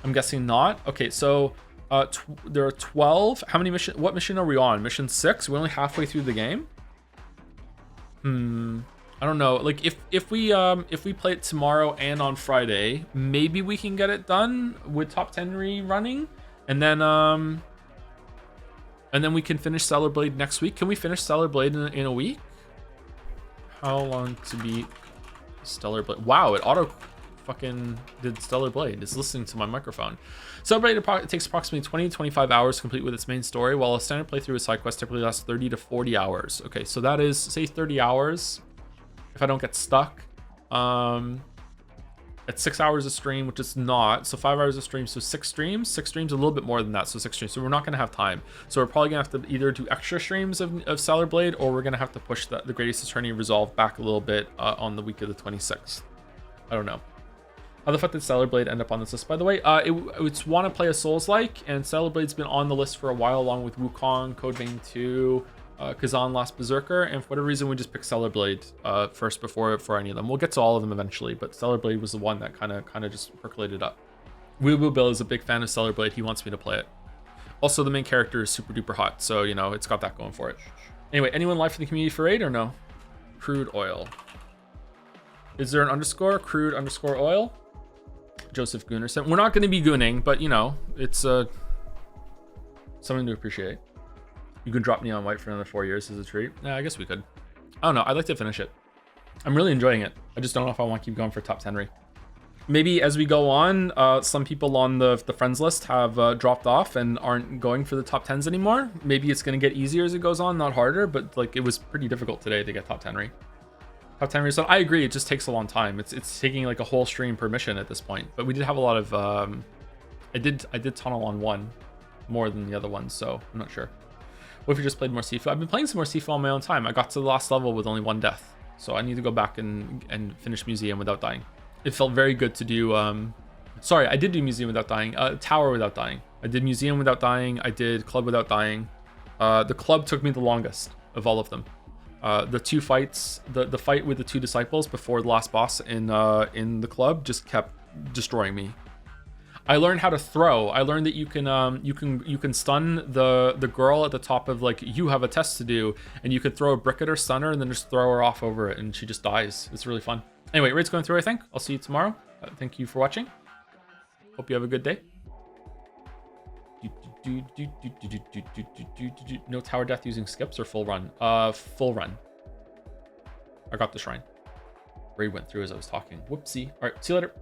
I'm guessing not. Okay, so there are 12. How many mission? What mission are we on? Mission 6. We're only halfway through the game. I don't know. Like if we play it tomorrow and on Friday, maybe we can get it done with top 10 running, and then we can finish Stellar Blade next week. Can we finish Stellar Blade in a week? How long to beat Stellar Blade? Wow, it auto fucking did Stellar Blade. It's listening to my microphone. Stellar Blade takes approximately 20 to 25 hours to complete with its main story, while a standard playthrough with side quests typically lasts 30 to 40 hours. Okay, so that is, say 30 hours. If I don't get stuck, at 6 hours a stream, which is not, so 5 hours a stream, so 6 streams a little bit more than that, so 6 streams, so we're not going to have time. So we're probably gonna have to either do extra streams of Stellar Blade, or we're gonna have to push the Greatest Attorney Resolve back a little bit on the week of the 26th. I don't know. How the fuck did Stellar Blade end up on this list, by the way? It's want to play a Souls-like, and Stellar Blade's been on the list for a while, along with Wukong, Code Vein 2, Kazan Last Berserker, and for whatever reason we just picked Stellar Blade first before any of them. We'll get to all of them eventually, but Stellar Blade was the one that kind of just percolated up. Woo Boo Bill is a big fan of Stellar Blade. He wants me to play it. Also, the main character is super duper hot, so you know it's got that going for it. Anyway, anyone live for the community for raid or no? Crude oil. Is there an underscore? Crude underscore oil? Joseph Gunnarsson. We're not going to be gooning, but you know it's something to appreciate. You can drop Neon White for another 4 years as a treat. Yeah, I guess we could. I don't know. I'd like to finish it. I'm really enjoying it. I just don't know if I want to keep going for top 10 Maybe as we go on, some people on the friends list have dropped off and aren't going for the top 10s anymore. Maybe it's going to get easier as it goes on, not harder, but like it was pretty difficult today to get top 10 Top 10 so I agree, it just takes a long time. It's taking like a whole stream per mission at this point. But we did have a lot of I did tunnel on one more than the other ones, so I'm not sure. What if you just played more Sifu? I've been playing some more Sifu on my own time. I got to the last level with only 1 death. So I need to go back and finish Museum without dying. It felt very good to do, sorry, I did do Museum without dying. Tower without dying. I did Museum without dying. I did Club without dying. The Club took me the longest of all of them. The 2 fights, the fight with the 2 disciples before the last boss in the Club just kept destroying me. I learned how to throw. I learned that you can stun the girl at the top of, like, you have a test to do, and you could throw a brick at her, stun her, and then just throw her off over it, and she just dies. It's really fun. Anyway, raid's going through, I think. I'll see you tomorrow. Thank you for watching. Hope you have a good day. No tower death using skips or full run? Full run. I got the shrine. Raid went through as I was talking. Whoopsie. All right, see you later.